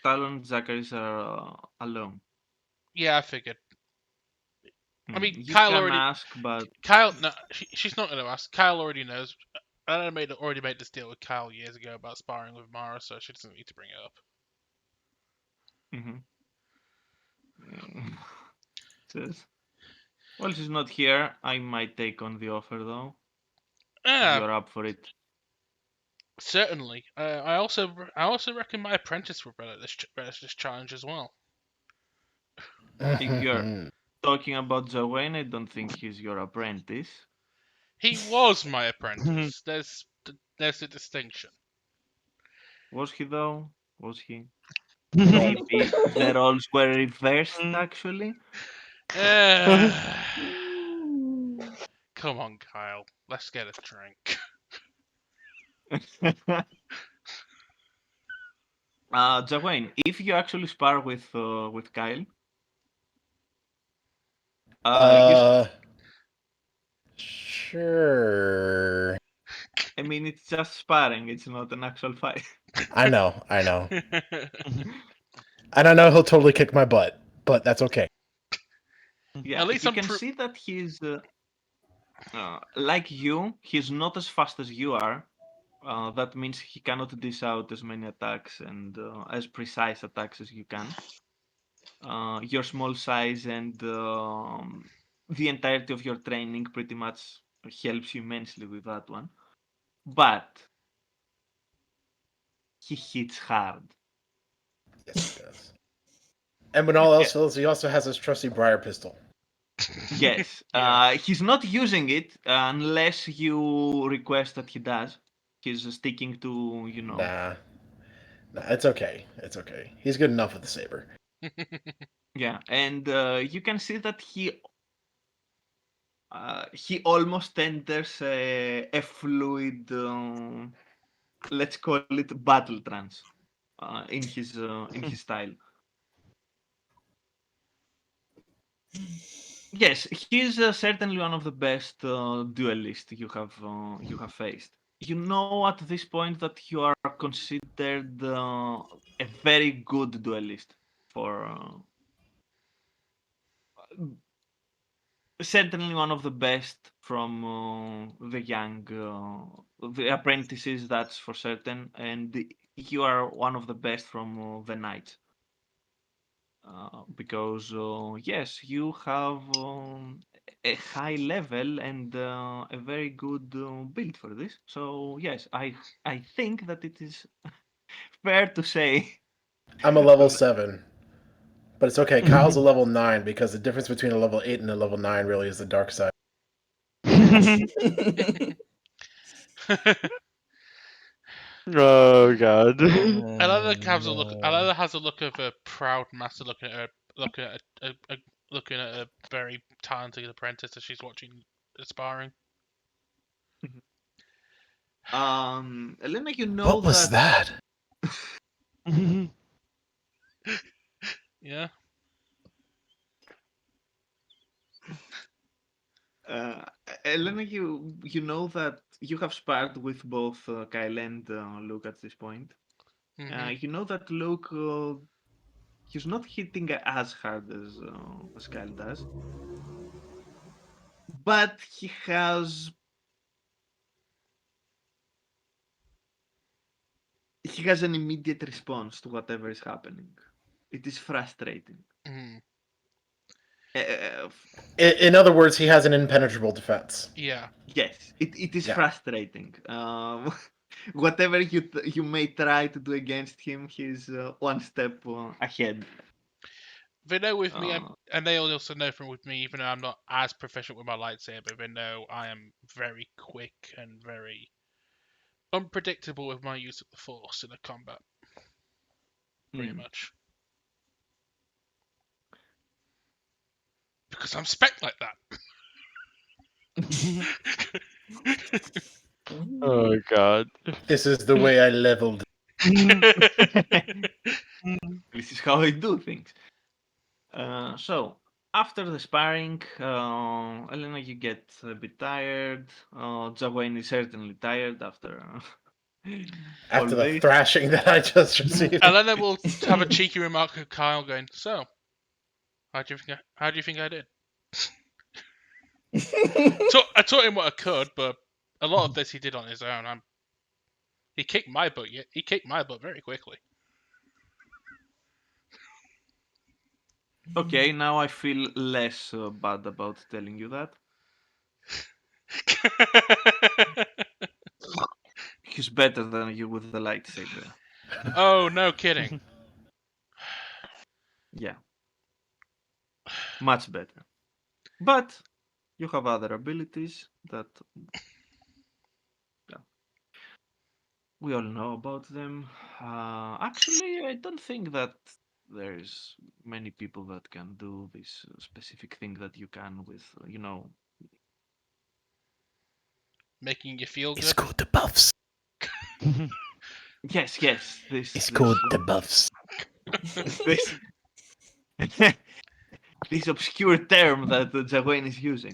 Talon and Zachary's are alone. Yeah, I figured. I mean, You Kyle can already. ask, but Kyle, no, she's not going to ask. Kyle already knows. I already made this deal with Kyle years ago about sparring with Mara, so she doesn't need to bring it up. mhm. Says, well, she's not here. I might take on the offer though, if Ah, you're up for it. certainly. I also reckon my apprentice would relish this challenge as well. If you're talking about Jawain, I don't think he's your apprentice. He was my apprentice. There's a distinction. Was he though? Was he? Well, Maybe the roles were reversed actually. Ah, come on, Kyle. Let's get a drink. Jawain, if you actually spar with Kyle, you sure. I mean, it's just sparring. It's not an actual fight. I know. And I know he'll totally kick my butt, but that's okay. Yeah, At least you I'm can see that he's like you. He's not as fast as you are. That means he cannot dish out as many attacks and as precise attacks as you can. Your small size and the entirety of your training pretty much helps you immensely with that one. But he hits hard. Yes, he does. And when all else fails, he also has his trusty briar pistol. Yes. Yeah. He's not using it unless you request that he does. He's sticking to, Nah, it's okay. It's okay. He's good enough with the saber. Yeah, and you can see that he almost enters a fluid, let's call it battle trance, in his style. Yes, he's certainly one of the best duelists you have faced. You know at this point that you are considered a very good duelist for certainly one of the best from the young the apprentices, that's for certain, and you are one of the best from the knights. Because yes, you have a high level and a very good build for this. So yes, I think that it is fair to say. I'm a level 7. But it's okay. Kyle's a level 9 because the difference between a level 8 and a level 9 really is the dark side. Oh god. Alana has a look of a proud master looking at a very talented apprentice as she's watching the sparring. Elena, you know What was that? Yeah. Uh, Elena, you know that you have sparred with both Kyle and Luke at this point. Mhm. You know that Luke he's not hitting as hard as Kyle does, but he has an immediate response to whatever is happening. It is frustrating. Mhm. Uh, In other words, he has an impenetrable defense. Yeah. yes, it is Yeah. frustrating. Whatever you may try to do against him, he's one step ahead. They know with me, Uh, and they also know from with me, even though I'm not as proficient with my lightsaber, they know I am very quick and very unpredictable with my use of the Force in a combat. Pretty mm. much. Because I'm spec like that. Oh god. This is the way I leveled. This is how I do things. So after the sparring, Elena, you get a bit tired. Jawain is certainly tired after After All the this. thrashing that I just received. Elena will have a cheeky remark at Kyle, going, "So, how do you think I did?" I taught him what I could, but a lot of this he did on his own. He kicked my butt. He kicked my butt very quickly. Okay, now I feel less bad about telling you that. He's better than you with the lightsaber. Oh, no kidding. Yeah, much better. But you have other abilities that we all know about them. Actually, I don't think that there's many people that can do this specific thing that you can with, Making you feel It's good. called the buffs. Yes, this, It's this, called the buffs. this, this obscure term that Jagwain is using.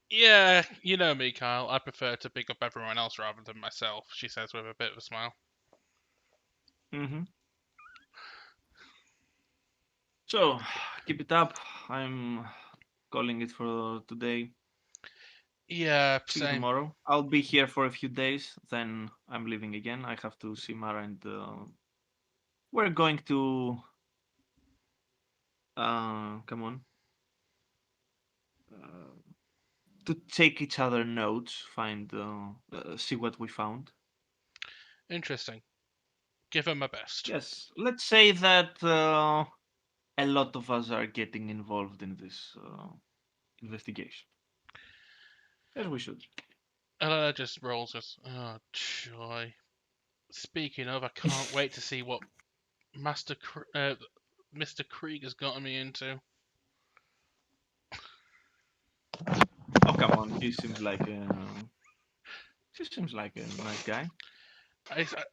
Yeah, you know me, Kyle. I prefer to pick up everyone else rather than myself, she says with a bit of a smile. Mm-hmm. So, keep it up. I'm calling it for today. Yeah, See you same. tomorrow. I'll be here for a few days, then I'm leaving again. I have to see Mara and we're going to come on. To take each other notes, find see what we found. Interesting. Give him my best. Yes, let's say that a lot of us are getting involved in this investigation. As we should. Elena just rolls us. Oh, joy. Speaking of, I can't wait to see what Mr. Krieg has gotten me into. Oh come on, he seems like a nice guy.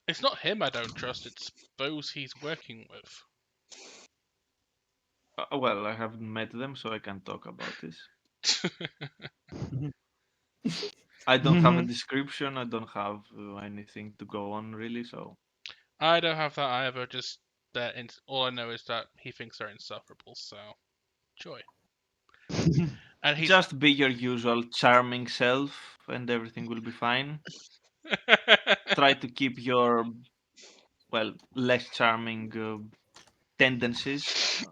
It's not him I don't trust, it's those he's working with. Well, I haven't met them, so I can't talk about this. I don't have a description. I don't have anything to go on really. So I don't have that either, just that all I know is that he thinks they're insufferable, so joy. And he's just be your usual charming self, and everything will be fine. Try to keep your less charming tendencies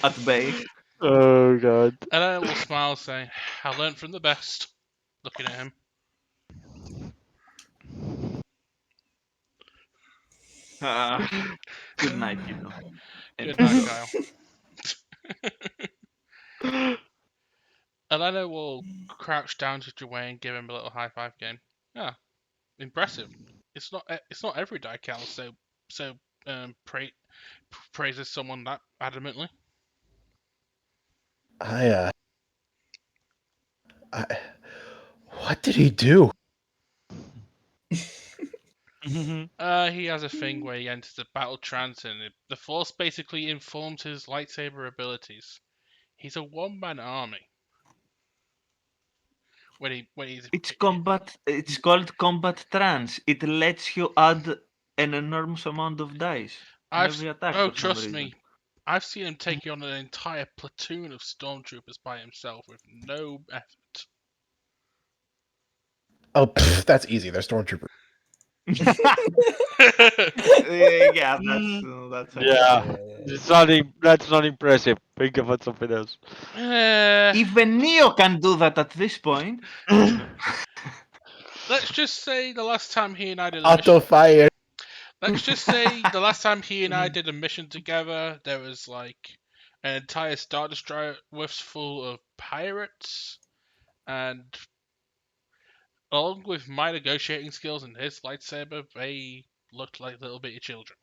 at bay. Oh god. and I will smile, saying, "I learned from the best." Looking at him. Uh, good night, and Good night, enjoy. Kyle. Elena will crouch down to Joanne and give him a little high five again. Ah, impressive. It's not every Daikal praises someone that adamantly. I what did he do? He has a thing where he enters the battle trance and the Force basically informs his lightsaber abilities. He's a one-man army. When he's It's combat. It's called combat trance. It lets you add an enormous amount of dice on I've every attack oh for some trust reason. me, I've seen him take on an entire platoon of stormtroopers by himself with no effort. Oh, that's easy. They're stormtroopers. Yeah, that's Yeah, actually. that's not impressive. Think about something else. Even Neo can do that at this point. Let's just say the last time he and I did a Auto mission. fire. Let's just say the last time he and I did a mission together, there was like an entire Star Destroyer full of pirates, and along with my negotiating skills and his lightsaber, they looked like little bitty children.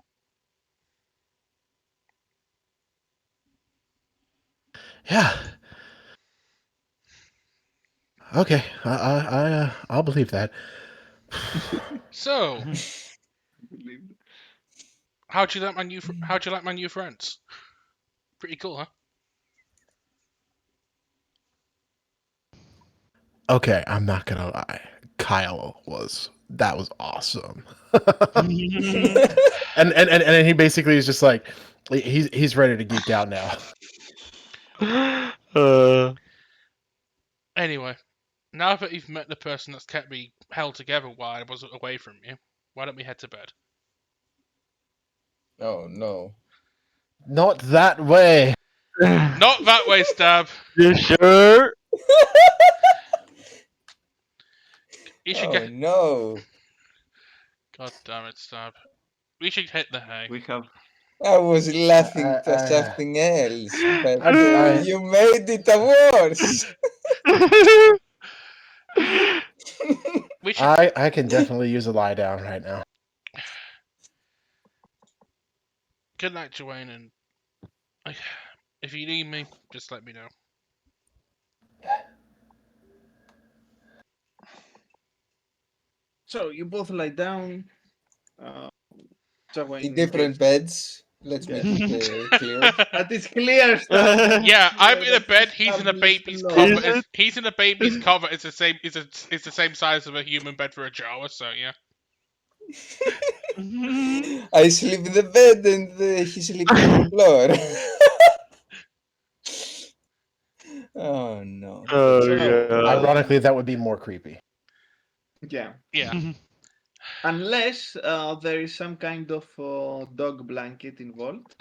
Yeah. Okay. I'll believe that. So, how'd you like my new friends? Pretty cool, huh? Okay, I'm not gonna lie. Kyle was that was awesome. and he basically is just like he's ready to geek out now. Anyway, now that you've met the person that's kept me held together while I was away from you, why don't we head to bed? Oh no. Not that way. Not that way, Stab. You sure? You should Oh get. no. God damn it, Stab. We should hit the hay. We have I was laughing to I- something else, but I- you made it worse. We should. I can definitely use a lie down right now. Good night, Joanne, and if you need me, just let me know. so you both lie down. In different beds. Let's Yes. make it clear. That is clear stuff. Yeah, I'm in a That's bed. He's in a established baby's law. cover. Is it? He's in a baby's cover. It's the same. It's the same size of a human bed for a Jawa. So yeah. I sleep in the bed and he sleeps on the floor. Oh no. Oh, So, God. Ironically, that would be more creepy. Yeah. Yeah. Unless there is some kind of dog blanket involved.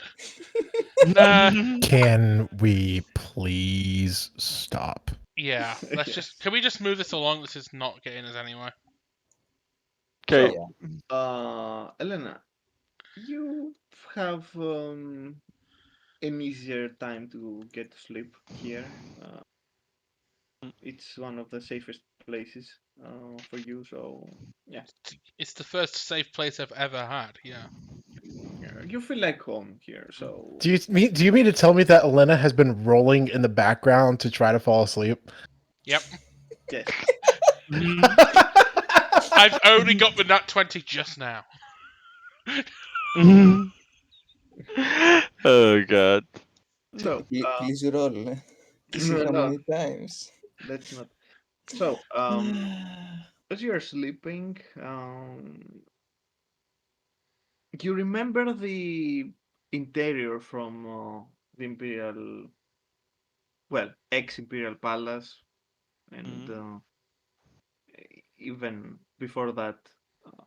Can we please stop? Yeah. Let's Yes. just. Can we just move this along? This is not getting us anywhere. Okay. Yeah. Elena, you have an easier time to get to sleep here. It's one of the safest places for you, so yeah. It's the first safe place I've ever had. Yeah. You feel like home here, so Do you mean to tell me that Elena has been rolling in the background to try to fall asleep? Yep. yes. I've only got the nat 20 just now. Oh, God. So Please roll to see no, how no, many times. let's not. So as you're sleeping, you remember the interior from the Imperial, well, ex-Imperial Palace, and even before that, uh,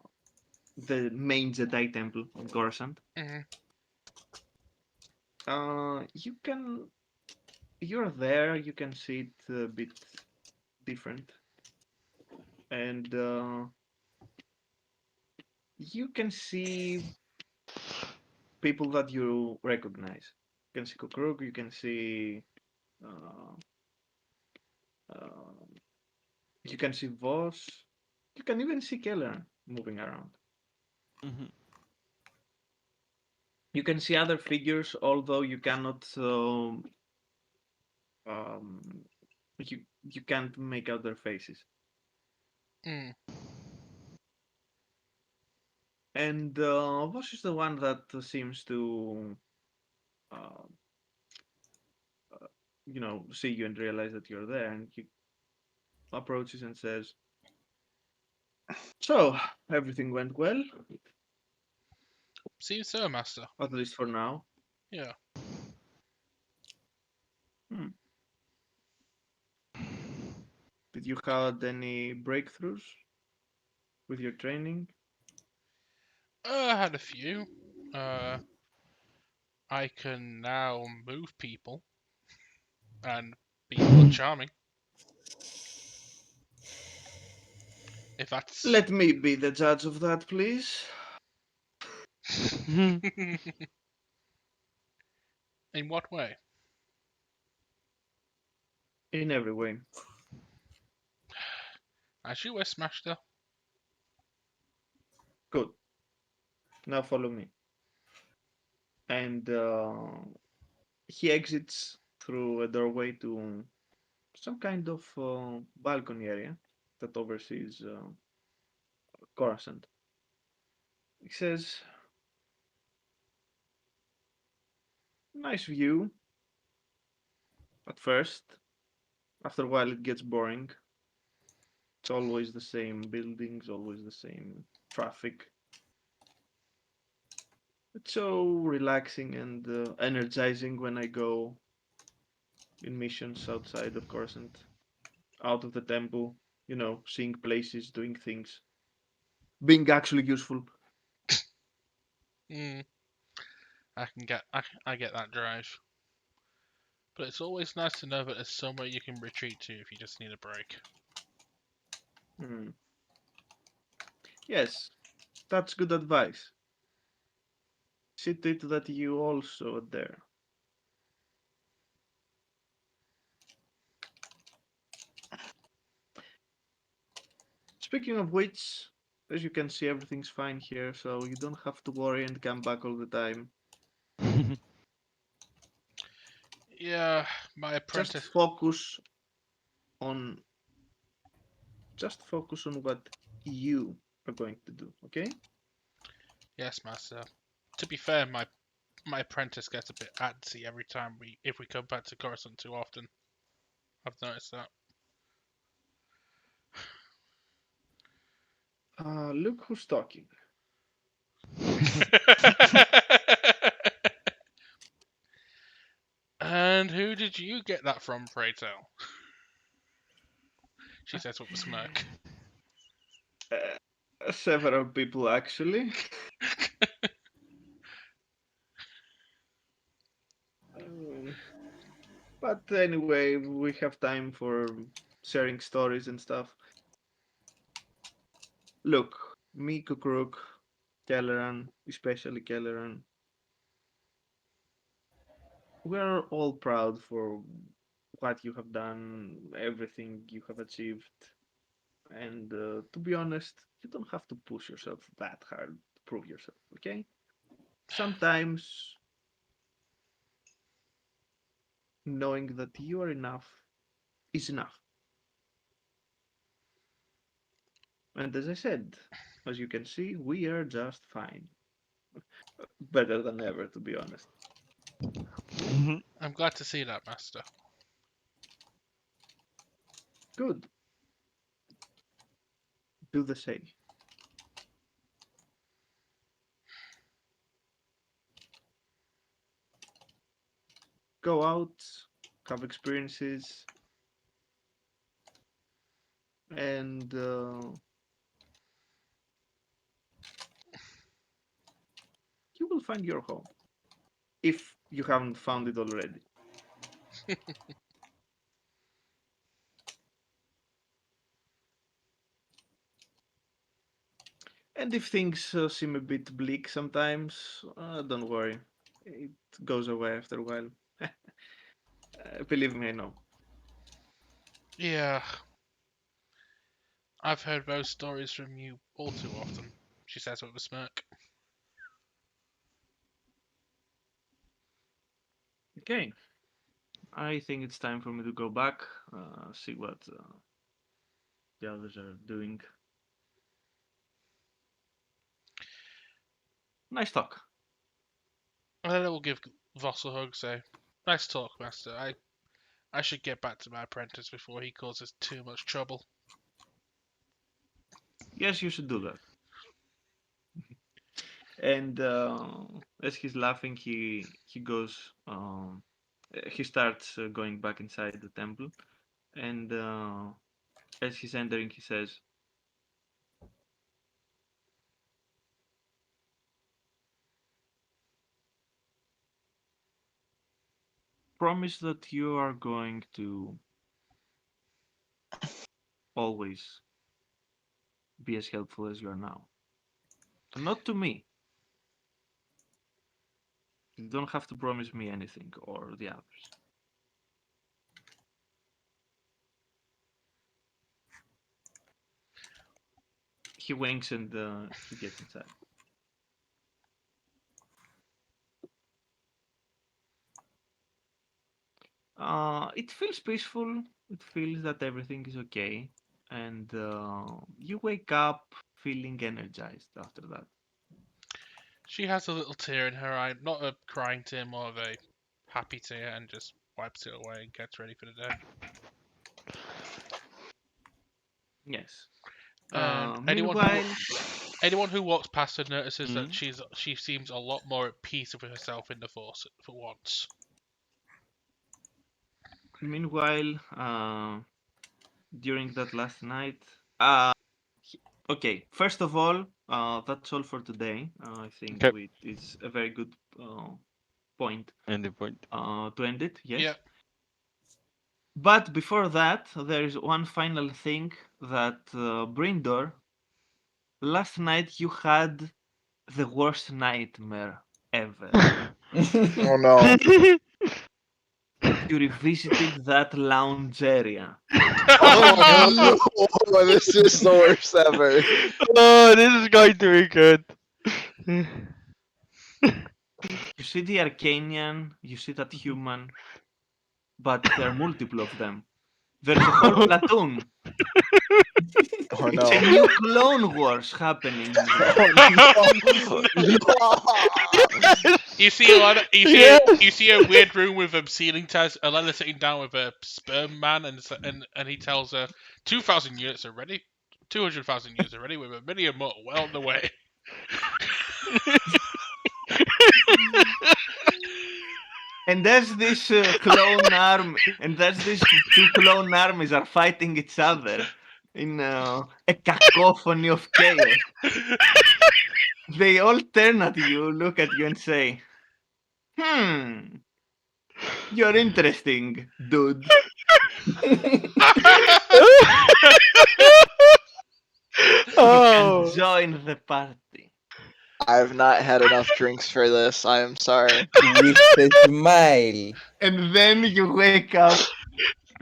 the main Jedi Temple on Coruscant. Mhm. You're there. You can see it a bit different, and you can see people that you recognize. You can see Kukruk. You can see. Uh, uh, you can see Voss. You can even see Keller moving around. You can see other figures, although you cannot. You can't make out their faces. Mm. And Voss is the one that seems to, uh, see you and realize that you're there, and he approaches and says, "So everything went well, Seems so, Master. at least for now." Yeah. Hmm. Did you had any breakthroughs with your training? I had a few. I can now move people and be more charming. If that's. Let me be the judge of that, please. In what way? In every way. As you wish, Master. Good. Now follow me. And he exits through a doorway to some kind of balcony area that oversees Coruscant. He says, "Nice view at first. After a while, it gets boring. It's always the same buildings, always the same traffic. It's so relaxing and energizing when I go in missions outside of Coruscant, out of the temple, seeing places, doing things, being actually useful. Mm, I get that drive. But it's always nice to know that there's somewhere you can retreat to if you just need a break. Hmm. Yes, that's good advice. See to it that you also are there. Speaking of which, as you can see, everything's fine here, so you don't have to worry and come back all the time. Yeah, my Just apprentice. focus on what you are going to do, okay? Yes, master. To be fair, my apprentice gets a bit antsy every time if we come back to Coruscant too often. I've noticed that. Look who's talking. And who did you get that from, pray tell? She says with a smirk. Several people, actually. Um, but anyway, we have time for sharing stories and stuff. Look, me, Kukruk, Kelleran, especially Kelleran, we're all proud for what you have done, everything you have achieved. And to be honest, you don't have to push yourself that hard to prove yourself, okay? Sometimes knowing that you are enough is enough. And as I said, as you can see, we are just fine. Better than ever, to be honest. I'm glad to see that, master. Good. Do the same. Go out, have experiences, and you will find your home if you haven't found it already. And if things seem a bit bleak sometimes, don't worry. It goes away after a while. Believe me, I know. Yeah, I've heard those stories from you all too often, she says with a smirk. Okay, I think it's time for me to go back, see what the others are doing. Nice talk. And then I will give Voss a hug, say, nice talk, master. I should get back to my apprentice before he causes too much trouble. Yes, you should do that. And as he's laughing, he goes. He starts going back inside the temple, and as he's entering, he says, "Promise that you are going to always be as helpful as you are now. Not to me. You don't have to promise me anything or the others." He winks and he gets inside. It feels peaceful. It feels that everything is okay, and you wake up feeling energized after that. She has a little tear in her eye, not a crying tear, more of a happy tear, and just wipes it away and gets ready for the day. Yes. And Meanwhile, anyone who walks past her notices that Mhm. she seems a lot more at peace with herself in the Force for once. meanwhile, during that last night, okay. First of all, that's all for today. I think Okay. it's a very good point End the point. to end it. Yes. Yeah. But before that, there is one final thing that Brindor, last night you had the worst nightmare ever. Oh no. You revisited that lounge area. Oh no. This is the worst ever. Oh, this is going to be good. You see the Arcanian, you see that human, but there are multiple of them. There's a whole platoon. Oh It's a no. new Clone Wars happening there. Oh no. You see a lot. Yes. You see a weird room with ceiling tiles. Alana sitting down with a sperm man, and he tells her 2,000 units are ready. 200,000 units are ready, with a million more well on the way. And there's this clone army, and there's these two clone armies are fighting each other in a cacophony of chaos. They all turn at you, look at you, and say, you're interesting, dude. You can Oh. join the party. I've not had enough drinks for this. I am sorry. With a smile. And then you wake up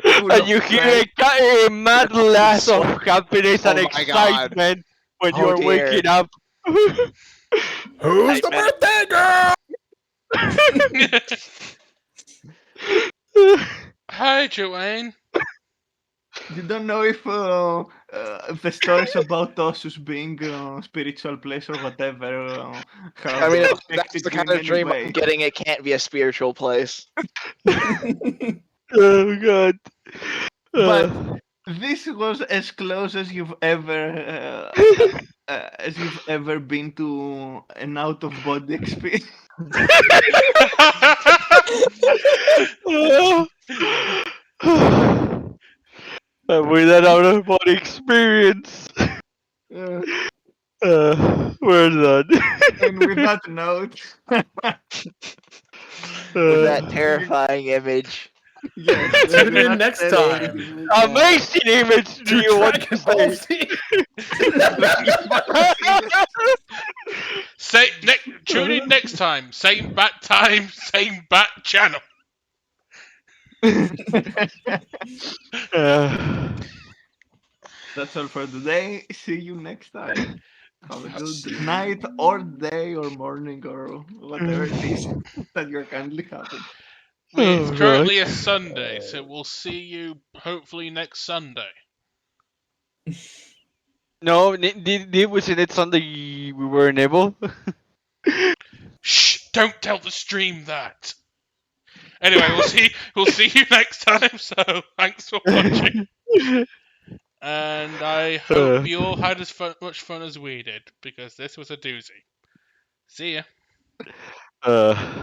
full And of you hear sweat. a mad laugh of happiness and Oh my God. excitement when Oh you're dear. waking up. Who's the birthday girl? Hi, Joanne. You don't know if the stories about Ossus being a spiritual place or whatever have I mean, if that's affected the you kind in of any dream way. I'm getting, it can't be a spiritual place. Oh god. But this was as close as you've ever been to an out of body experience. With an out of body experience. We're done. And with that note, With that Uh, terrifying image. yes, Tune with in that next terrible time image, amazing image. Do to you want to Dragon Ball say? Z. Tune in next time. Same bat time, same bat channel. Uh, That's all for today. See you next time. Have a good night or day or morning or whatever it is that you're currently having. It's oh currently a god. Sunday, so we'll see you hopefully next Sunday. No, did was it Sunday we weren't able? Shh! Don't tell the stream that. Anyway, we'll see you next time. So thanks for watching, and I hope you all had as much fun as we did, because this was a doozy. See ya.